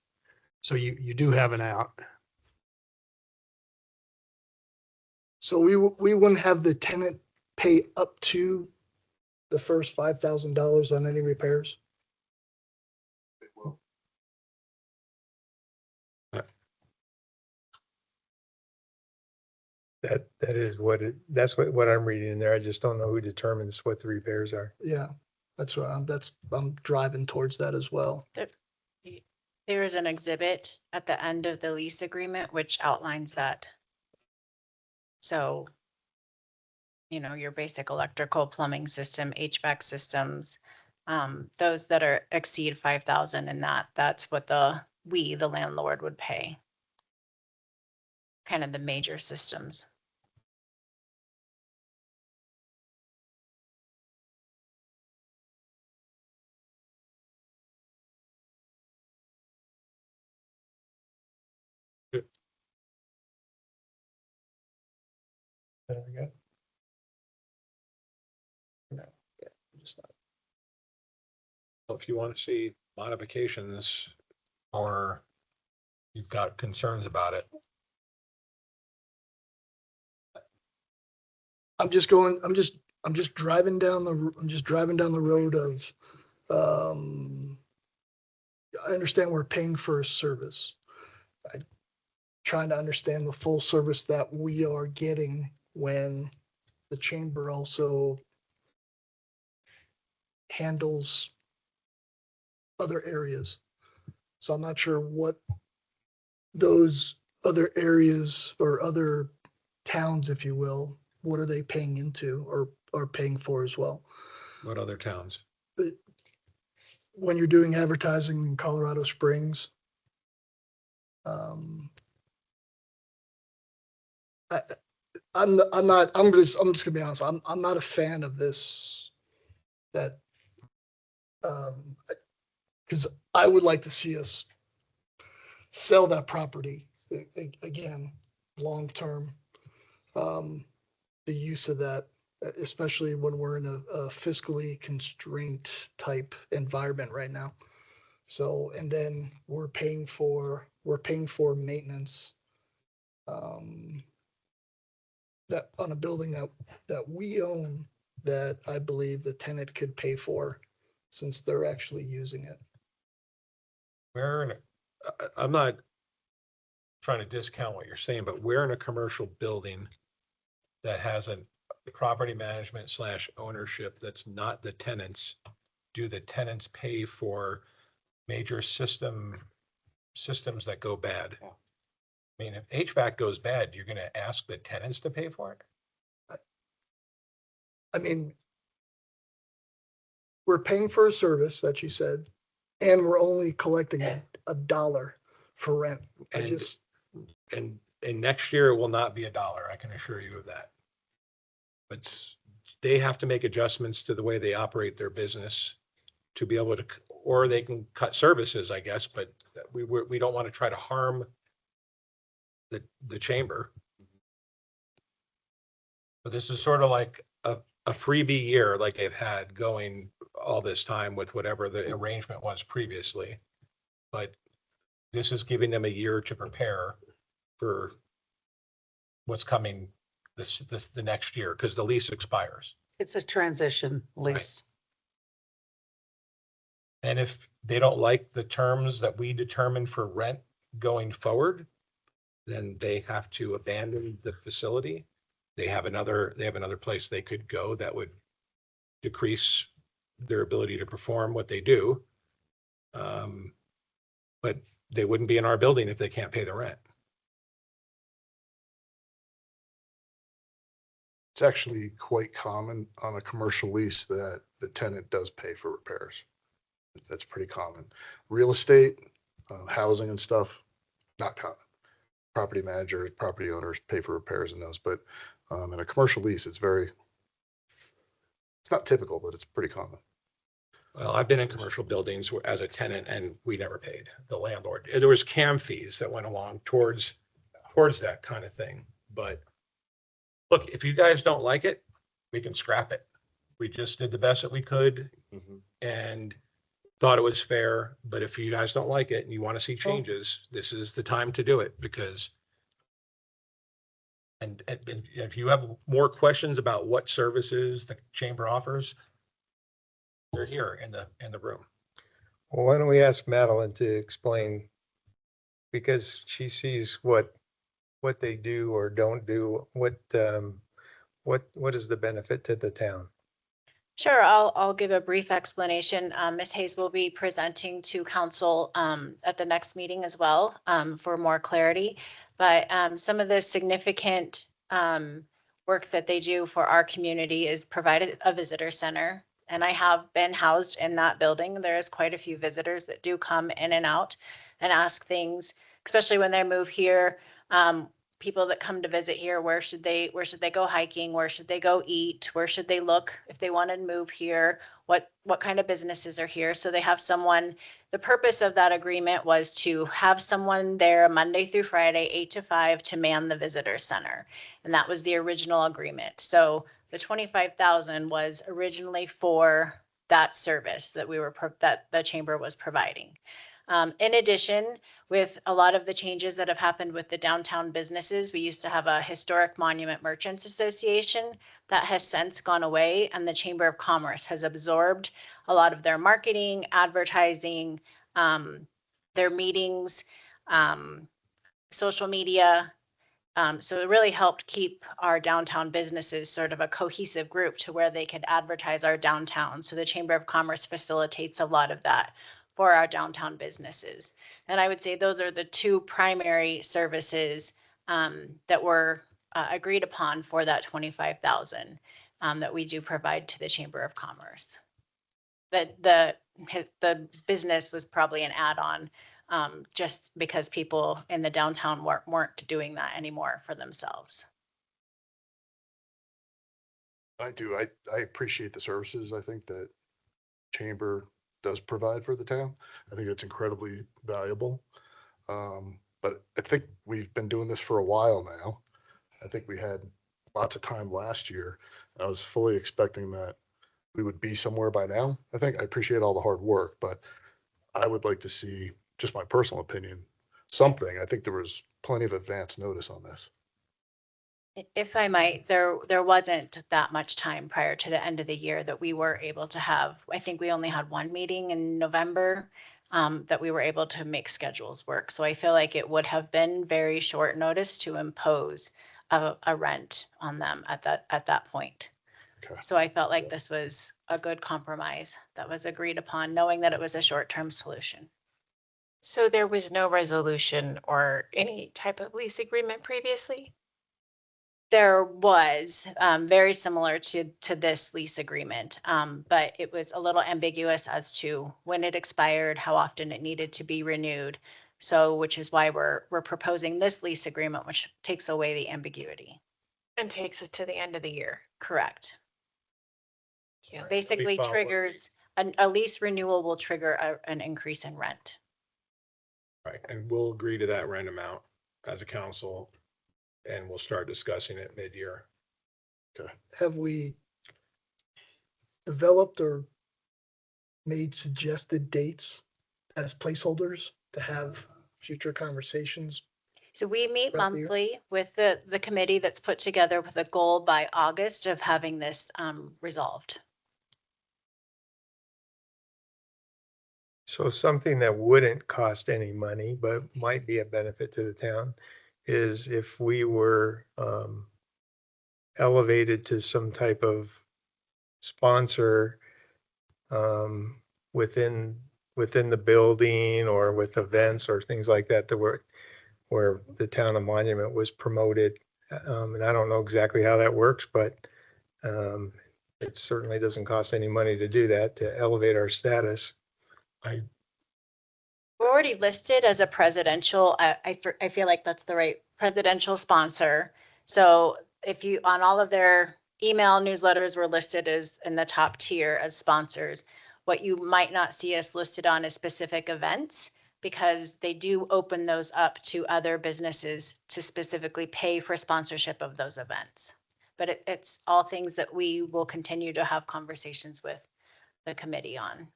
So you do have an out. So we wouldn't have the tenant pay up to the first $5,000 on any repairs? That is that's what I'm reading in there. I just don't know who determines what the repairs are. Yeah, that's what I'm driving towards that as well. There is an exhibit at the end of the lease agreement which outlines that. So, you know, your basic electrical, plumbing system, HVAC systems, those that are exceed 5,000, and that's what the landlord would pay. Kind of the major systems. There we go. So if you want to see modifications or you've got concerns about it, I'm just driving down the road of, I understand we're paying for a service. I'm trying to understand the full service that we are getting when the chamber also handles other areas. So I'm not sure what those other areas or other towns, if you will, what are they paying into or are paying for as well? what other towns? When you're doing advertising in Colorado Springs, I'm just gonna be honest. I'm not a fan of this. That, because I would like to see us sell that property again, long term. The use of that, especially when we're in a fiscally constrained type environment right now. So, and then we're paying for maintenance. That on a building that we own, that I believe the tenant could pay for since they're actually using it. I'm not trying to discount what you're saying, but we're in a commercial building that has a property management / ownership that's not the tenants. Do the tenants pay for major systems that go bad? I mean, if HVAC goes bad, you're gonna ask the tenants to pay for it? I mean, we're paying for a service that you said, and we're only collecting $1 for rent. And next year it will not be $1. I can assure you of that. But they have to make adjustments to the way they operate their business to be able to, or they can cut services, I guess, but we don't want to try to harm the chamber. But this is sort of like a a freebie year like they've had going all this time with whatever the arrangement was previously. But this is giving them a year to prepare for what's coming the next year, because the lease expires. It's a transition lease. And if they don't like the terms that we determine for rent going forward, then they have to abandon the facility. They have another place they could go that would decrease their ability to perform what they do. But they wouldn't be in our building if they can't pay the rent. It's actually quite common on a commercial lease that the tenant does pay for repairs. That's pretty common. Real estate, housing and stuff, not common. Property managers, property owners pay for repairs in those, but in a commercial lease, it's not typical, but it's pretty common. Well, I've been in commercial buildings as a tenant and we never paid the landlord. There was CAM fees that went along towards that kind of thing. But look, if you guys don't like it, we can scrap it. We just did the best that we could and thought it was fair. But if you guys don't like it and you want to see changes, this is the time to do it, because and if you have more questions about what services the chamber offers, they're here in the room. Well, why don't we ask Madeline to explain, because she sees what they do or don't do, what is the benefit to the town? Sure, I'll give a brief explanation. Ms. Hayes will be presenting to council at the next meeting as well for more clarity. But some of the significant work that they do for our community is provide a visitor center. And I have been housed in that building. There is quite a few visitors that do come in and out and ask things, especially when they move here. People that come to visit here, where should they go hiking? Where should they go eat? Where should they look if they want to move here? What kind of businesses are here? So they have someone. The purpose of that agreement was to have someone there Monday through Friday, 8 to 5, to man the visitor center. And that was the original agreement. So the 25,000 was originally for that service that that the chamber was providing. In addition, with a lot of the changes that have happened with the downtown businesses, we used to have a historic monument merchants association that has since gone away, and the Chamber of Commerce has absorbed a lot of their marketing, advertising, their meetings, social media. So it really helped keep our downtown businesses sort of a cohesive group to where they could advertise our downtown. So the Chamber of Commerce facilitates a lot of that for our downtown businesses. And I would say those are the two primary services that were agreed upon for that 25,000 that we do provide to the Chamber of Commerce. The business was probably an add-on just because people in the downtown weren't doing that anymore for themselves. I do. I appreciate the services I think that chamber does provide for the town. I think it's incredibly valuable. But I think we've been doing this for a while now. I think we had lots of time last year. I was fully expecting that we would be somewhere by now. I appreciate all the hard work, but I would like to see, just my personal opinion, something. I think there was plenty of advance notice on this. If I might, there wasn't that much time prior to the end of the year that we were able to have. I think we only had one meeting in November that we were able to make schedules work. So I feel like it would have been very short notice to impose a rent on them at that point. Okay. So I felt like this was a good compromise that was agreed upon, knowing that it was a short-term solution. So there was no resolution or any type of lease agreement previously? There was very similar to this lease agreement, but it was a little ambiguous as to when it expired, how often it needed to be renewed. So, which is why we're proposing this lease agreement, which takes away the ambiguity. And takes it to the end of the year. Correct. Yeah. Basically follow- triggers, a lease renewal will trigger an increase in rent. Right, and we'll agree to that rent amount as a council, and we'll start discussing it mid-year. Have we developed or made suggested dates as placeholders to have future conversations? So we meet Throughout the year? monthly with the committee that's put together with a goal by August of having this resolved. So something that wouldn't cost any money, but might be a benefit to the town is if we were elevated to some type of sponsor within the building or with events or things like that where the town of Monument was promoted. And I don't know exactly how that works, but it certainly doesn't cost any money to do that, to elevate our status. We're already listed as a presidential, I feel like that's the right presidential sponsor. So if you, on all of their email newsletters, we're listed as in the top tier as sponsors. What you might not see us listed on is specific events because they do open those up to other businesses to specifically pay for sponsorship of those events. But it's all things that we will continue to have conversations with the committee on.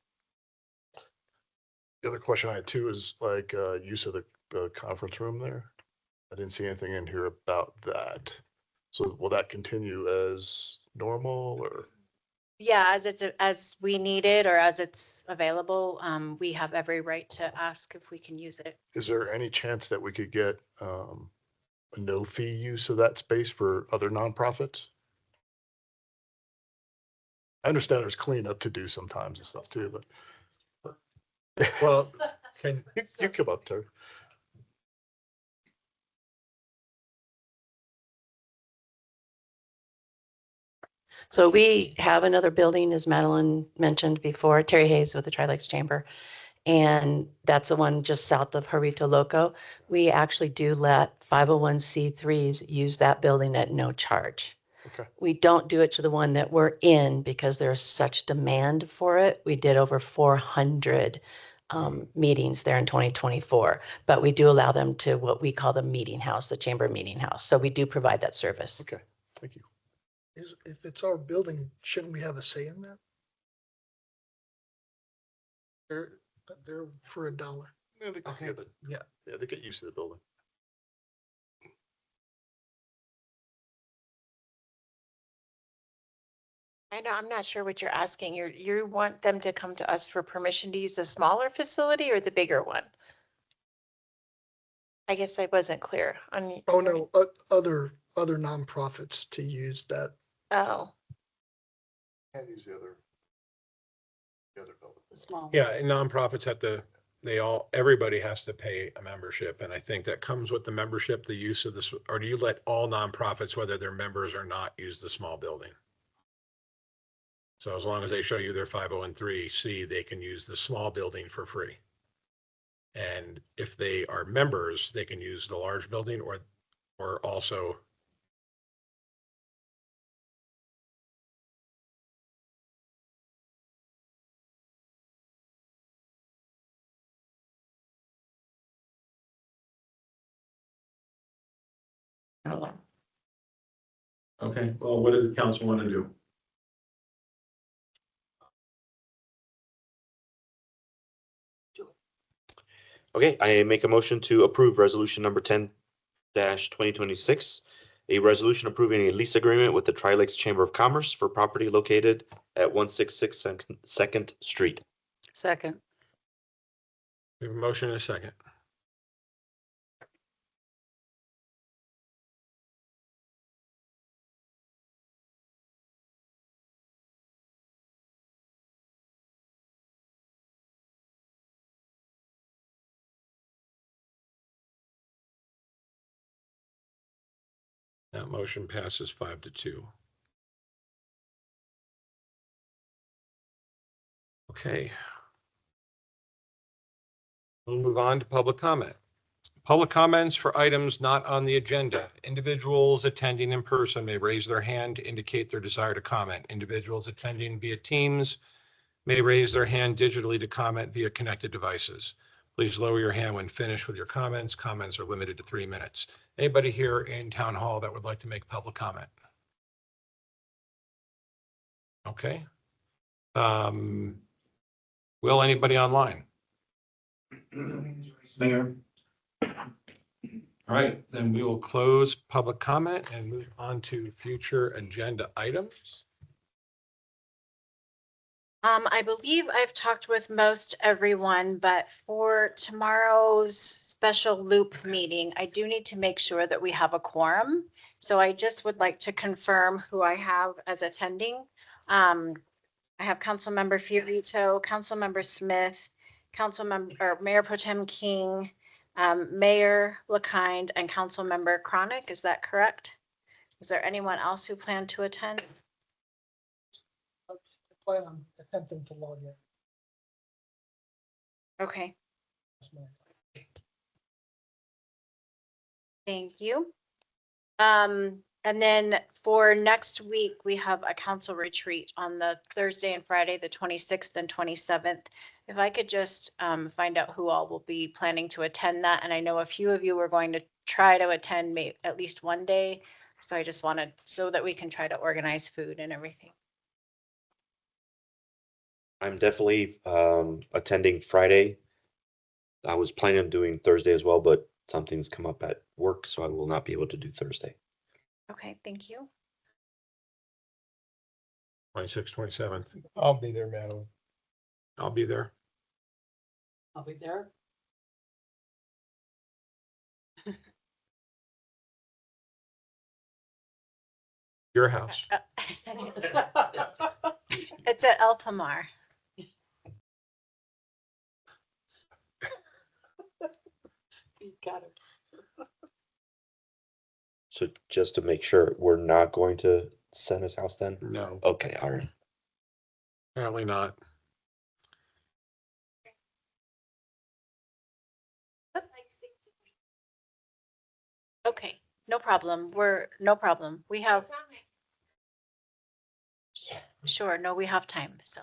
The other question I had too is like use of the conference room there. I didn't see anything in here about that. So will that continue as normal or? Yeah, as we need it or as it's available, we have every right to ask if we can use it. Is there any chance that we could get a no fee use of that space for other nonprofits? I understand there's cleanup to do sometimes and stuff too, but Well, can, you come up to. So we have another building, as Madeline mentioned before, Terry Hayes with the Tri-Lakes Chamber. And that's the one just south of Jarrito Loco. We actually do let 501c3s use that building at no charge. Okay. We don't do it to the one that we're in because there's such demand for it. We did over 400 meetings there in 2024, but we do allow them to what we call the meeting house, the chamber meeting house. So we do provide that service. Okay, thank you. If it's our building, shouldn't we have a say in that? They're for $1. Yeah, they, Okay, yeah, yeah, they get used to the building. I know, I'm not sure what you're asking. You want them to come to us for permission to use the smaller facility or the bigger one? I guess I wasn't clear on. Oh, no, other nonprofits to use that. Oh, Can't use the other building. Small. yeah, and nonprofits have to, everybody has to pay a membership. And I think that comes with the membership, the use of this, or do you let all nonprofits, whether they're members or not, use the small building? So as long as they show you their 501(c), they can use the small building for free. And if they are members, they can use the large building or also. Okay, well, what does the council want to do? Okay, I make a motion to approve resolution number 10-2026, a resolution approving a lease agreement with the Tri-Lakes Chamber of Commerce for property located at 166 Second Street. Second. We have a motion and a second. That motion passes 5-2. Okay. We'll move on to public comment. Public comments for items not on the agenda. Individuals attending in person may raise their hand to indicate their desire to comment. Individuals attending via Teams may raise their hand digitally to comment via connected devices. Please lower your hand when finished with your comments. Comments are limited to 3 minutes. Anybody here in Town Hall that would like to make public comment? Okay. Will anybody online? Mayor. All right, then we will close public comment and move on to future agenda items. I believe I've talked with most everyone, but for tomorrow's special loop meeting, I do need to make sure that we have a quorum. So I just would like to confirm who I have as attending. I have Councilmember Fiorito, Councilmember Smith, Councilmember, or Mayor Pro Tem King, Mayor LaKind, and Councilmember Chronic. Is that correct? Is there anyone else who planned to attend? Plan on attempting to log in. Okay, thank you. And then for next week, we have a council retreat on the Thursday and Friday, the 26th and 27th. If I could just find out who all will be planning to attend that. And I know a few of you were going to try to attend at least one day. So I just wanted, so that we can try to organize food and everything. I'm definitely attending Friday. I was planning on doing Thursday as well, but something's come up at work, so I will not be able to do Thursday. Okay, thank you. 26th, 27th. I'll be there, Madeline. I'll be there. I'll be there. Your house. It's at El Pomar. You got it. So just to make sure, we're not going to Senna's house then? No, Okay, all right. apparently not. Okay, no problem. No problem. We have. Sure, no, we have time, so.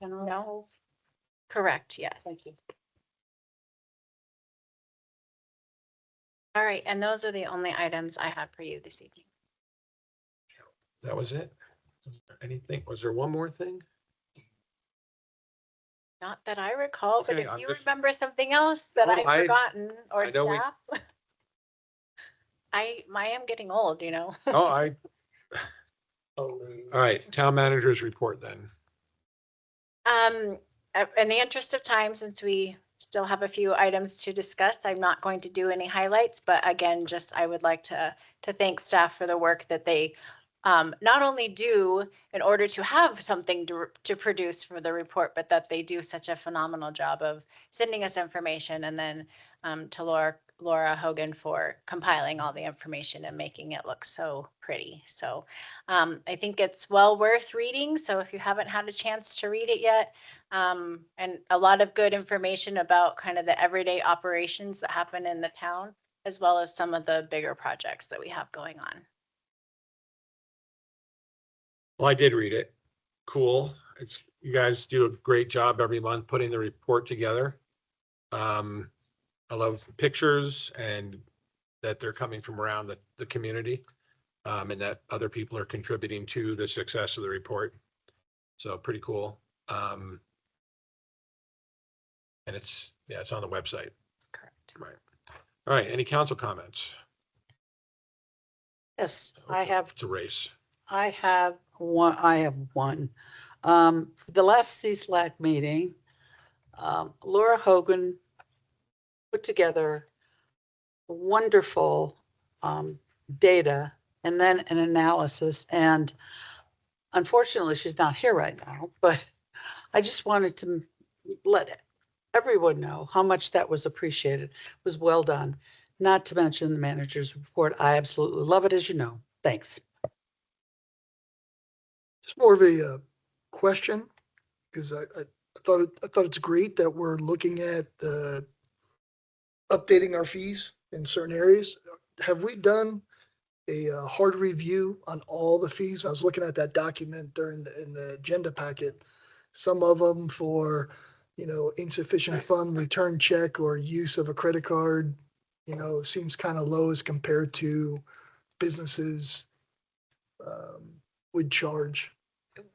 No. Correct, yes. Thank you. All right, and those are the only items I had for you this evening. That was it? Was there anything? Was there one more thing? Not that I recall, but Okay, if I'm you just- remember something else that Oh, I've forgotten or I know we- staff. I am getting old, you know. Oh, all right, town manager's report then. In the interest of time, since we still have a few items to discuss, I'm not going to do any highlights, but again, just I would like to thank staff for the work that they not only do in order to have something to produce for the report, but that they do such a phenomenal job of sending us information, and then to Laura Hogan for compiling all the information and making it look so pretty. So I think it's well worth reading. So if you haven't had a chance to read it yet, and a lot of good information about kind of the everyday operations that happen in the town, as well as some of the bigger projects that we have going on. Well, I did read it. Cool. You guys do a great job every month putting the report together. I love pictures and that they're coming from around the community, and that other people are contributing to the success of the report. So pretty cool. And it's on the website. Correct. Right. All right. Any council comments? Yes, I have It's a race. I have one. For the last CSLAC meeting, Laura Hogan put together wonderful data and then an analysis. And unfortunately, she's not here right now, but I just wanted to let everyone know how much that was appreciated. It was well done. Not to mention the manager's report. I absolutely love it, as you know. Thanks. It's more of a question, because I thought it's great that we're looking at updating our fees in certain areas. Have we done a hard review on all the fees? I was looking at that document in the agenda packet. Some of them for, insufficient fund return check or use of a credit card, seems kind of low as compared to businesses would charge.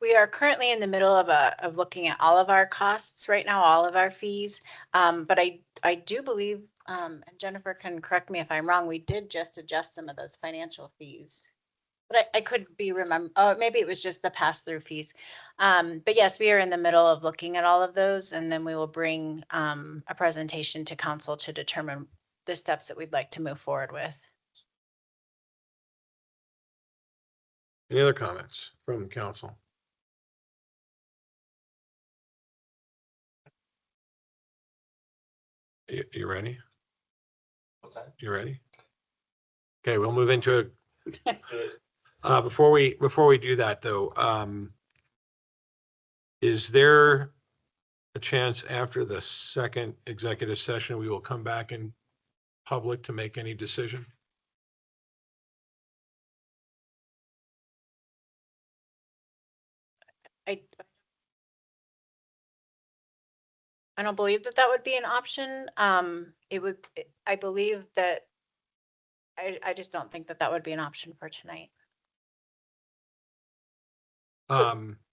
we are currently in the middle of looking at all of our costs right now, all of our fees. But I do believe, and Jennifer can correct me if I'm wrong, we did just adjust some of those financial fees. But I could be maybe it was just the pass-through fees. But yes, we are in the middle of looking at all of those, and then we will bring a presentation to council to determine the steps that we'd like to move forward with. Any other comments from council? You ready? What's that? You ready? Okay, we'll move into before we do that though, is there a chance after the second executive session, we will come back in public to make any decision? I don't believe that that would be an option. It would, I believe that, I just don't think that that would be an option for tonight.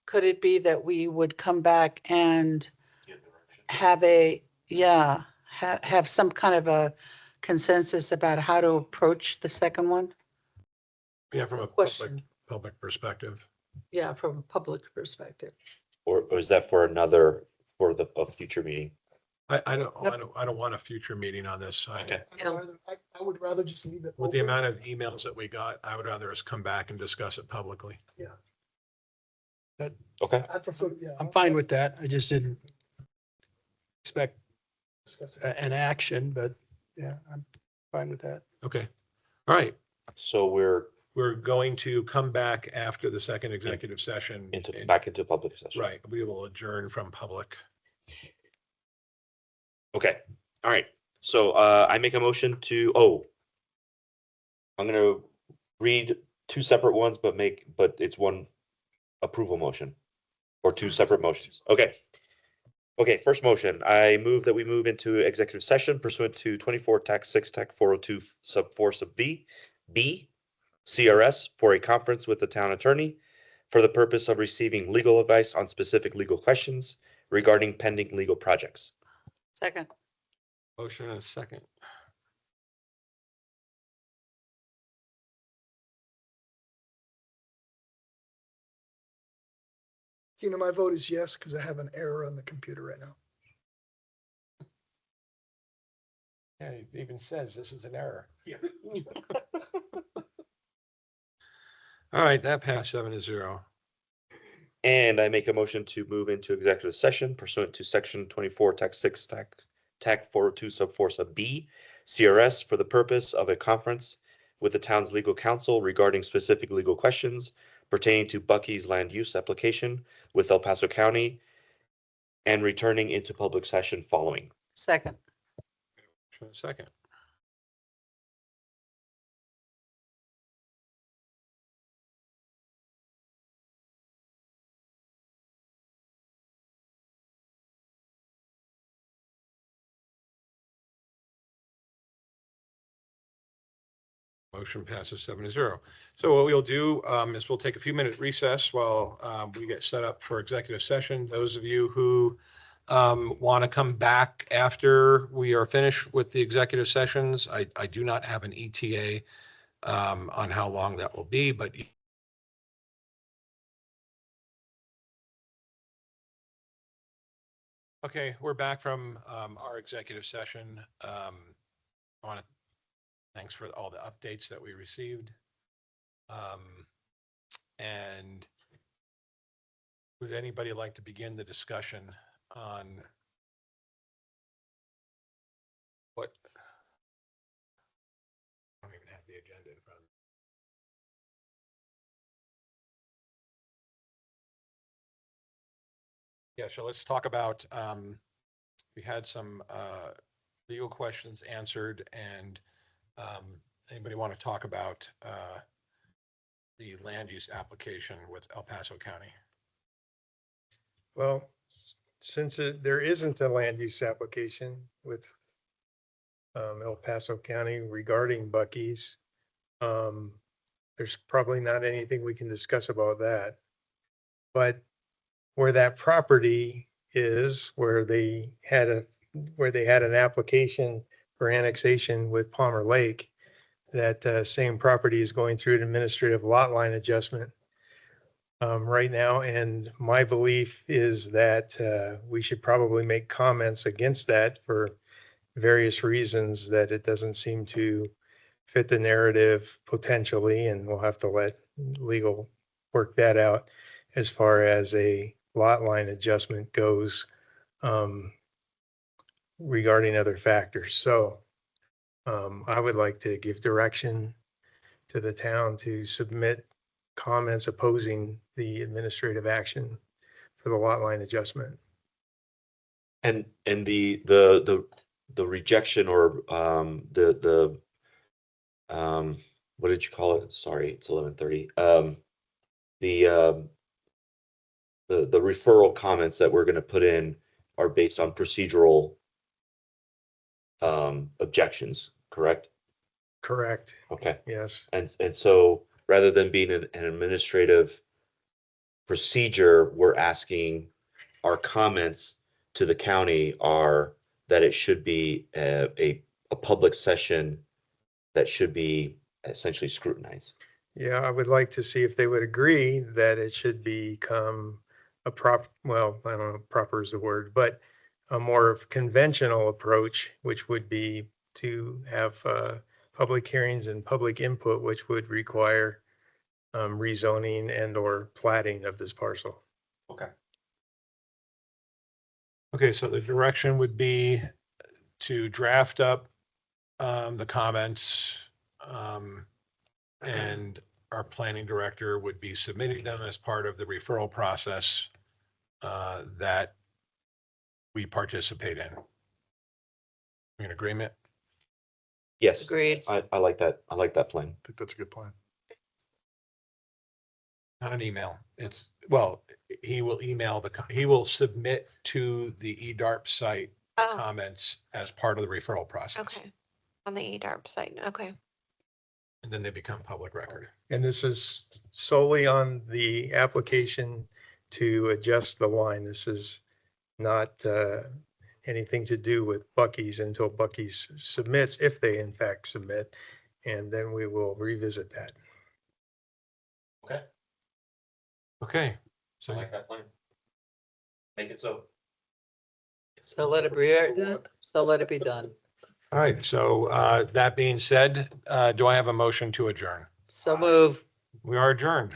Could it be that we would come back and Get direction. have have some kind of a consensus about how to approach the second one? Yeah, from a Question. public perspective. Yeah, from a public perspective. Or is that for a future meeting? I don't want a future meeting on this. Okay. I would rather just leave it. With the open. amount of emails that we got, I would rather us come back and discuss it publicly. Okay. I prefer, yeah. I'm fine with that. I just didn't expect an action, but yeah, I'm fine with that. Okay. All right. So We're going to come back after the second executive session. back into public session. Right. We will adjourn from public. Okay. All right. So I make a motion to, I'm gonna read two separate ones, but it's one approval motion or two separate motions. Okay. Okay, first motion, I move that we move into executive session pursuant to 24 Tac 6 Tac 402 sub 4 sub B CRS for a conference with the town attorney for the purpose of receiving legal advice on specific legal questions regarding pending legal projects. Second. Motion and a second. My vote is yes, because I have an error on the computer right now. Yeah, it even says this is an error. Yeah. All right, that passed 7-0. And I make a motion to move into executive session pursuant to section 24 Tac 6 Tac 402 sub 4 sub B CRS for the purpose of a conference with the town's legal counsel regarding specific legal questions pertaining to Bucky's land use application with El Paso County and returning into public session following. Second. Motion and a second. Motion passes 7-0. So what we'll do is we'll take a few minute recess while we get set up for executive session. Those of you who want to come back after we are finished with the executive sessions, I do not have an ETA on how long that will be, but okay, we're back from our executive session. I want to thanks for all the updates that we received. And would anybody like to begin the discussion on what? I don't even have the agenda in front of me. Yeah, so let's talk about, we had some legal questions answered, and anybody want to talk about the land use application with El Paso County? Well, since there isn't a land use application with El Paso County regarding Bucky's, there's probably not anything we can discuss about that. But where that property is, where they had an application for annexation with Palmer Lake, that same property is going through an administrative lot line adjustment right now. And my belief is that we should probably make comments against that for various reasons, that it doesn't seem to fit the narrative potentially, and we'll have to let legal work that out as far as a lot line adjustment goes regarding other factors. So I would like to give direction to the town to submit comments opposing the administrative action for the lot line adjustment. And the rejection or what did you call it? Sorry, it's 11:30. The the referral comments that we're going to put in are based on procedural objections, correct? Correct. Okay. Yes. And so rather than being an administrative procedure, we're asking our comments to the county are that it should be a public session that should be essentially scrutinized. Yeah, I would like to see if they would agree that it should become a well, I don't know, if proper is the word, but a more conventional approach, which would be to have public hearings and public input, which would require rezoning and or platting of this parcel. Okay. Okay, so the direction would be to draft up the comments, and our planning director would be submitting them as part of the referral process that we participate in. We in agreement? Yes, Agreed. I like that. I like that plan. I think that's a good plan. Not an email. It's, well, he will email he will submit to the EDARP site Oh, comments as part of the referral process. okay. On the EDARP site. Okay. And then they become public record. And this is solely on the application to adjust the line. This is not anything to do with Bucky's until Bucky's submits, if they in fact submit, and then we will revisit that. Okay. Okay. So that plan. Make it so. So let it be done. So let it be done. all right. So that being said, do I have a motion to adjourn? So move. We are adjourned.